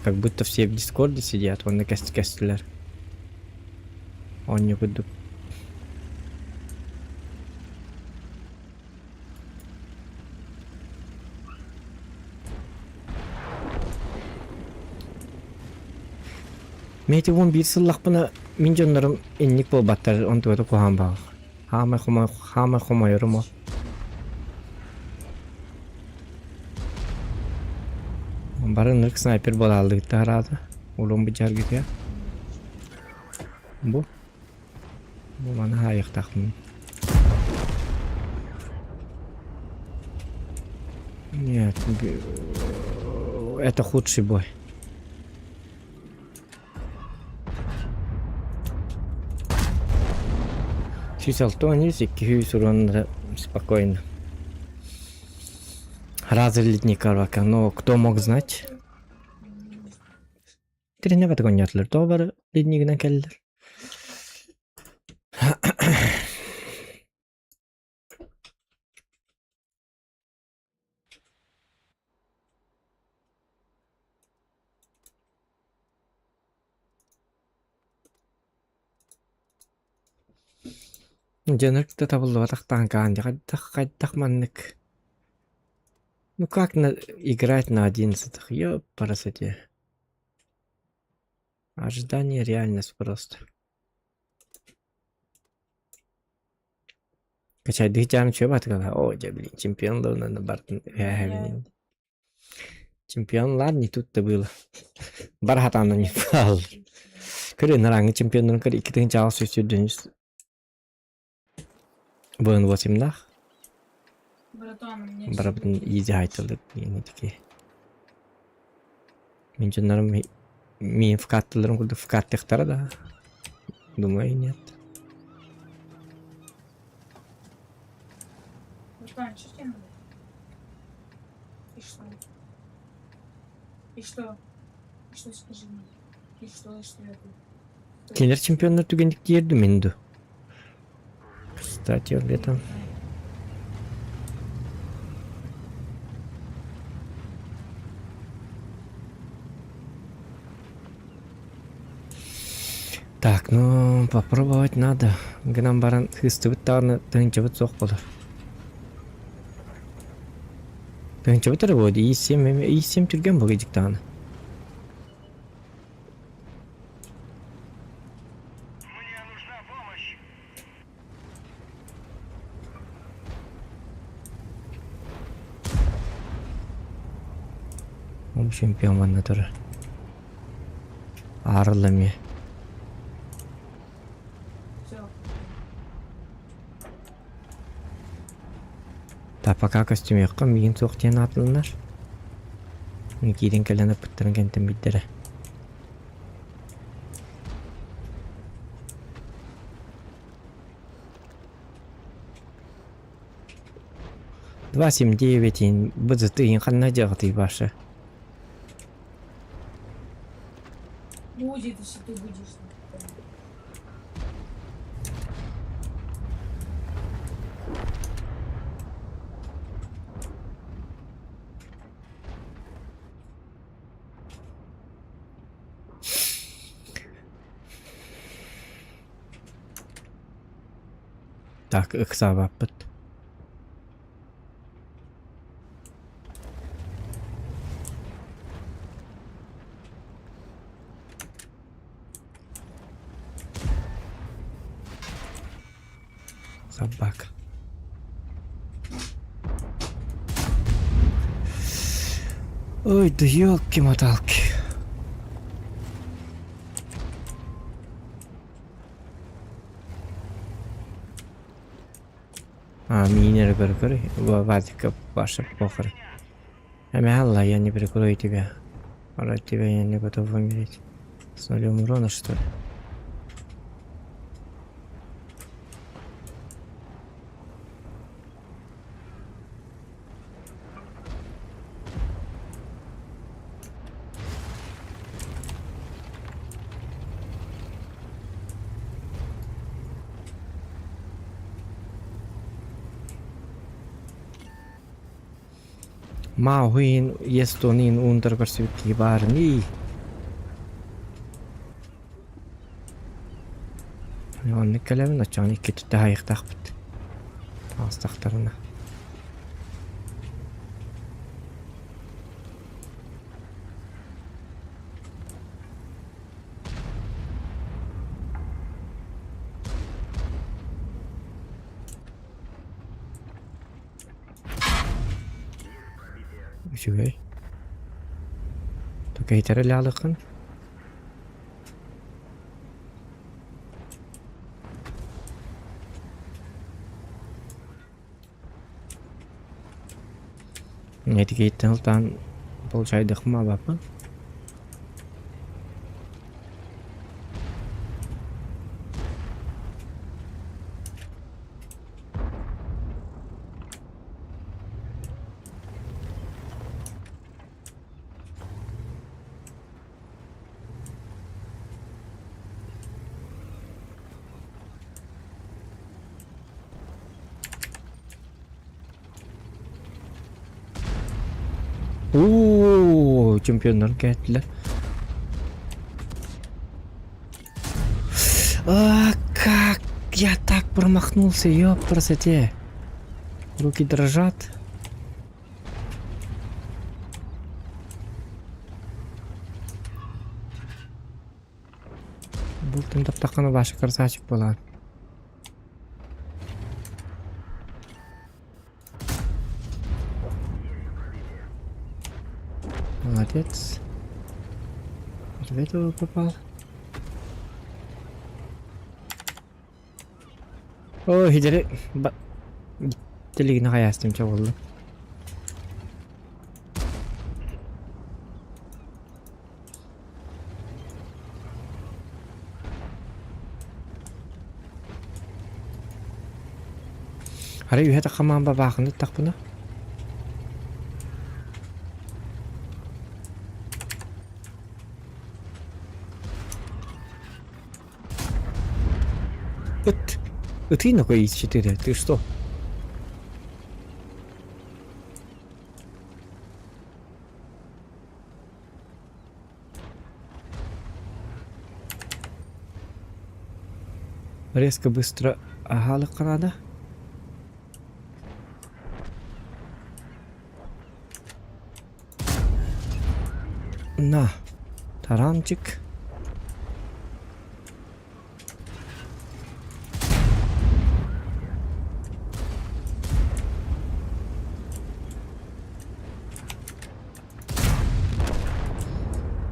Как будто все в дискорде сидят, вон на кастилер. Он не буду. Мэти вон бир сыллах бына мин жоннорум энник бол баттар он тугата кухан баг. Хама хомойорум ол. Барын нырк снайпер бола алдык тарады. Улум бычар кете. Бу мана хайык тахмын. Нет, это худший бой. Чисалтонис и кьюсурон спокойно. Разрелитник карвака, но кто мог знать? Тренер отгонятлер, добр ледник на келлер. Жанрк-то табылды атақтан каан, қайдақ маннык. Ну как играть на 11-х? Ёпарасоте. Ожидание реальность просто. Kaçaydı hiç canım çöp atık. O bileyim çempiyonluğuna bartın. Çempiyonlar ne tuttu bu yıl. Bar hatandan yapal. Kırın herhangi çempiyonların kırı iki tane çağ sürdünüz. Bugün vasimdah. Братан, мне Barabın iyice haytalık yeni ki. Мен жондарым мен фкаттыларым курдук фкаттыктары да. Думаю, нет. Братан, что тебе надо? И что? И что? И что, скажи мне? И что это? Kenar çempiyonlar tükendik diyerdi mendu. Кстати, об этом. Так, ну попробовать надо. Гнам баран хыстыбыт тағына тыңчыбыт соқ болар. Тыңчыбыт ары болды. Иіссем түрген бұл едік тағына. Мне нужна помощь. Ол чемпион ванна тұры. Арылы ме. Все. Тапака костюм яққа миген соқ тен атылынар. Кейден кәленіп бұттырын кәнтін бейдері. Два 7-9 бұзыты ең қанна жағыты башы. Будет, если ты будешь. Так, ықса баппыт. Собака. Ой, да ёлки-моталки. Минер бір-бір, вазика башып похыр. Әмі Алла, я не прикрою тебя. Ради тебя я не готов умереть. С нулем урона, что ли? Мауин естонин унтергорсвитки барни. Яны калем начани кетте хайхтахбыт. Астахтарына. Şuraya. Toka yeter alakın. Ne diye gittiğinizden bol çaydık mı babam? Ooo, чемпиондар geldiler. Как я так промахнулся, ёпрсоте. Руки дрожат. Бұл тымдап тақаны башы красавчик болады. Молодец. В этого попал. О, хидери. Телегіне қаястым чоғылды. Арай үйәті қаман ба бақынды тақ бұны? Ты на кой из 4? Ты что? Резко, быстро. Ага, надо. На. Таранчик.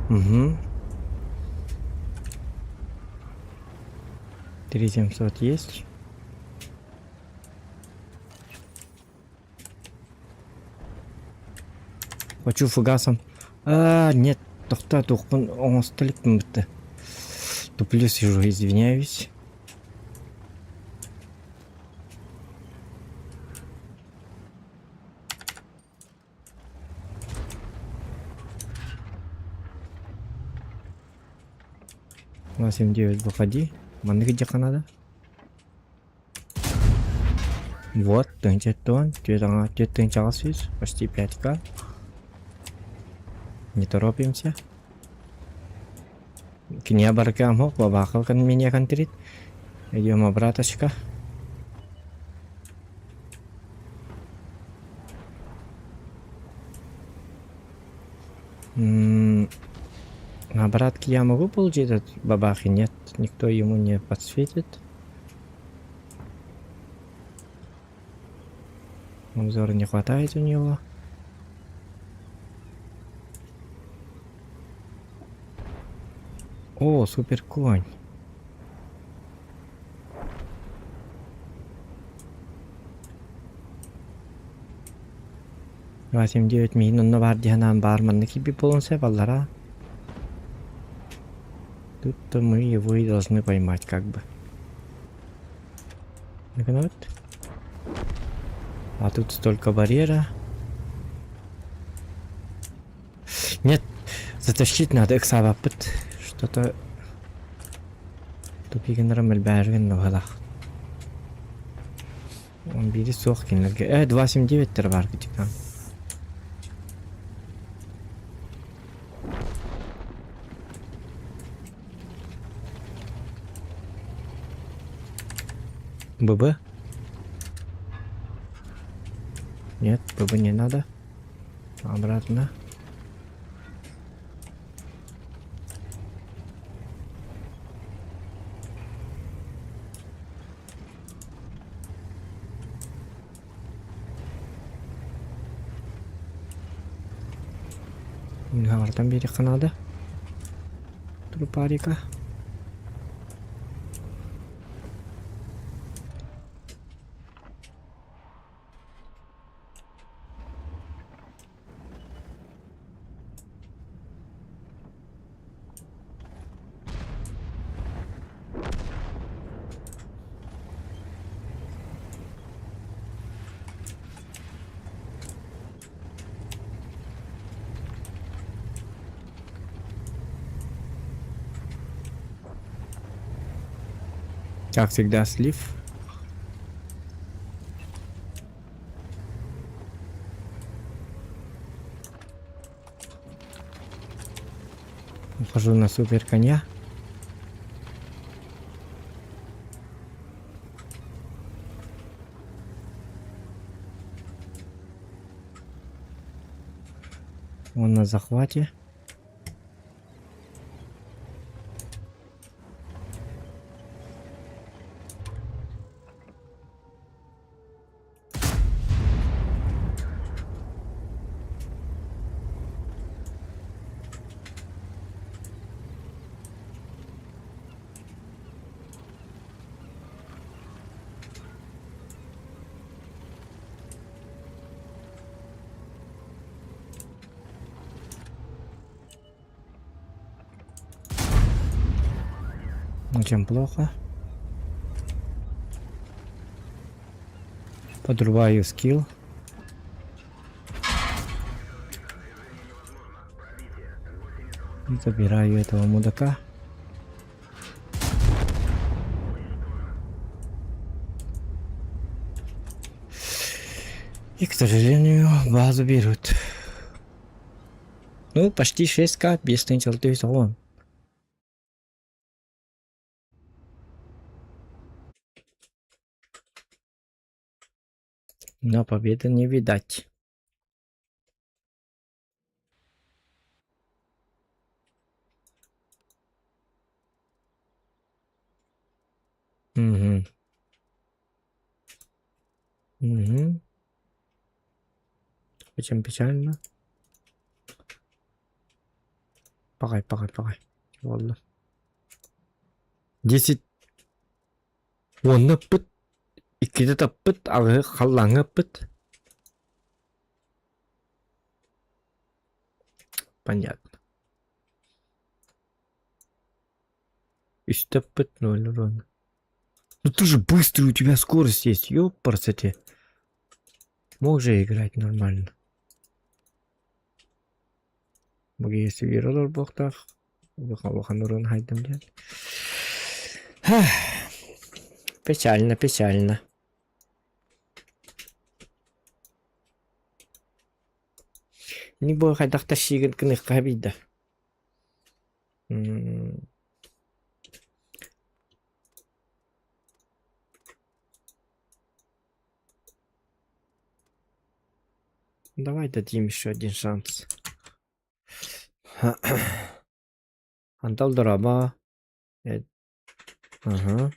Угу. 3700 есть. Хочу фугасом. Нет, тоқта тоқпын оңыстылықпын бітті. Туплю сижу, извиняюсь. Восемь 9 выходи. Маны где надо? Вот, тон, почти 5к. Не торопимся. Киня баркам хок, бабахал кан меня контрит. Идем обраточка. Обратки я могу получить от бабахи? Нет, никто ему не подсветит. Обзора не хватает у него. О, супер конь. Восемь 9 минут на варде нам бармен на кипи полонсе валара. Тут-то мы его и должны поймать, как бы. Вот. А тут столько барьера. Нет, затащить надо эксавапыт. Что-то... Тупигенером эльбärgen ногалах. Он бири сохкинлерге. 279 тер бар кичикан. ББ? Нет, ББ не надо. Обратно. Артан бери канада. Трупарика. Как всегда, слив. Ухожу на супер коня. Он на захвате. Очень плохо. Подрубаю скилл. Забираю этого мудака. И, к сожалению, базу берут. Ну, почти 6к без тенчел салон. Но победы не видать. Угу. Угу. Очень печально. Погай. Ладно. 10. Оны пыт. Иккиде таппыт. Ағы қаллаңы пыт. Понятно. Üstte пыт 0 урона. Ну ты же быстрый, у тебя скорость есть. Ёпарсете. Мог же играть нормально. Бugün если виралар боқтақ. Бақан урон хайдым дед. Печально. Не бой хайдақта шиген кінік қабиді. Давай дадим еще один шанс. Антал дораба. Ага.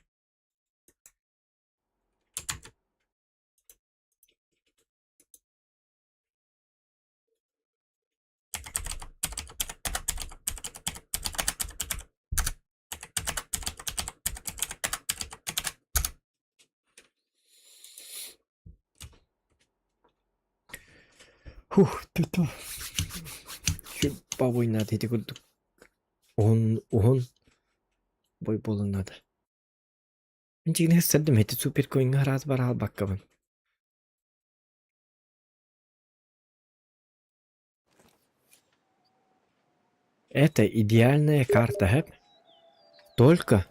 Фух, ты-то. Бабой надо эти годы. Он бой болу надо. Инчигне саддым эти супер коинга раз барал баккабын. Это идеальная карта, хэп. Только.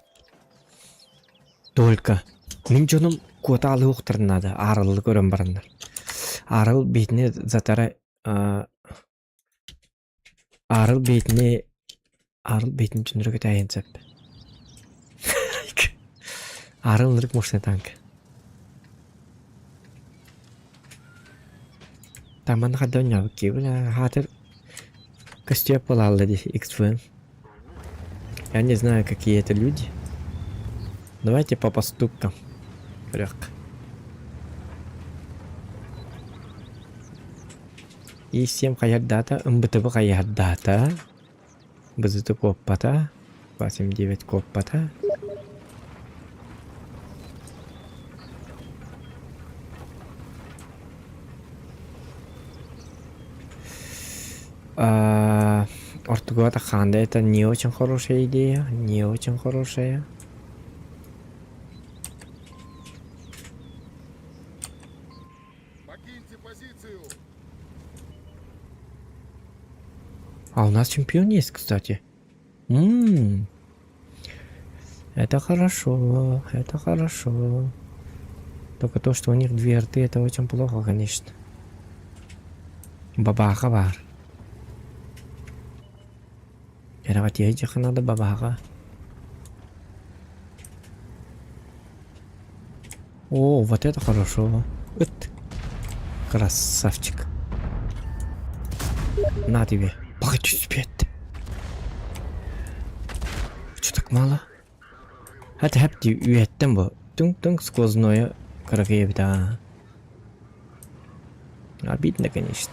Мен жоным куаталы уқтырын надо. Арылы көрім барындар. Арыл бетіне затара... Арыл бетіне жүндірігі тәйін сәп. Арыл нұрық мощный танк. Таман қадда ойнабы кебіл, хатыр костюм полалды де XFM. Я не знаю, какие это люди. Давайте по поступкам. Легко. И всем каярдата, МБТБ каярдата. БЗТ коппата. 89 коппата. Ортугата Ханда это не очень хорошая идея. Не очень хорошая. А у нас чемпион есть, кстати. Это хорошо, это хорошо. Только то, что у них 2 арты, это очень плохо, конечно. Бабаха бар. Эравать ейджиха надо бабаха. О, вот это хорошо. Вот. Красавчик. На тебе. Погоди, успеть. Что так мало? Это хапти уеттен бу. Тунг-тунг сквозное карагеевда. Обидно, конечно.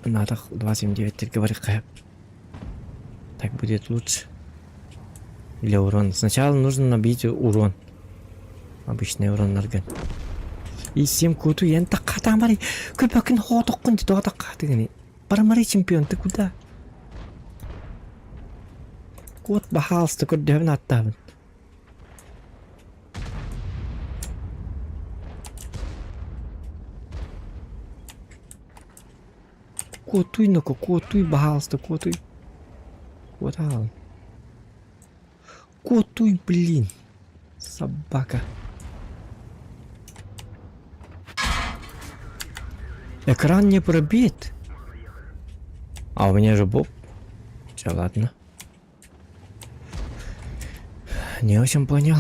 Надо 279 говорит, так будет лучше. Или урон. Сначала нужно набить урон. Обычный уроннарган. И 7 куту ян такката мари. Көпөкүн хотоккун дит отаккаты гени. Бармари чемпион ты куда? Кот бахалсты көрдөбүн аттабын. Котуй ну котуй бахалсты котуй. Котал. Котуй, блин. Собака. Экран не пробит. А у меня же боб. Че, ладно. Не очень понял.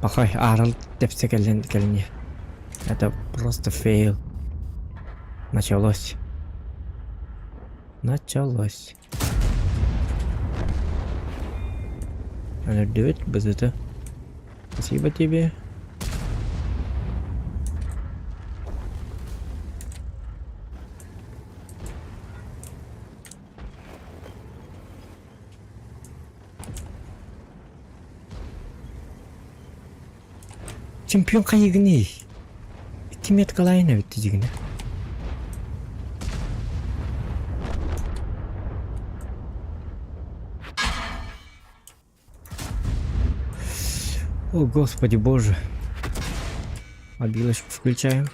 Похай, Арл, тепсе келне. Это просто фейл. Началось. Началось. Надо делать без этого. Спасибо тебе. Чемпион кайгыны. Тимет калайна бит дигине. О, господи боже. Мобилочку включаем.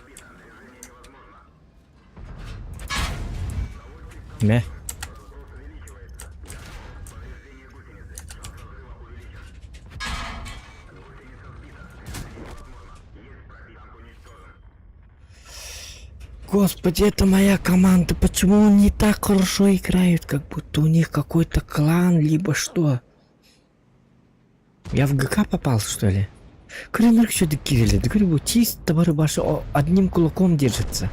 Мя. Господи, это моя команда. Почему они не так хорошо играют, как будто у них какой-то клан, либо что? Я в ГК попал, что ли? Кренер что-то кирили. Да говорю, чист товары ваши одним кулаком держится.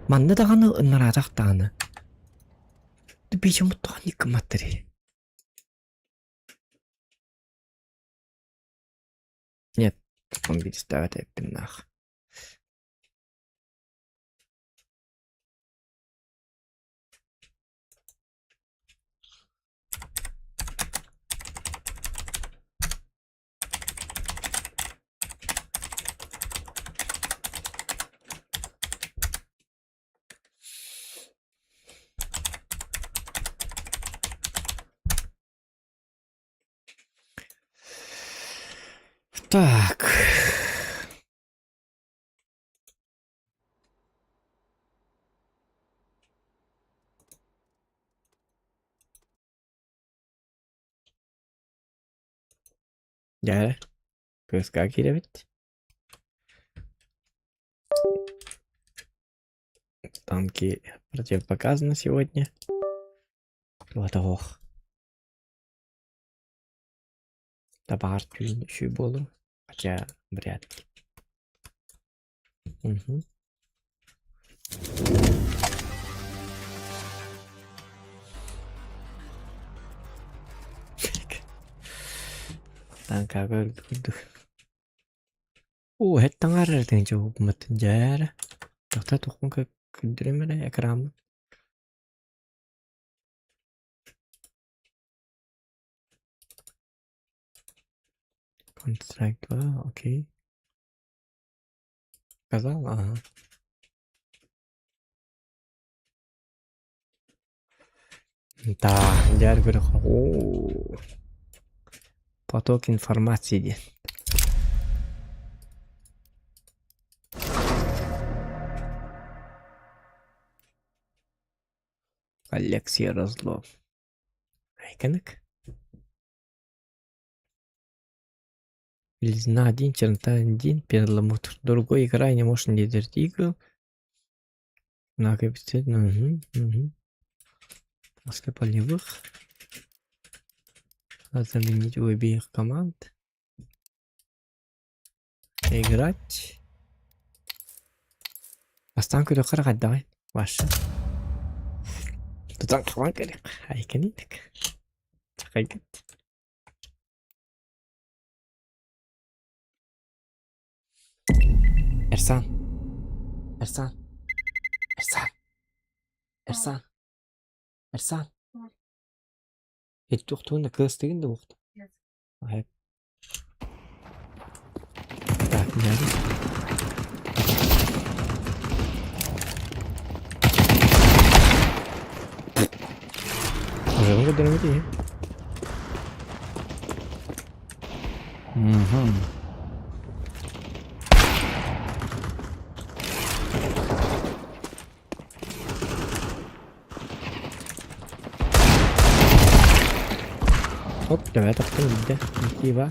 Манна даганы наратах таны. Да почему тоника матери? Нет, он будет ставить в пинах. Так. Я выскакивать. Танки противопоказаны сегодня. Вот ох. Табар еще и было. Хотя вряд ли. Угу. Танка көрдүк. О, хеттаңар деген жооп матын жара. Такта токунга күндүрөмөр экран. Counter-Strike 2, окей. Сказал, ага. Да, диар бир. О. Поток информации. Алексей Разлов. Айканек. Лизна один, чернота один, перламутр. Другой игра не может лидерить игру. На капитет. Угу. После полевых. Надо заменить у обеих команд. Играть. Останку до карагат давай. Ваша. Тут команда керек. Айканитик. Чакайгат. Ersan. Ersan. Ersan. Ersan. Ersan. Hiç yoktuğunda kız değil de yoktu. Evet. Hep. Tak nerede? Uzun da dönemedi ya. Hop deme taktım gitti. İyi var.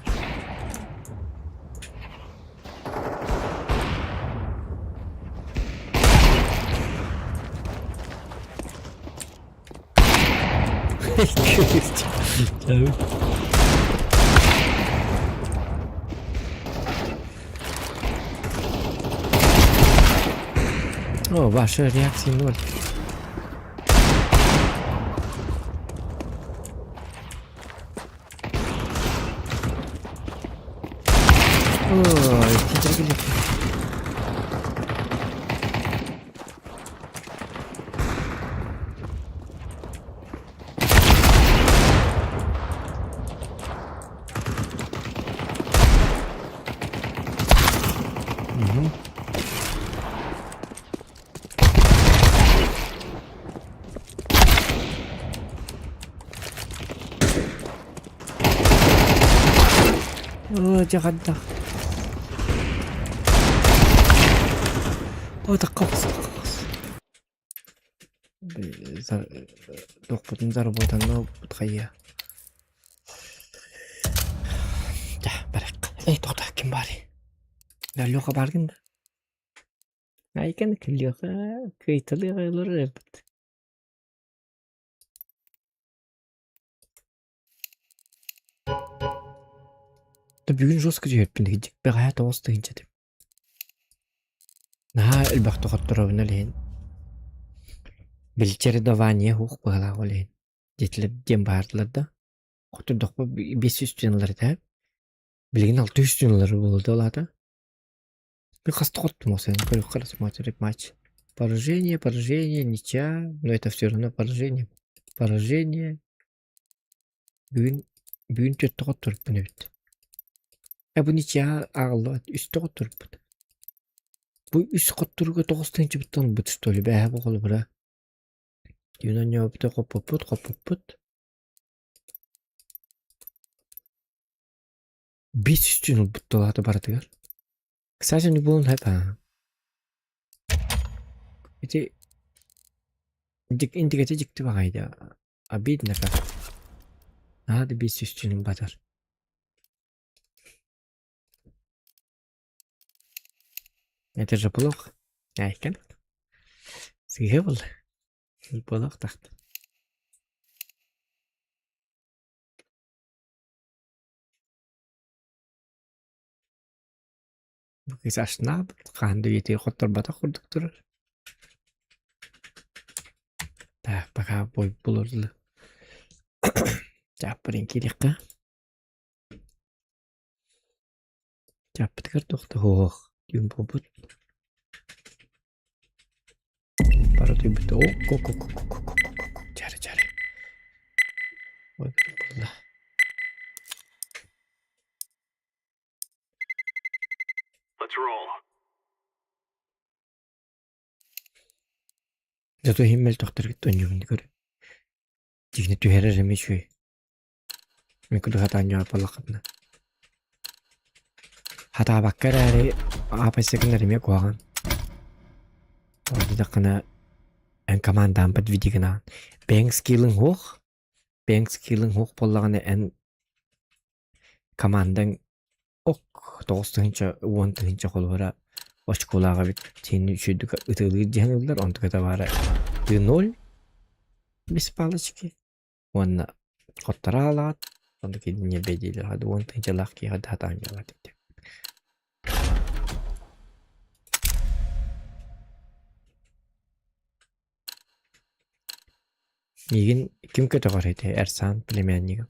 Tabii. O başka reaksiyon var. Oo, ikinci geliyor. jangan dah. Oh, takos. Doktorun zarbotanı butxaya. Ya, barak. Doktor kim bari? Geliyor kabargın da. Ay kan geliyor. Kıytalı ayılır elbet. Bugün жестко жіберіп гидик би гая тоосты гинче деп. Наха элбах тоқотторобуна лейн. Билчеридование хук бала олейн. Жетилер дем бардылар да. Котурдук 500 тыйынлар да. Билген 600 тыйынлар болду олада. Би касты коттум осен. Көрүп смотрит матч. Поражение, ничья, но это все равно поражение. Бүгүн төттө коттуруп буну бит. Bu niçin ağlı üstte oturup bu üst kotturuga 9-cı button butuştolu be bu kolu bura. Yunan yaptı kopuput. Biz üstünü buttoladı baradıgar. Kısaca ne bulun hep ha. İşte indikatı çıktı bakaydı. Abid ne kadar. Hadi biz üstünü batar. Это же плохо. Айкен. Съебал. Плохо так. Biz aşna kandı yeti kotor bata kurduk durur. Da baka boy bulurdu. Çapırın kilikka. Çapıt kırdık da hoğ. Yung popot. Para tuh betul. Oh, kok. Cari. Waduh. Let's roll. Jatuh himmel dokter gitu nyuruh gor. Jigni tuh herer remishui. Meku dah tanya apa lakatna. Hata bakkar ari apa sekundarim ya kuagan. Orada kana en kamandan pat vidigana. Bank skilling hoch pollagana en kamandan ok 9-cı kolvara oşkolaga bit seni şüdük ıtılı canlılar ontuka da var. 0 bis palaçki. Ona kottara alat. Ondaki niye bedeli hadi 10-cı lakki hadi hatan yalat. Мигин ким көтө карайт Эрсан племянниги.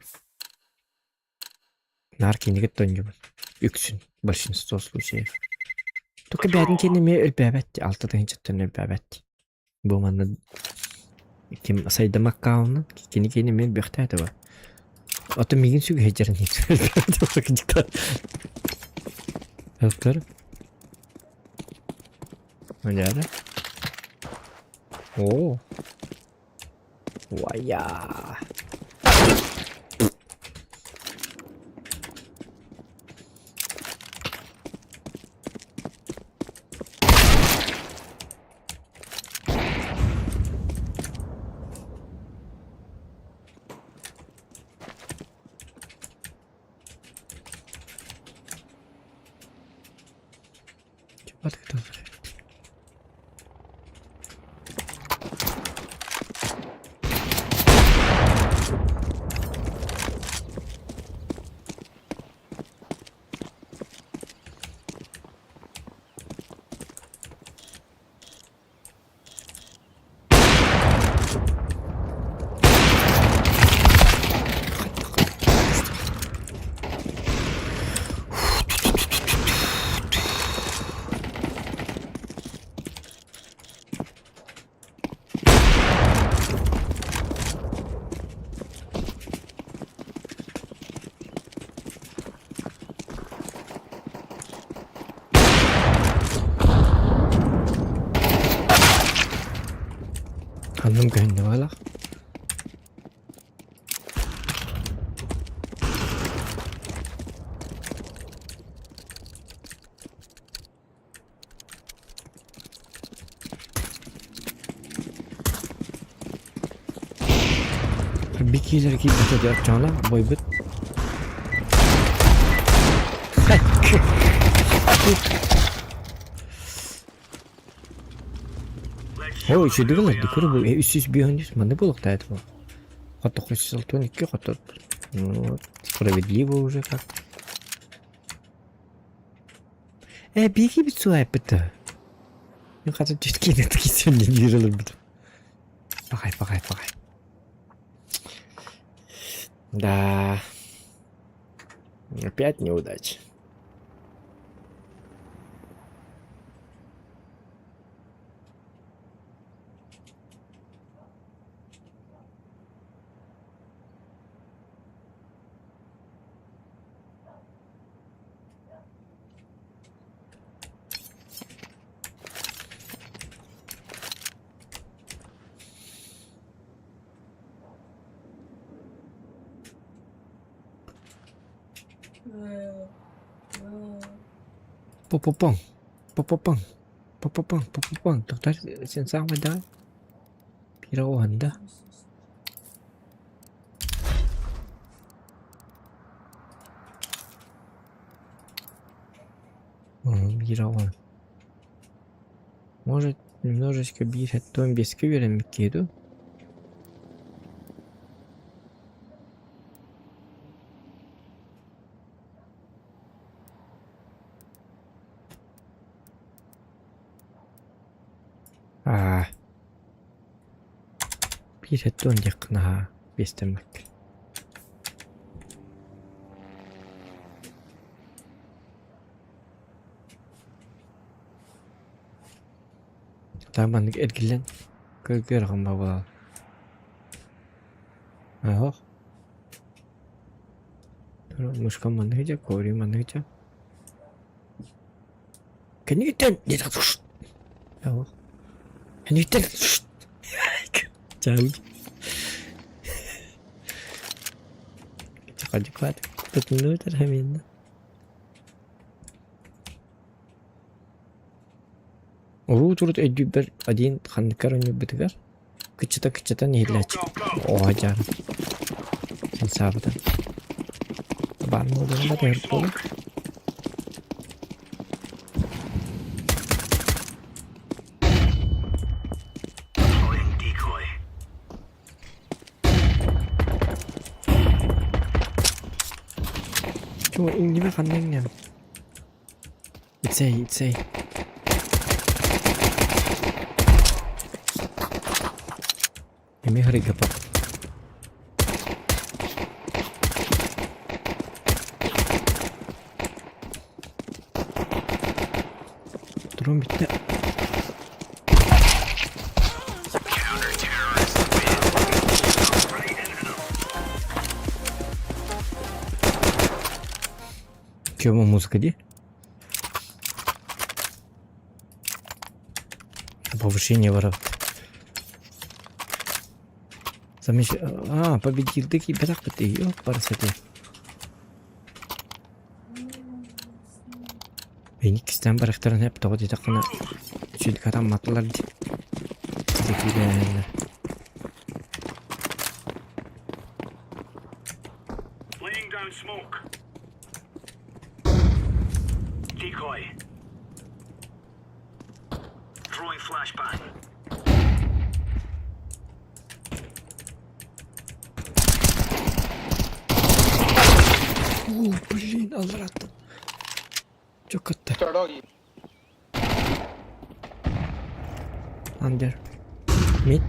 Наркиниги тонжу. Үксүн большинство случаев. Tuka bädin kendime ölbäbet. Altıdan çıttın ölbäbet. Bu manna kim saydamak kaunun kendime bektädi var. Ata migin süg hejerin hiç ölbäbet bakıcıklar. Öptür. Öyle ara. Oo. Vay ya. Cepat kita. Kanım gönlü valla. Bir kişiler ki batacak canla boy bit. О, еще дырла, декору, üst bir öncesi mı ne buluk da bu? Hatta 962 hatta. Ну, справедливо уже как. Беги bir su yapıtı. Ne kadar ciddi ne tıkısın ne yürülür bu. Bakay. Да. Опять неудача. Попопон. Doktor sen sağ mı da? Bir o anda. Bir o. Может немножечко бить том без кивером киду. Bir ton yakına beslemek. Tamam, ergilen. Gör ama var. Aha. Muşkan manhıca, kori manhıca. Keniten direkt. Aha. Keniten. Canım. Cepat. Tutun terhemin. Oru turut edüber adin khandikar önü bitigar. Kıçıta nehirlaç. Oha canım. Sen sabıdan. Var mı olduğunda da olur. Cuma ini kandangnya. It's a. Ini hari kapan? Yavrum bitti. Чему музыка, ди? Повышение ворот. Победил таки, бедак ты, ёп, парасети. Бейник кистен барахтарын hep тоғы дейді қына. Сөйдік адам матылар ди. Laying down smoke. Decoy. Throwing flashbang. Блин, алратты. Çok kötü. Under. Mid.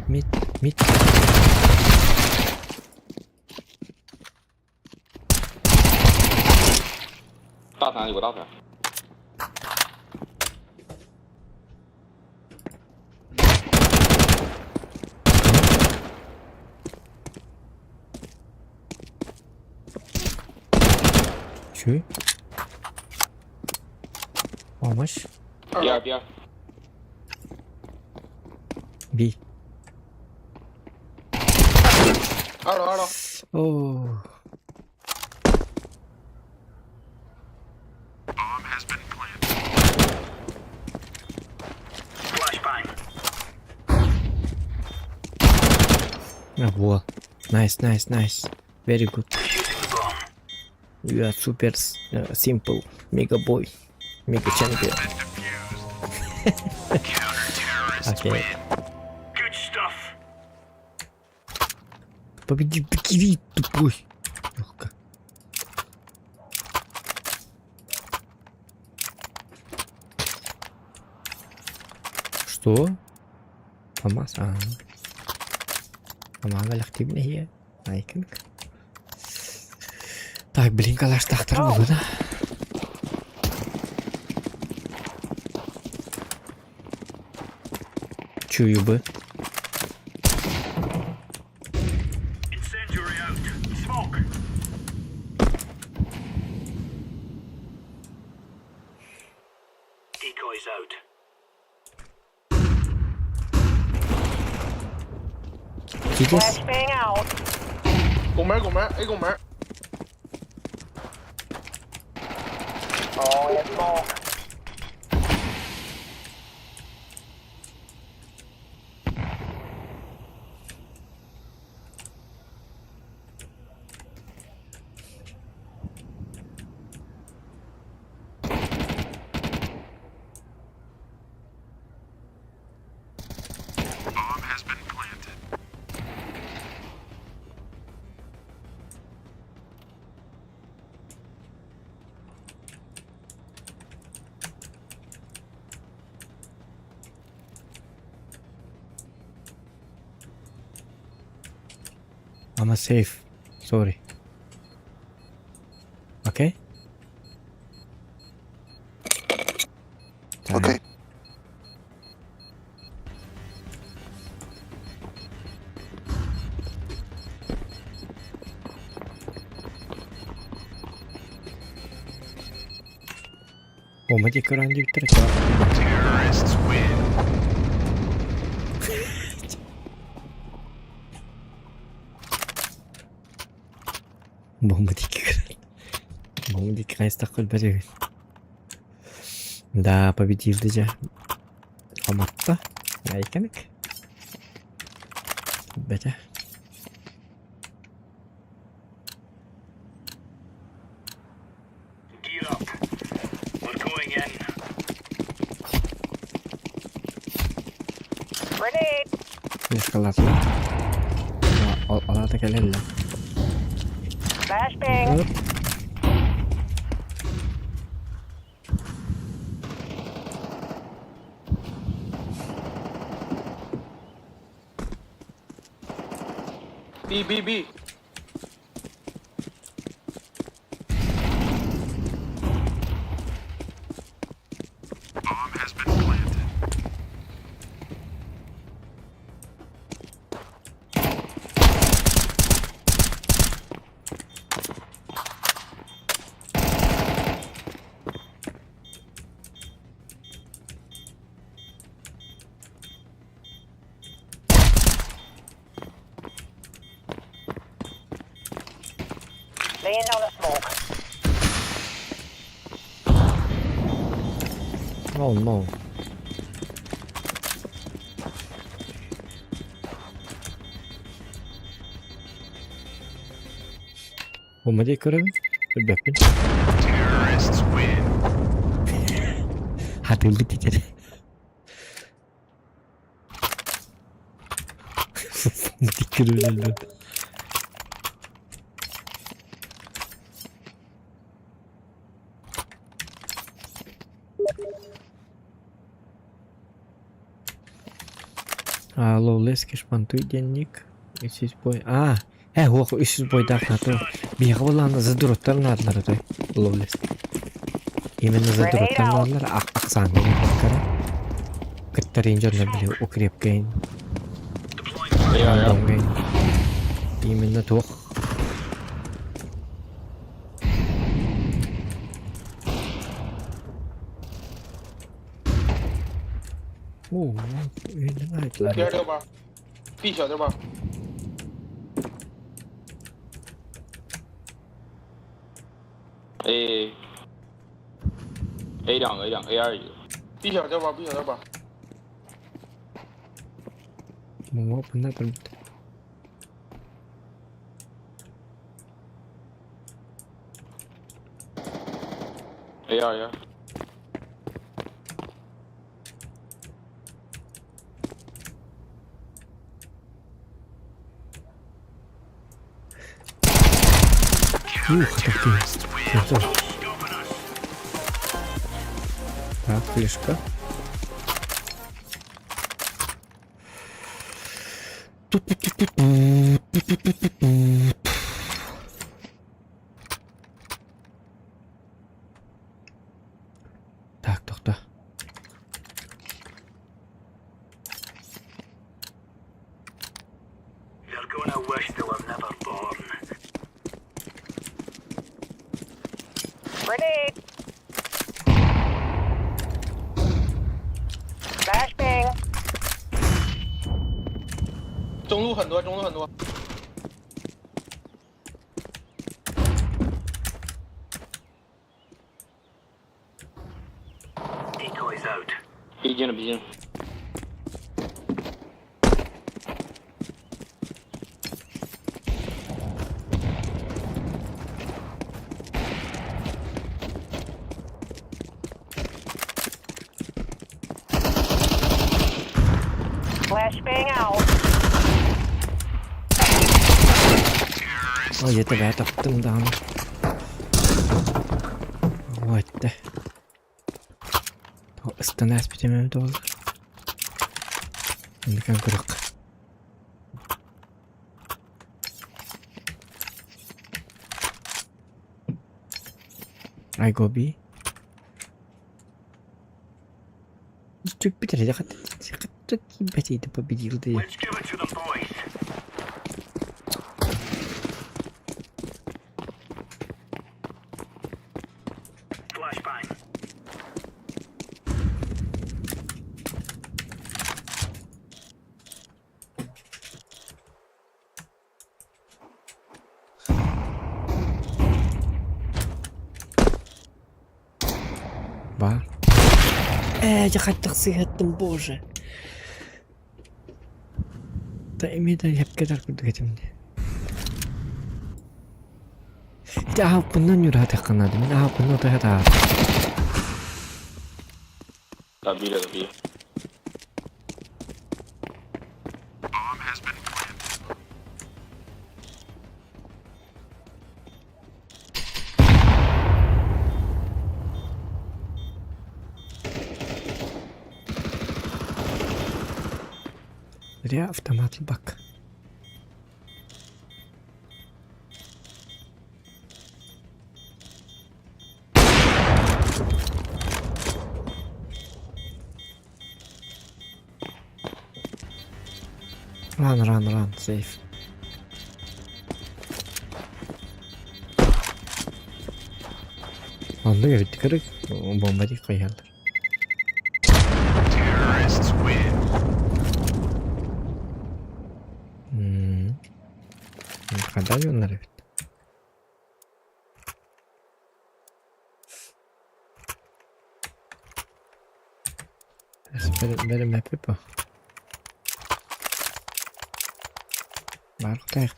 Şu. Olmuş. Yeah. B. Oh. Bomb has been planted. Flashbang. Wow. Nice. Very good. Defusing the bomb. You are super simple. Mega boy. Mega champion. Counter-terrorists Okay. win. Good stuff. Победи, тупой. Легко. Что? ФАМАС? ФАМАС активная هي. Айкинг. Так, блин, калаш тахтар было, да? Чую бы. Incendiary out. Smoke. Decoys out. Чидес. Flashbang out. Oh, and smoke. Bomb has been planted. I'm safe. Sorry. Okay? Okay. Bomba kıran gibi bir tarafa. Terrorists win. Bomba кыран. Bomba кыран стакал берет. Да, победил déjà. Аматта. Айканек. Бетя. Gear up. We're going in. Grenade. Eskalaatio. Alata kelellä. Flashbang. B. Bomb has been planted. Laying down the smoke. Oh no. Bomba diye kırarım. Bir bakın. Terrorists win. Hadi öldü diyeceğim. Dikkat öldü. Lawless cash bantu денег. 300 boy. О, 300 бойда хату. Бига булганда задуруттарын адылар той. Lawless. Именно задуруттарын адылар аксан деген кара. Кыттарын жонна биле укрепкейн. Именно тух. О, это найтлар. ，B 小对吧？A 两个 A 二一个，B 小对吧？B 小对吧 Mau benar kan? A 二一。такие. Так, флешка. Так, to'xta. They're gonna wish they were never born. Grenade. Flashbang. 中路很多，中路很多。 Decoys out. 逼近了，逼近了。 Flashbang out. Ой, это я таптым дан. Вот да. Станас битемем доллар. Енді kan курак. I go B. Чуть битер, я хотел бить, это победил ты. Let's give it to them, boys. Flashbang. Ба. Я хотел сыграть, боже. Да именно я кидал куда мне. Это bundan yürü hadi kanadı. Ben bunu da hadi.打 B 了，打 B。 Nereye автоматlı bak. Run, safe. Andı ya bitti kırık. Bomba değil koyarlar. Terrorists win. Kadar yollar evet. Benim hep bu. Var tak.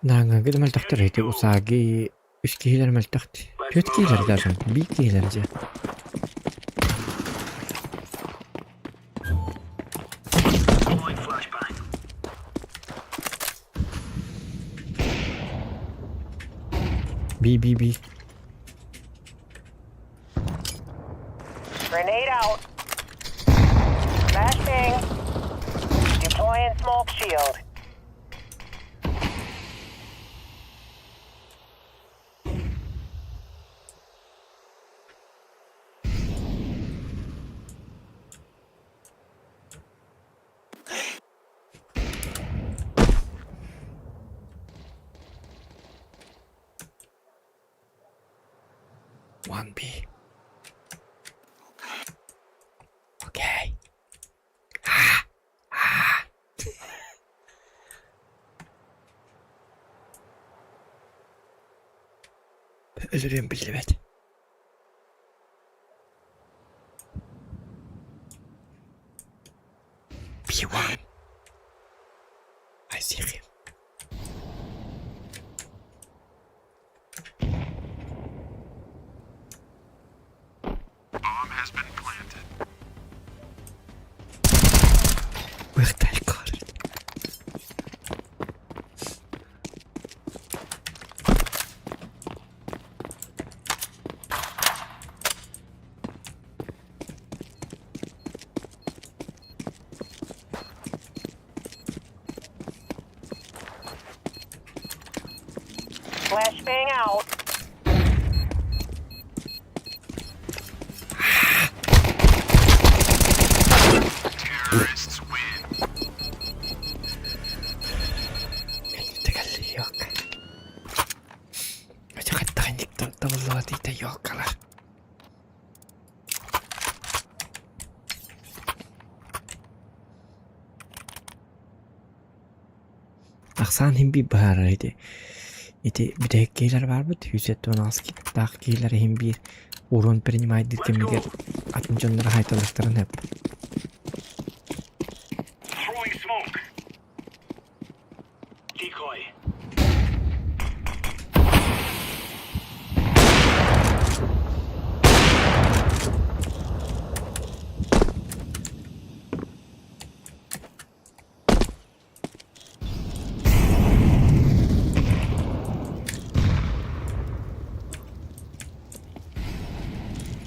Nanga gidip mal tahtır eti usagi 3 kişiler mal tahtı. 4 kişiler dersen 1 kişilerce. B. Grenade out. Flashbang. Deploying smoke shield. One B. Okay. Ölürüm bildivet. B1. I see him. Bomb has been planted. Where the car? Flashbang out. Terrorists win. Tegelli yok. Acaba taynik davullu adıyla yok kalar. Aksan hem bir baharıydı. İti bir de geyler var mı? 112 daha geyler hem bir urun принимает дикемигер atıncanları haytalıkların hep. Throwing smoke. Decoy.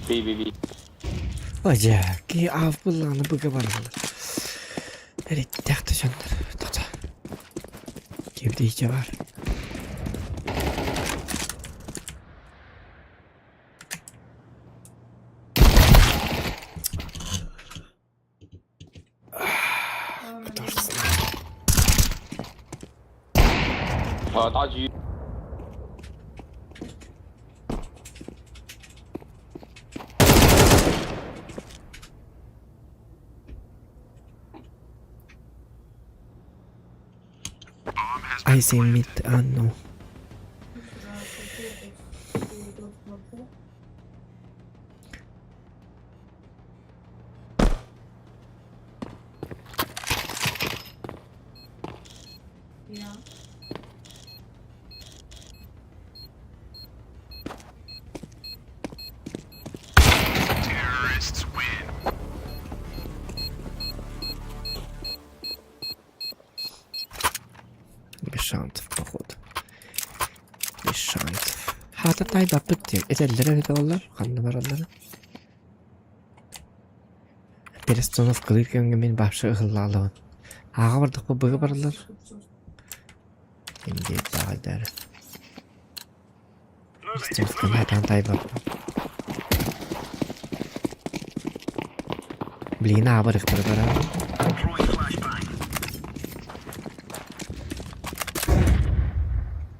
B. Acayip ki av bulanı bu kadar. Evet, tahtı canlar. Tata. Evde iyice var. I say mid, no. Ya. Terrorists win. Без шансов, походу. Без шансов. Хата тайба бітті. Этеллері өте олар. Қанды баралары. Перестановкалар кемге мен бапшы ығылла алуын. Аға бардық бұл бұғы баралар. Енді бағайдары. Перестановкалар хатан тайба. Білгені абырық бір баралар. Throwing flashbang.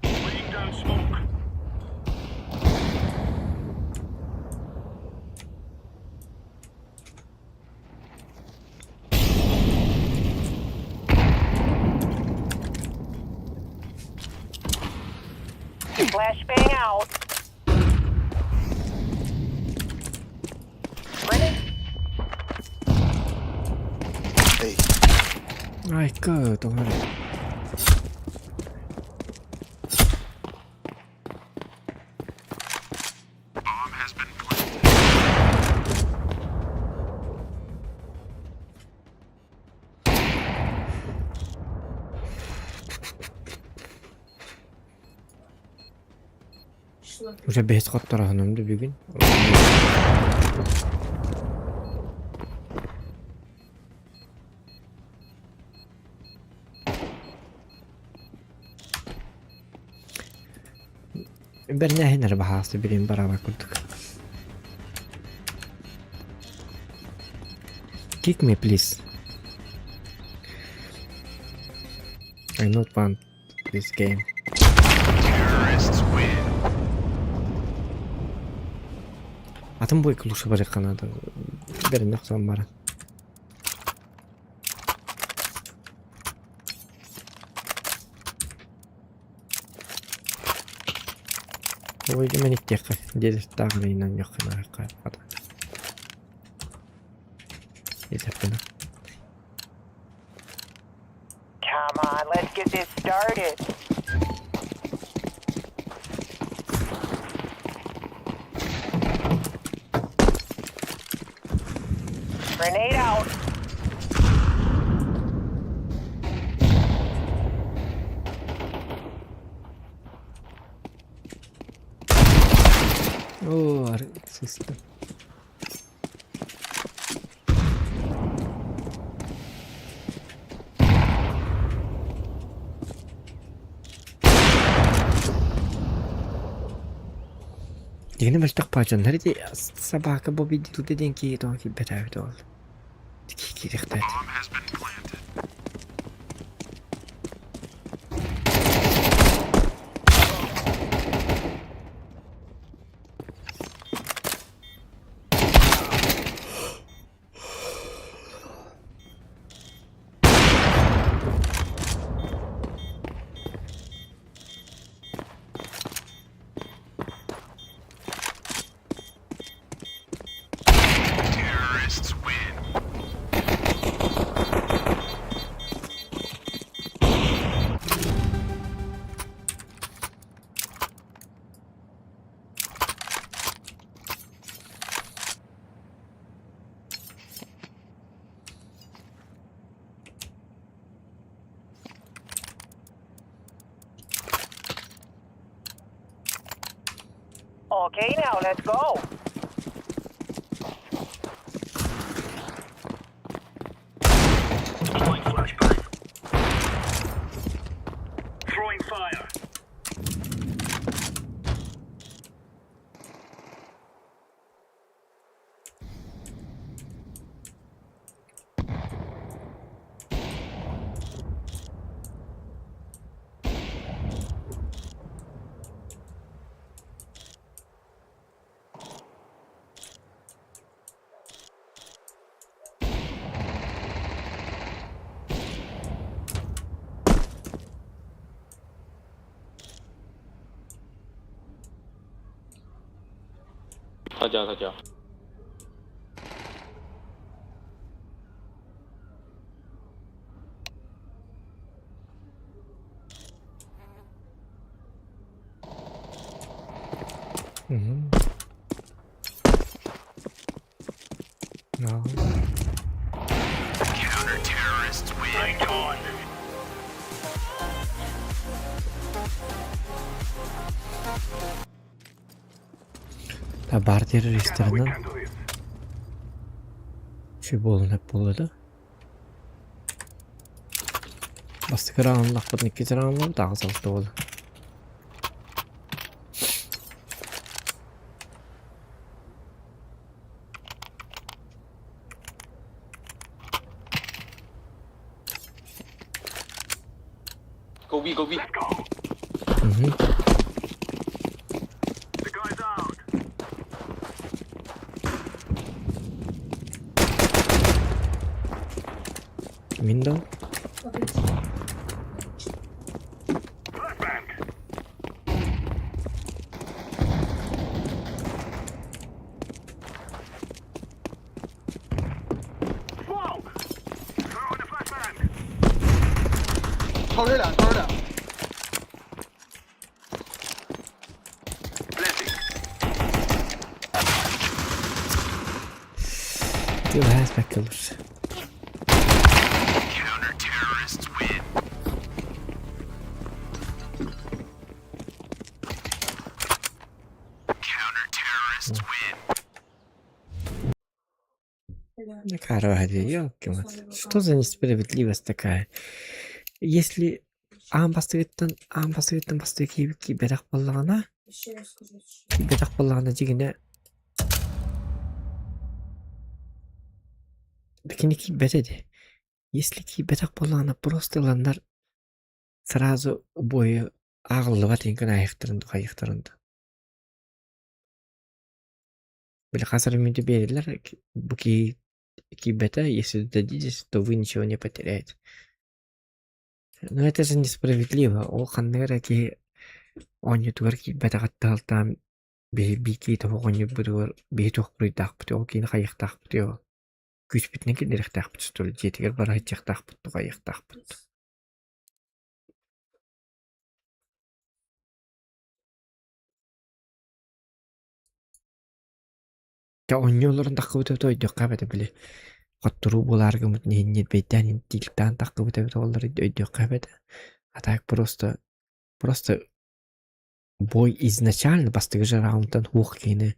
Laying down smoke. Flashbang out. Ready? Ai cơ, tôi nói rồi. Что? Уже бес каттараханымды бүгүн. Bir nähinler bahasy bilen beraber kurduk. Kick me please. I not want this game. Terrorists win. Atım boy kılışı var kanada. Bir noksan var. Oy men ikki yakka. Dedi dağınıyla yakına yakka. Yeter bana. Come on, let's get this started. Grenade out. Oo, sistem. Yine başlık parçanın nerede sabah bu video dedin ki doğru ki beter de ol. Ki dikkat. Bomb has been planted. Terrorists win. Okay, now let's go. Throwing flashbang. Throwing fire. 가자. No. Counter terrorists win. Right on. Ta bar teröristlerinden We can do this. şu bolun hep boladı. Bastık aranın lakbatın iki sıranın daha sağlıklı oldu. Go B. Let's go. Hı. The guy's out. Window. Flashbang. Smoke. Throwing a flashbang. Diyor her bak olur. Карва ёлки-мать. Что за несправедливость такая? Если амбастыгыттан басты киберак боллагана, Еще раз скажу. киберак боллагана дегене бикини кибереди. Если киберак боллагана просто ландар сразу бою агыллыга теңкен айыктырынды. Били хазыр мүнде берилер бу кибета, если дадитесь, то вы ничего не потеряете. Но это же несправедливо. Ол ханнера ки он ютугар кибета гатталтам бики то гоню бирер битох придах битох кин хайхтах битох. Күч битне кидерхтах бит стол жетигер бар айтчахтах бит хайхтах бит. Я онньолорун такыбыт өйдөк кабады биле. Коттуру буларга мутненне бетен тилтан такыбыт өйдөк кабады. А так просто бой изначально бастыгы же раундтан хук кийини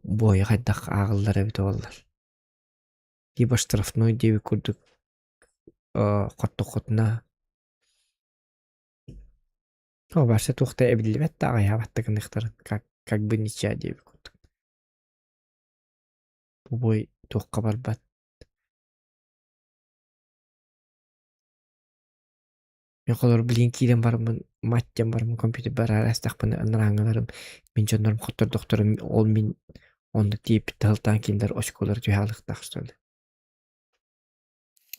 бой хайдак агылдар бит олар. Либо штрафной деби курдук коттукутна. О, барса тухта эбилбет тагы ябаттыгын ыктарын как бы ничья деби курдук. Бу бой тухка барбат. Мен колор билин кийден бармын, маттен бармын, компьютер бар арастакпын ыныраңыларым. Мен жонорум коттор докторум, ол мен онды тип талтан киндер очколор жуялыктак что ли.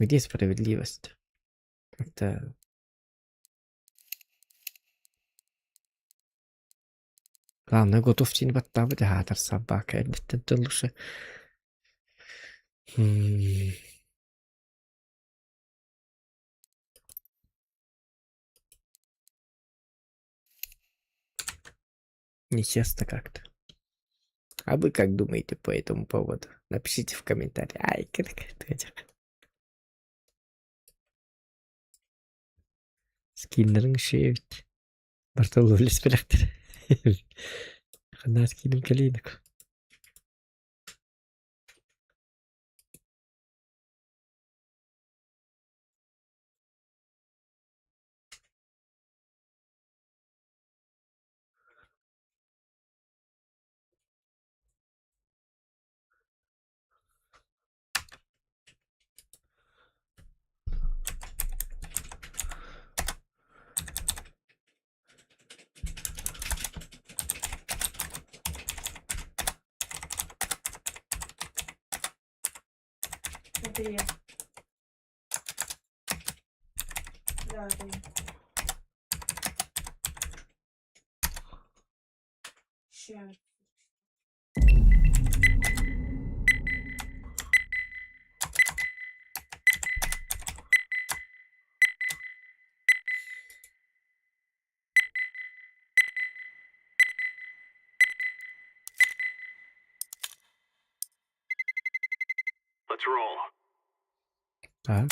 Где справедливость? Как-то главное, готовьте не баттабы да хатар собака. Это лучше. Нечестно как-то. А вы как думаете по этому поводу? Напишите в комментарии. Ай, скиннерин шевит. Бартолу леспелектер. Хана скинем калинок. Это я. Да, это я. Ща. Let's roll. Так.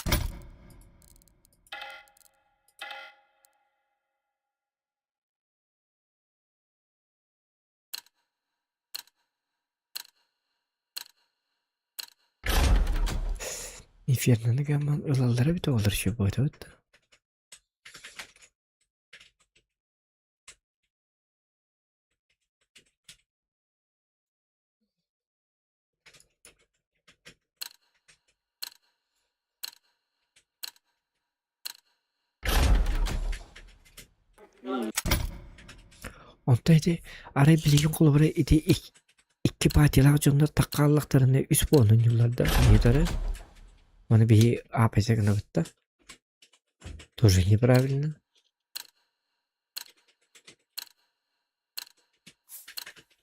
Инферно гаман ылалдары бит олар şu бойда вот. Ontaydı araya bilgin kolubara iki partiyalar jonda takkallıklarını üst boğunun yıllarda yetere. Onu bir APS gınalıkta. Тоже неправильно.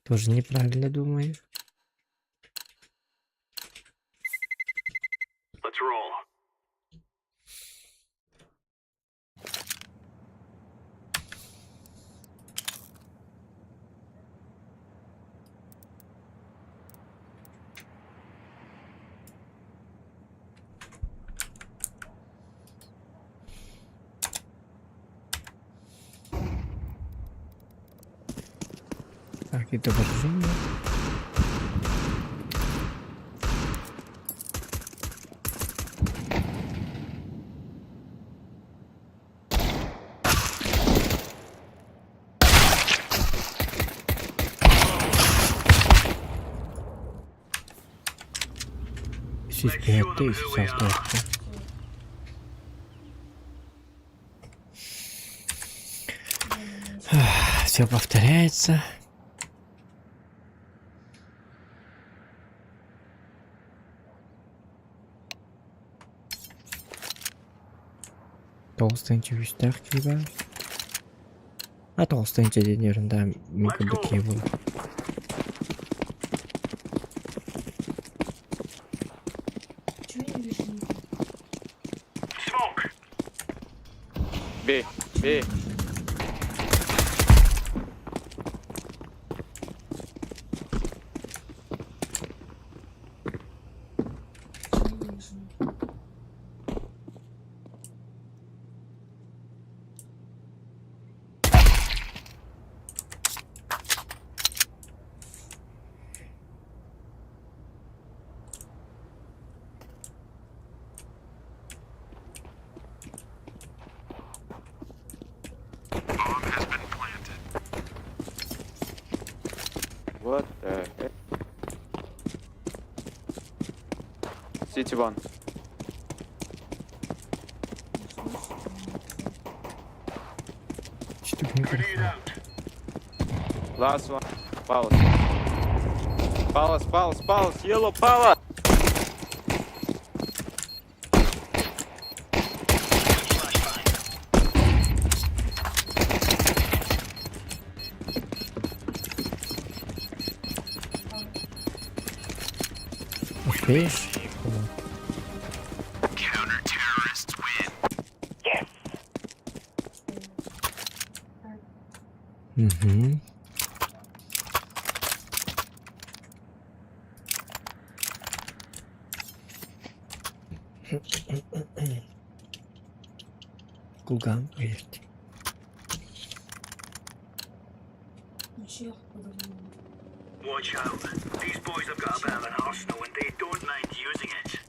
Тоже неправильно, думаю. Let's roll. Какие-то вооружения. Здесь 5000 осталось. Все повторяется. Толстенький вистах gibi. Ha толстенький deniyorum da mikrodaki bu. Smoke. B. B. What the heck? City one. İşte bu kadar. Grenade out. Last one. Palace. Palace, palace, palace. Yellow palace. Успеешь? Counter-terrorists win. Угу. Кулган есть. Watch out. These boys have got a bit of an arsenal and they don't mind using it.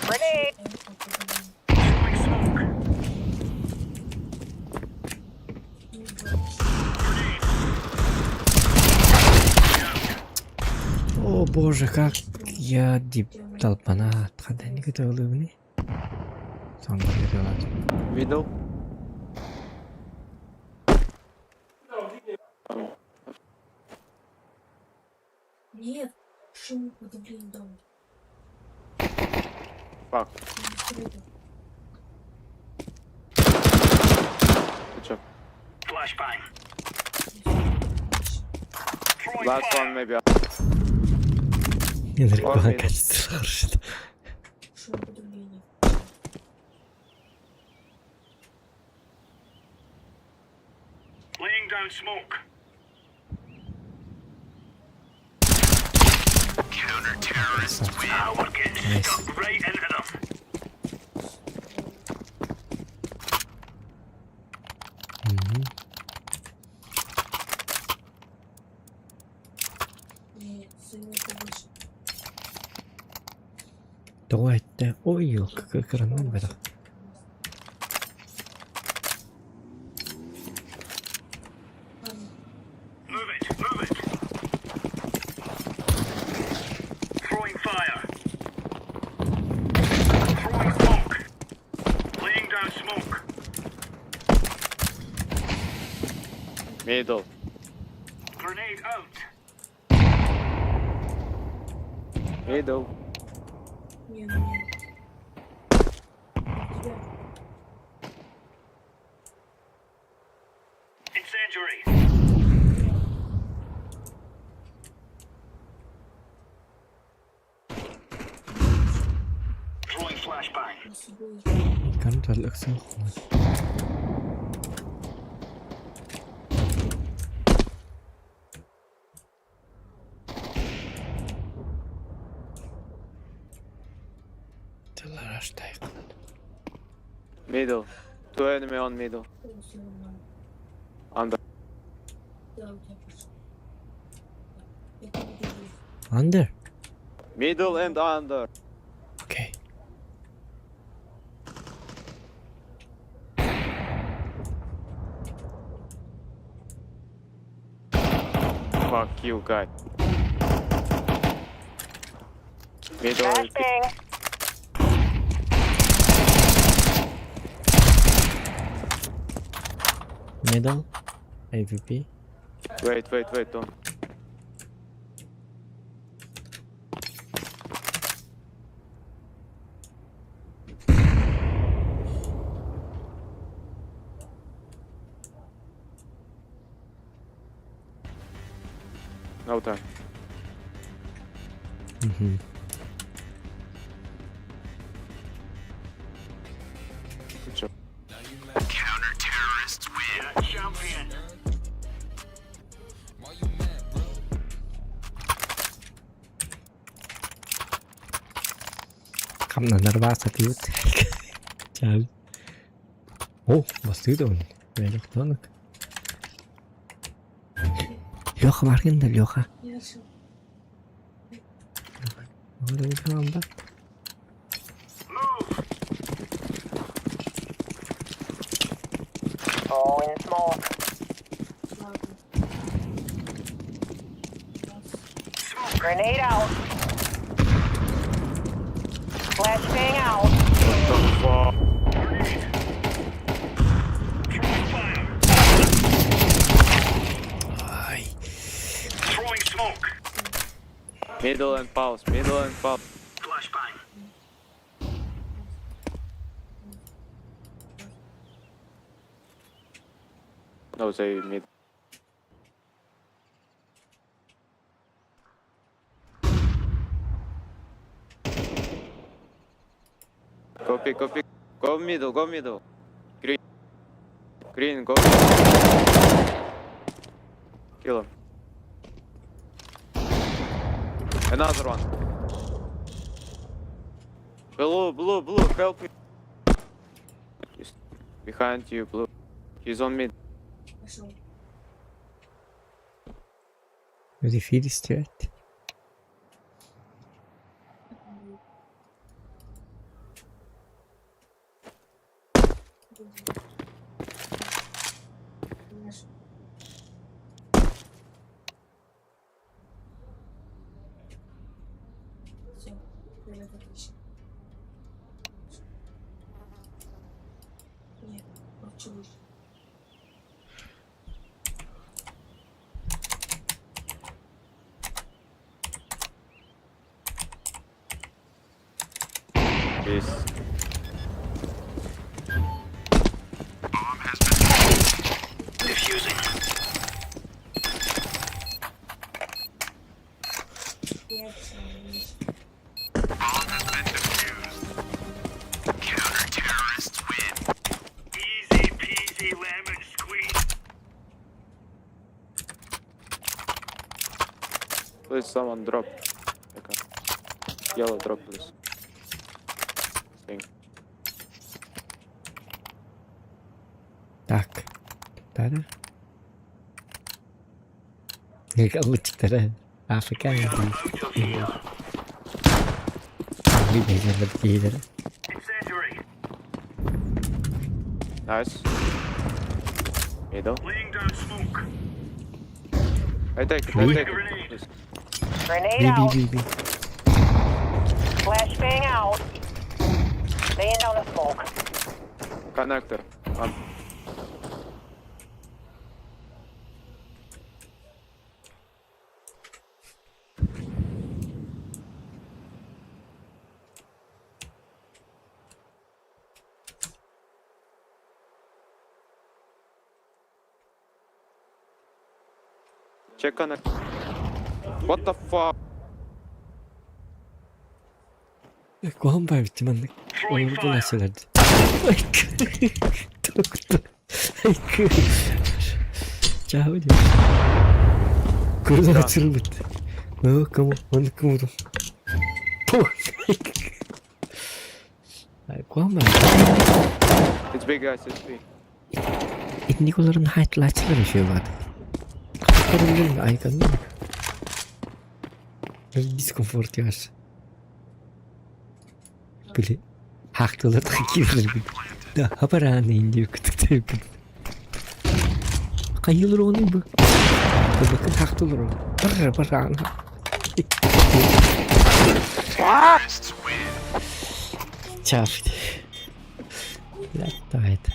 Grenade. Throwing smoke. О боже, как я толпана отхода не готовы были. Сам делать. Middle. Нет, шум подавление дома. Fuck. Flashbang. Throwing Last fire. one maybe. Энергия качество хорошо. Шум подавление. Laying down smoke. Counter-terrorists win. Now we're getting stuck right into them. Нет, сегодня больше. Давайте. Ой, как экран это. Move it, move it. Throwing fire. Throwing smoke. Laying down smoke. Middle. Grenade out. Middle. Не, ну не. Тебя. Incendiary. Throwing flashbang. На собой. Kann da langsam. Middle. Two enemy on middle. Under. Under. Middle and under. Okay. Fuck you, guy. Middle. Flashbang. Middle. AVP. Wait, don't. No time. Mhm. Good job. Counter-terrorists win. Champion. Không là narva sa tiut. Ciao. Oh, was doet dan? Weet ik dan ook. Лёха, Маргинда, Лёха. Orada bir anda. Oh, in smoke. Grenade out. Flashbang out. What the fuck? Ay. Throwing smoke. Middle and pulse. Middle and pulse. Flashbang. No, say mid. Copy, copy. Go middle, go middle. Green. Green, go. Kill him. Another one. Blue, help me. He's behind you, blue. He's on mid. Refill istiyor et. Peace. Diffusing. Counter-terrorists win. Easy peasy lemon squeeze. Please, someone drop. Okay. Yellow drop, please. Thank. Tak. Tara. Kamu citra Afrika yang di bisa berkira. Incendiary. Nice. Middle. Laying down smoke. I take it, Really? please. Grenade out. B. Flashbang out. Laying down the smoke. Connector. Check connect. What the fuck? Kuhan bayartım ben. Onu bu nasıldı? Doktor. Ciao. Kurdan açıldı. No, kamu, onu kamu. Ay, kuhan bayartım. It's big guys, it's big. Etnikoların hayatlaçları şey vardı. Karınların aykanı mı? Bir diskomfort var. Böyle haklılar takıyorlar gibi. Da haberane indiyor kıtıkta yapın. Kayılır onu bu. Bakın haklılar onu. Barra. Çarptı. Yattı haydi.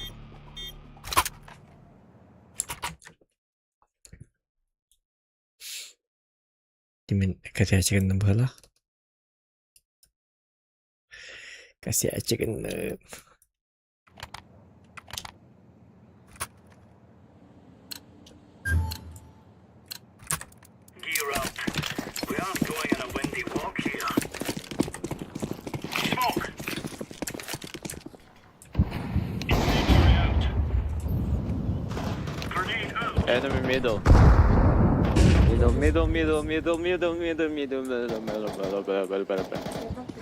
Kimin kasih aja kan bola? Kasih aja kan. Gear up. We aren't going on a windy walk here. Smoke! Incendiary out. Grenade out. Enemy middle. Middle.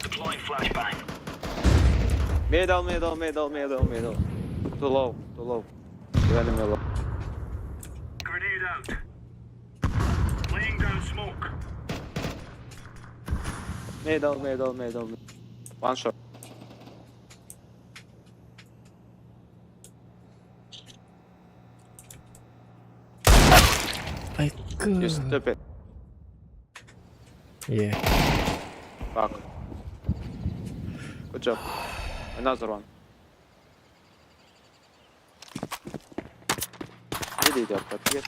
Deploying flashbang. Middle. Too low. Two enemy low. Grenade out. Laying down smoke. Middle. One shot. Ay You kız. stupid. Yeah. Fuck. Good job. Another one. Иди, ответ.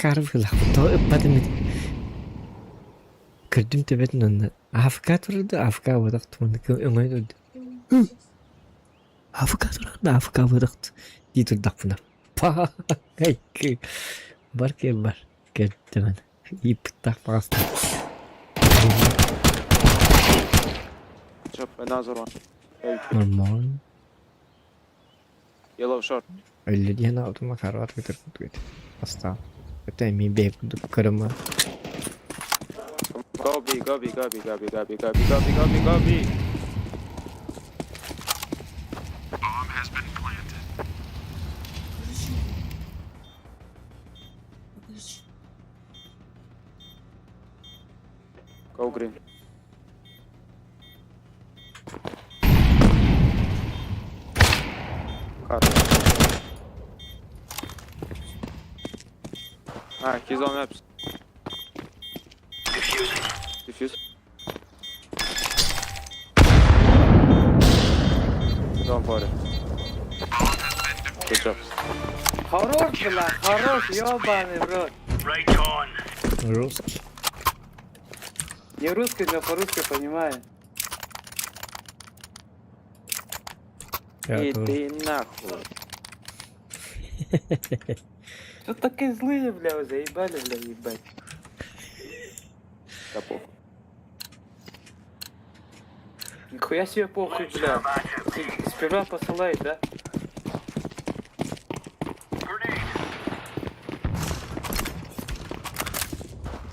Karıp lah. Tahu pada mit. Kerdim tebet nanda. Afka turdu. Afka wadak tuman ke engay turdu. Afka turdu. Afka wadak. Di turdak puna. Pa. Ay ke. Bar ke bar. Ke teman. Iptak pasta. Job. Another one. Normal. Yellow short. Öyle diye ne yaptım karar getir kutu. Pasta. Öte mi bek kırma. Go B. Go green. Ah, he's on maps. Diffuse. Don't worry. Good job. Хорош, ёбаный в рот. Right on. Русский. Не русский, но по-русски понимаю. Иди нахуй. Тут такие злые, бля, вы заебали, бля, ебать. Да похуй. Нихуя себе похуй, бля. Ты сперва посылай, да? Grenade.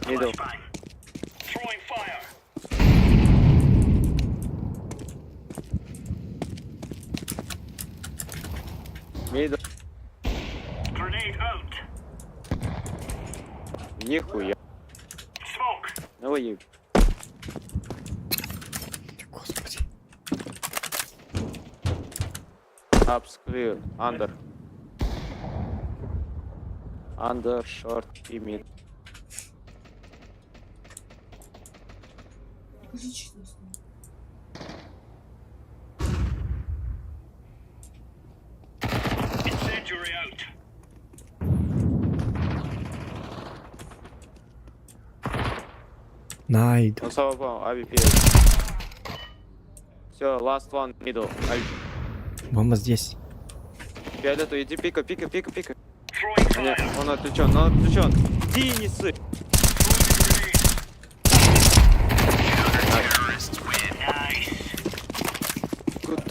Middle. Flashbang. Throwing fire. Middle. Grenade out. Нихуя. Smoke. Ну и Господи. Ups clear. Under, short и mid. Incendiary out. Найду. Он собой, AWP. Все, last one, middle. Бомба здесь. Фиолетовый, иди пика. Throwing Нет, fire. он отвлечен. Иди, не ссы. Nice. Good.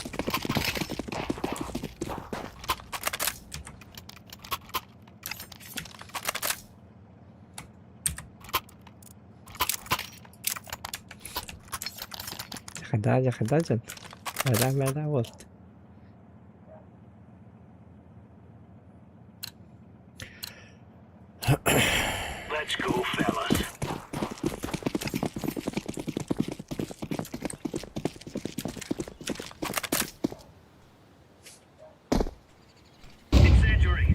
Хадажен. Да, вот. Let's go, fellas. Incendiary.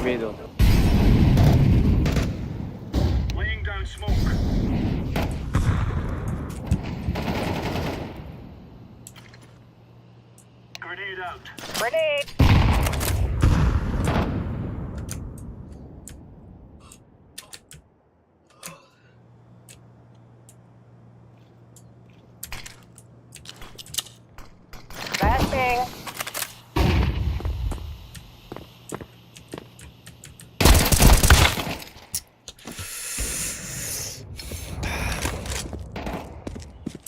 Middle. Laying down smoke. Grenade out. Grenade! Flashbang!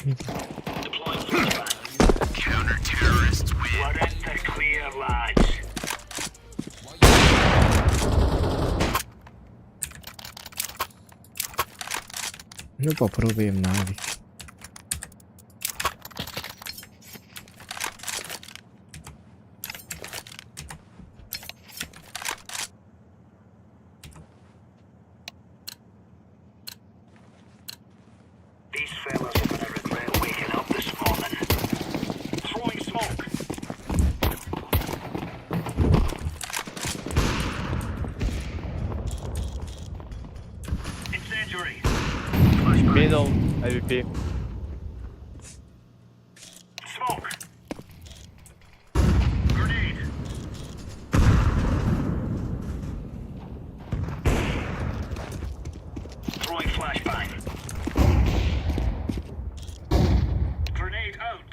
Deploying flashbang. Counter-terrorists win. We're in the clear, lads. Ну, попробуем на авик. These fellas are gonna regret waking up this morning. Throwing smoke. Incendiary. Flashbang. Middle. AWP. Smoke. Grenade. Throwing flashbang. Grenade out.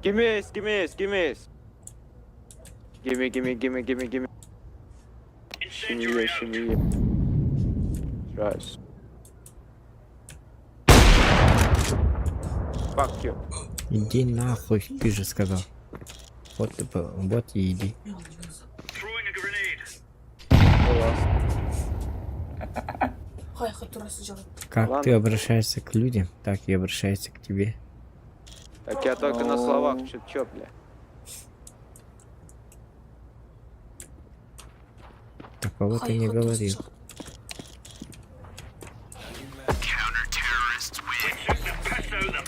Give me ace, give me ace, give me ace. Gimme. Incendiary out. Shimmy. Right. Fuck you. Иди нахуй, ты же сказал. Вот и иди. Throwing a grenade. Хай, который сидел. Как Ладно. ты обращаешься к людям, так и обращайся к тебе. Так я только на словах, чё, бля. Такого ты не говорил. Counter-terrorists win. We took the piss out of them.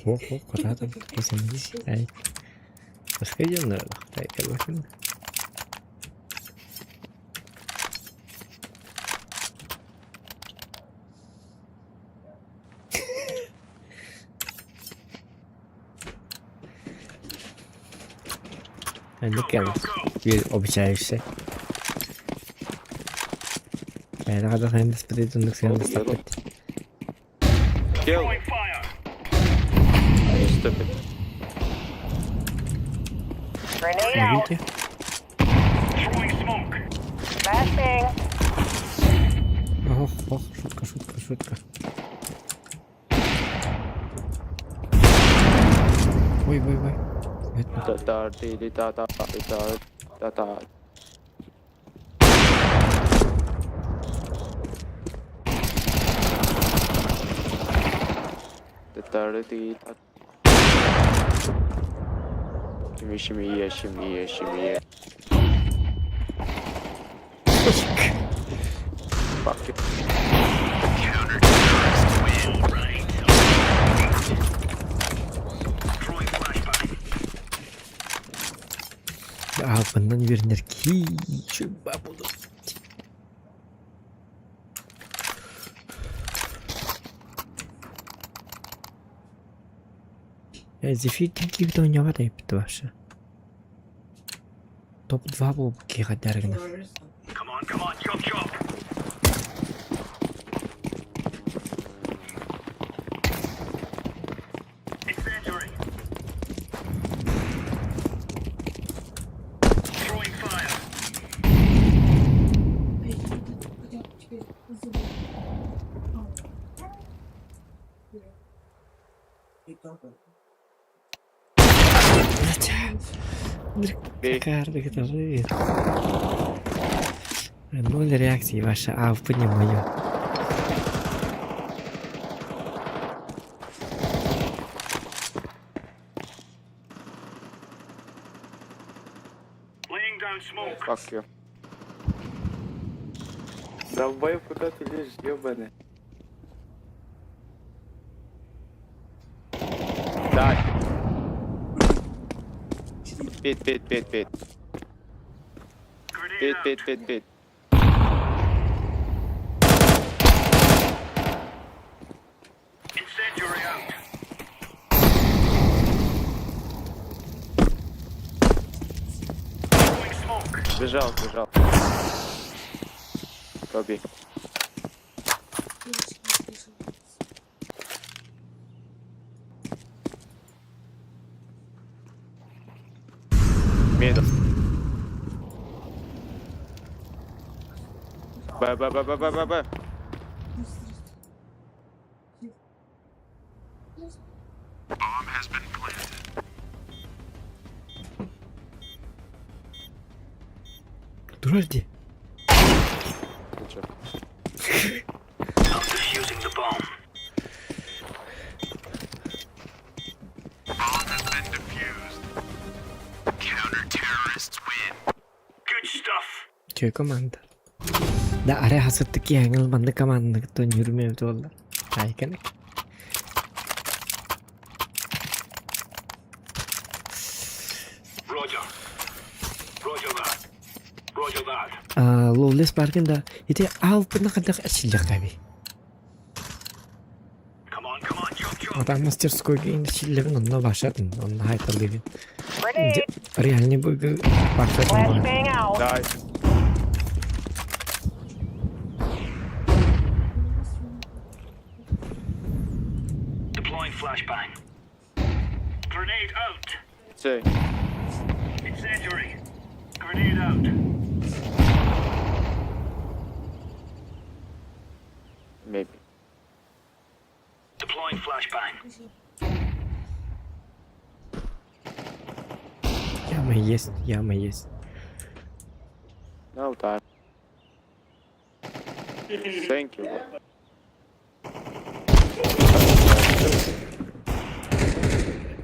Ого, куда там посмотри. Ай. Посходил на дай-ка машину. Ну, Кем, ты обучаешься. Я рада, что я смотреть на все достаточно. Kill. Throwing fire. Stupid. Grenade out! Видите? Throwing smoke. Flashbang! Ох, шутка. Ой. Это Та-та-ти-ти-та-та-ти-та-та. Та-та-ти-та. Shimmy. Fuck you. Counter-terrorists win. Right. Throwing flashbang. bundan verirler ki şu bunu. Зефирки в не вода вообще. Топ-2 был кихотяргна. Come on, chop. Incendiary. Throwing fire. Карты, которые... Ноль реакции ваша, а в понимаю. Laying down smoke. Fuck you. Долбоёб, куда ты лезешь, ёбаный? Да. Пит. Grenade out. Пит. Incendiary out. Throwing smoke. Бежал. Тоби. Меда. Б. Подожди. I'm defusing the bomb. Bomb has been defused. Counter-terrorists win. Good stuff. Че команда? Да, аре хасаттык яңыл банды команда тон жүрмөбүт болду. Айканы. Roger. Roger that. Roger that. Ловлес барганда ите алпына кадак ачылжак таби. Come on, jump. Атам мастерскойга инде чиллеген онно башатын, онно хайперлеген. Grenade. Реальный быгы башатын. Flashbang out. Дай. Deploying flashbang. Grenade out. Цей. Incendiary. Grenade out. Maybe. Deploying flashbang. Яма есть. No time. Thank you.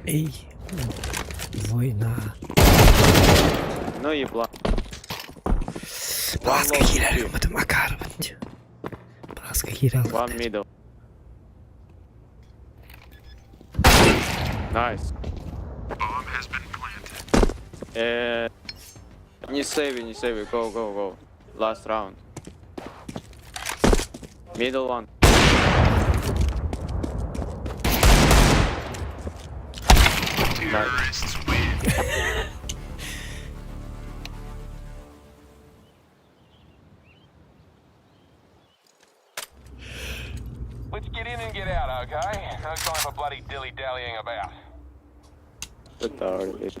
Эй, война. Ну ебла. Пласка хирали, потом макарвать. Пласка хирали. One middle. Nice. Bomb has been planted. Не сейви. Go. Last round. Middle one. Terrorists win. Let's get in and get out, okay? No time for bloody dilly-dallying about. Петard. This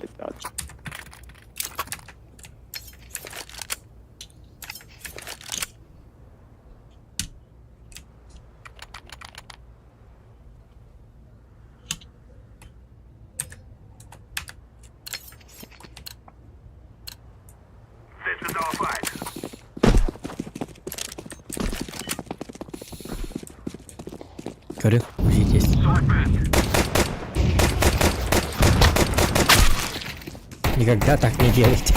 is our fight. Говорю, здесь. Никогда так не делайте.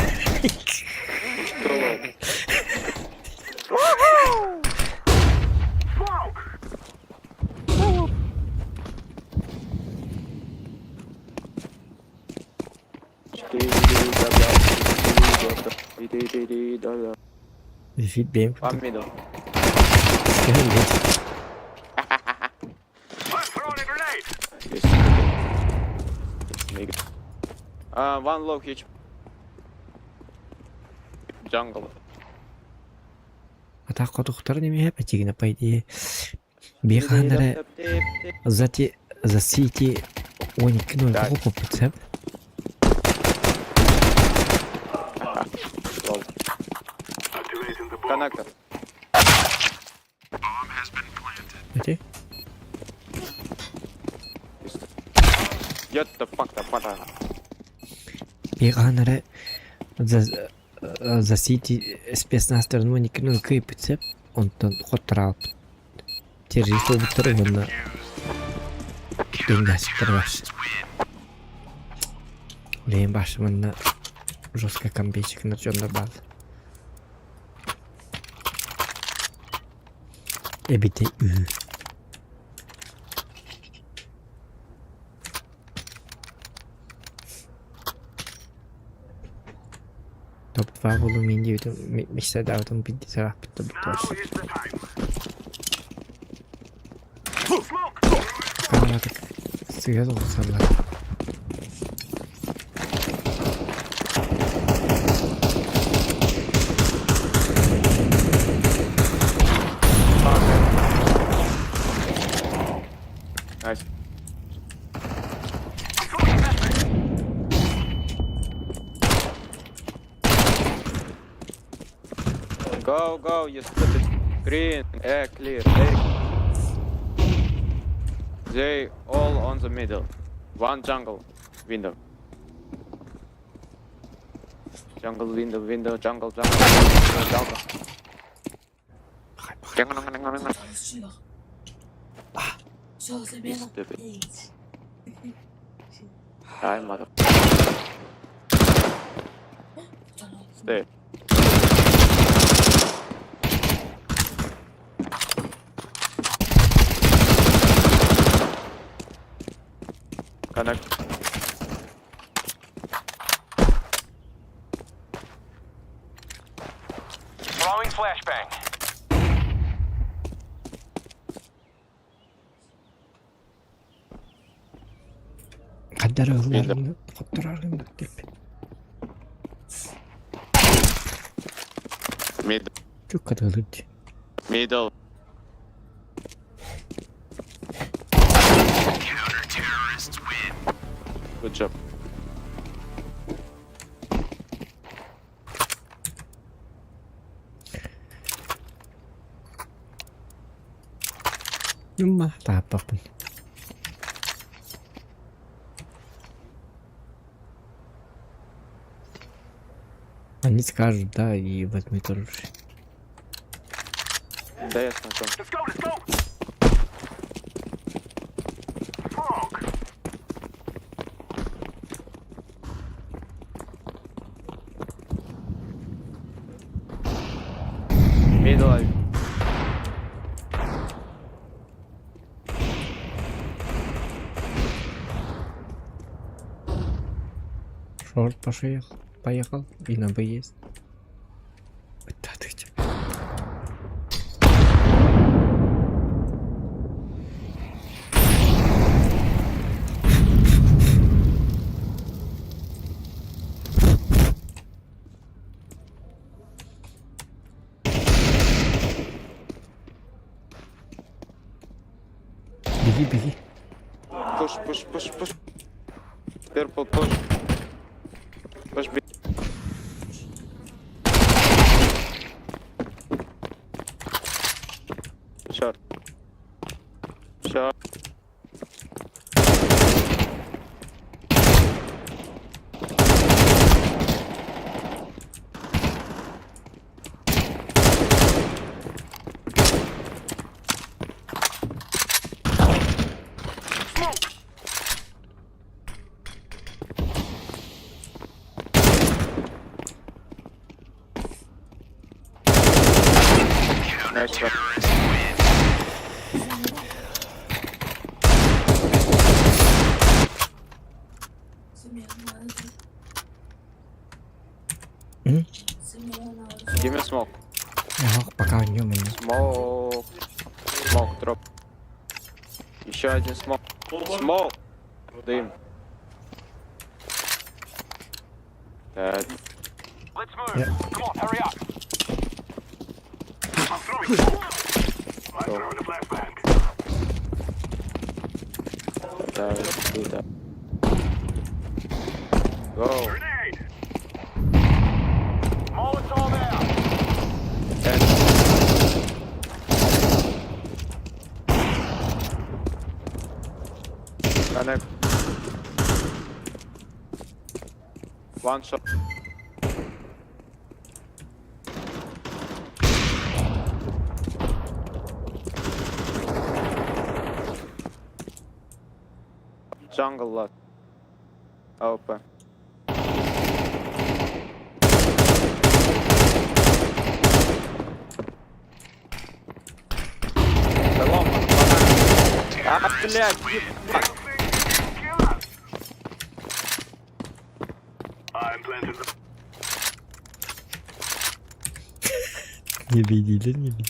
Defeat BM. One middle. I'm throwing a grenade. One low hitch. Jungle. Ата кодуктар неме патигина по идее. Бехандара за сити уникну группу пцеп. Activating the bomb. Connector. Bomb has been planted. Окей. Get the fuck the fuck out. Беганере за Сити спецназдар нэг нэг кипцеп онтон хотрал. Территория бутрыгына. Деньгастер ваш. Лем башманна жестко комбичек на чёрной базе. Эбите. Топ-2 волумин YouTube мечта да там 50 точно. Она так связывался сама. Nice. Go, you stupid. Green, clear. They all on the middle. One jungle, window. Jungle, window, jungle. Stupid. Die, mother. Stay. Connect. Throwing flashbang. Кадар ылгырында хотралында деп. Middle. Чук кадалыт. Middle. Good job. Нема тапапын. Они скажут, да, и возьмут оружие. Да, я смотрю. Let's go! Frog! Middle. Шорт поехал, и на Б есть. Да, ты че? Беги. Push. Purple, push. Push B. Shot. Nice shot. Give me smoke. Пока у него меня. Smoke, drop. Еще один smoke. Smoke. Дым. Так. Let's move. Come on, hurry up. I'm throwing smoke! I'm throwing a flashbang. Да. Go. Grenade! Molotov out. And connect. One shot. Jungle lot. Open. Залом. А, блядь, ебать. I'm planting the Не видели, не видели.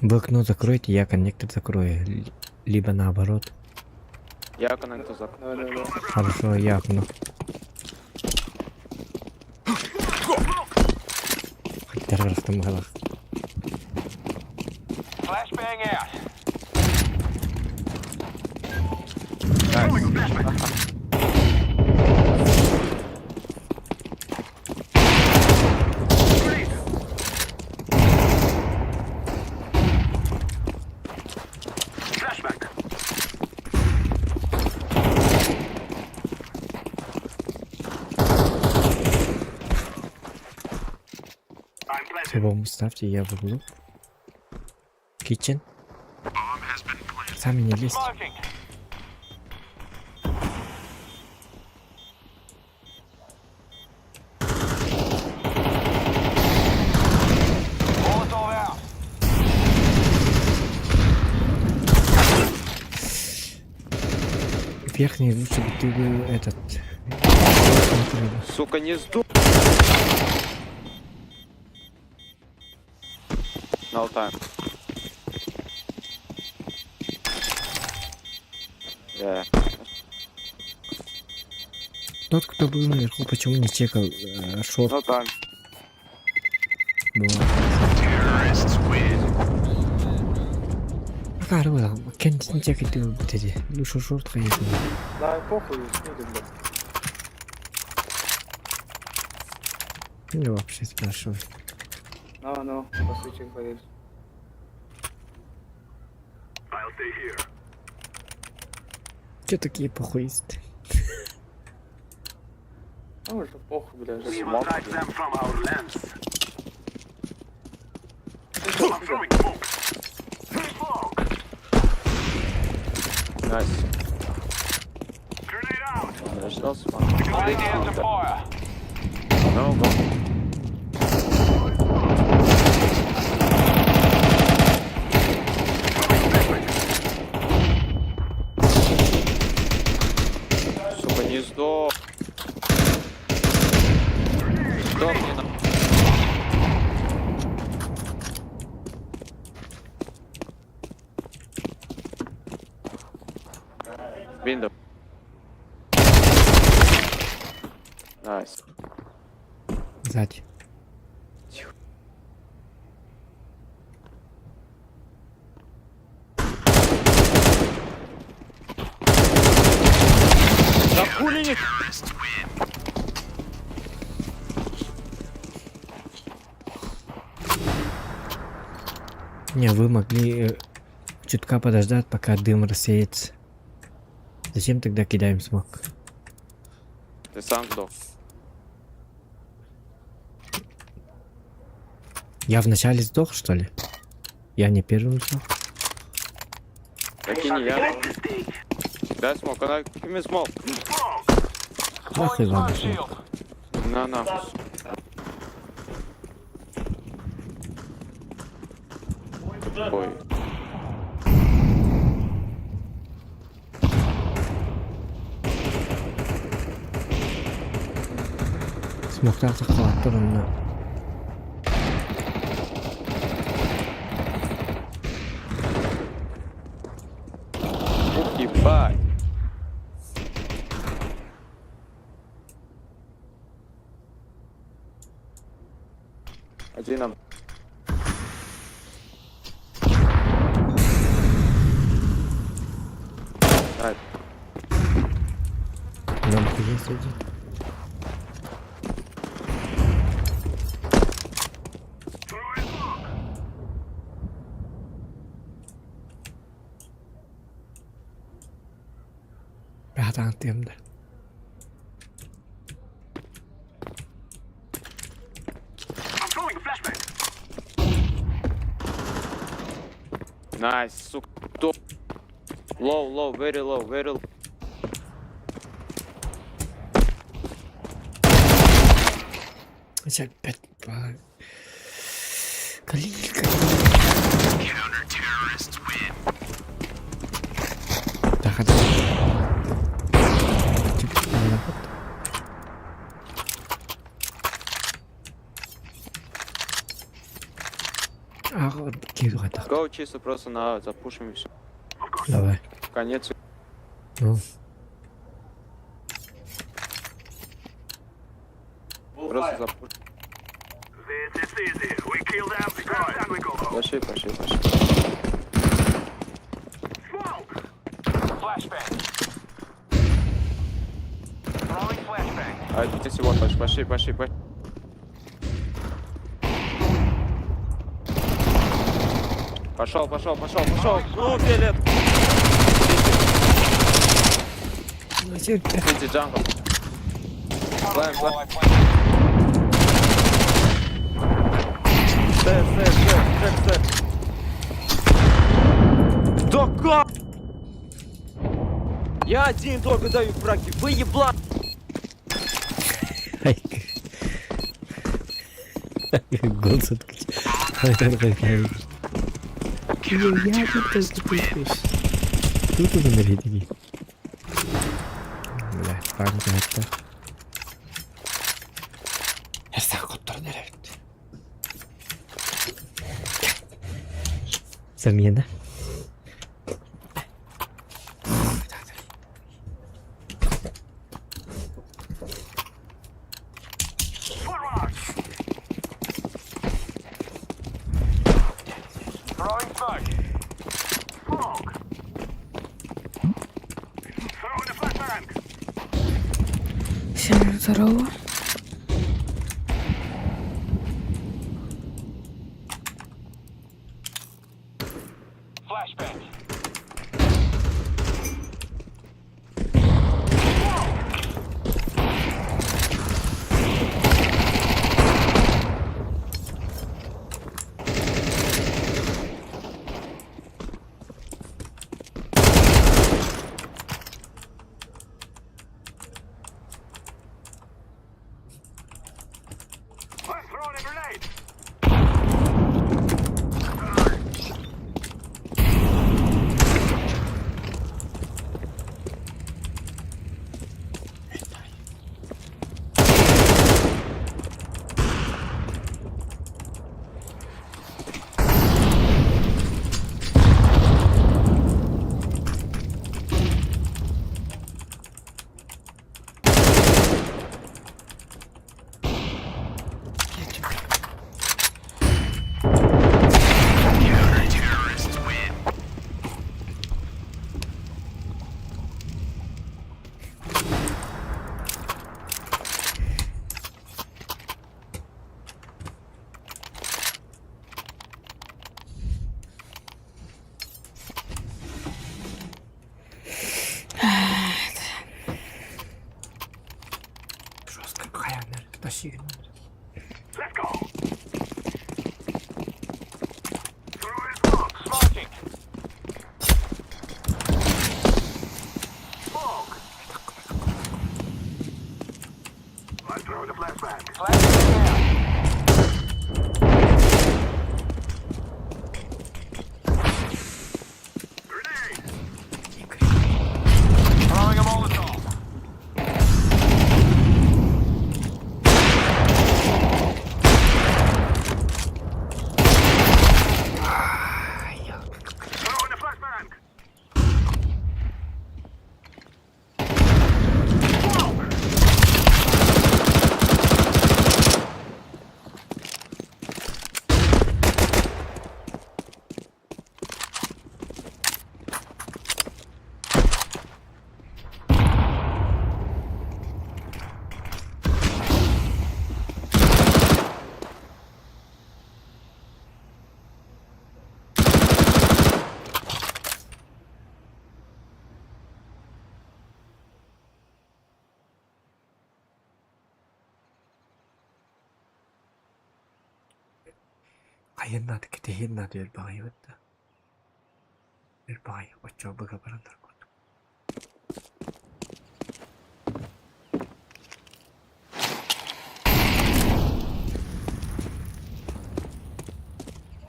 Вы окно закройте, я коннектор закрою. Либо наоборот. Я коннектор закрою. Хорошо, я окно. Хоть террор в том головах. Flashbang out. flashback. I'm planting. Собому ставьте, я в углу. Kitchen. Сами не лезьте. Smoking. Molotov out. Верхний лучше бы ты был этот. Сука, не сду. No time. Yeah. Тот, кто был наверху, почему не чекал шорт? No time. Карла, кенди не чекай ты вот эти. Лучше шорт ходить. Да, похуй, снеги, блядь. Ну вообще спрашивай. Ну, посвечи, поедешь. I'll stay here. Че такие похуисты? Ну, уже похуй, блядь, We уже will смог, track блядь. them from our lands. I'm throwing smoke. Smoke. Nice. Grenade out. There's no smoke. Laying down some fire. No, go. Сука, не сдох. Сдохни на... Window. Nice. Сзади. Да хули не... Не, вы могли чутка подождать, пока дым рассеется. Зачем тогда кидаем смог? Ты сам сдох. Я вначале сдох, что ли? Я не первым сдох. Такие не я. Дай смог, она... Give me smoke. Нахуй Throwing вам smoke смог. shield. На нахуй. Ой. Смогтар сақалап тұрмын. Ух, ебать. Один об... Ай, Замки есть один. Rahat anlatıyorum da. I'm throwing a flashbang. Nice, сука. Топ. Low, low, very low, very low. Acayip pet. Kalil. Counter-terrorists win. Daha da. А, киду это. Go чисто просто на запушим и все. Давай. Конец. Ну. Просто запушим. This is easy. We killed them. Down we go. Пошли, пошли, пошли. Smoke. Flashbang. Throwing flashbang. А здесь вот, пошли, пошли, пошли. Пошел, пошел, пошел, пошел. Ну, фиолет. Сити, джангл. План, план. Сэр. Да как? Я один только даю фраги. Вы еблан. Гол заткнуть. Я тут пытаюсь. Тут он нарядили. Бля, паника это. Я сам контур нравится. Замена. Throwing smoke. Smoke. Throwing a flashbang. Всем здорово. Flashbang. I'm throwing a grenade. Counter-terrorists win. Жестко хайанер. Тащи. Let's go. Throwing smoke. Smoking. Smoke. I'm throwing a flashbang. Flashbang down. Grenade. Throwing a Molotov. Throwing a flashbang. Smoke. Kayınladı ki tehinna diyor bakayım hatta. Bir bakayım. O çabuk kaparanlar koydum.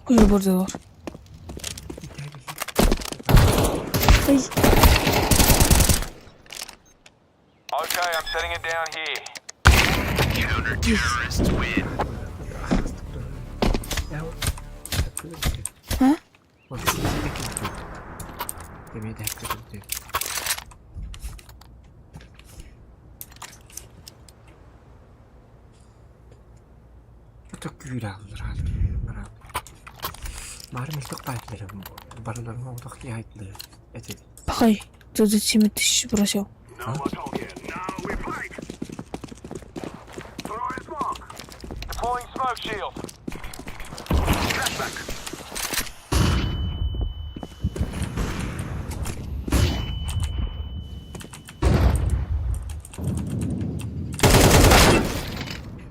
Уже burada var. Ay. Okay, I'm setting it down here. Ha? Demeyi de hep dedim. Çok güzel alır hadi. Marım ilk kayıtlarım. Barılarıma odak yayıtlı. Etedi. Bakay. Тут зачем ты еще бросил? Now we're talking. Now we fight. Throwing smoke. Deploying smoke shield. Flashback.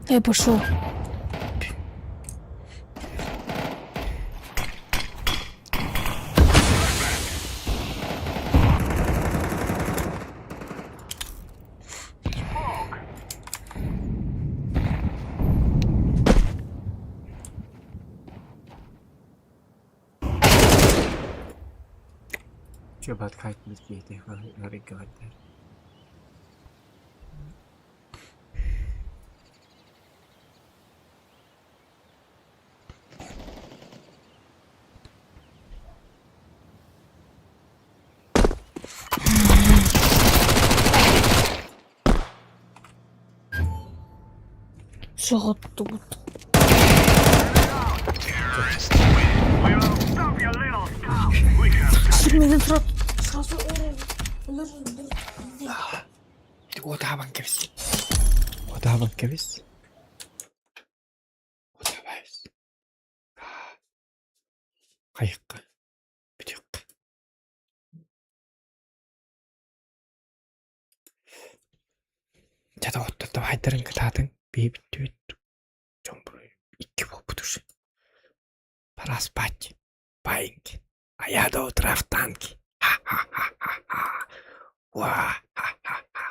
Я пошел. Çöpat kayıtımız giydi. Harika kayıtlar. Соготту бут. We'll stop your little stuff. We can Сырмеден сразу O da havan keviz. O da havan keviz. O da havan. Kayık. Bitiyor. Jada ottunda haydarın kıtadın. Bir bitti bitti. Çomburu. İki bu budur. Paras baç. Baying. Ayada o draftanki. Ha ha ha ha ha. Wah ha ha ha.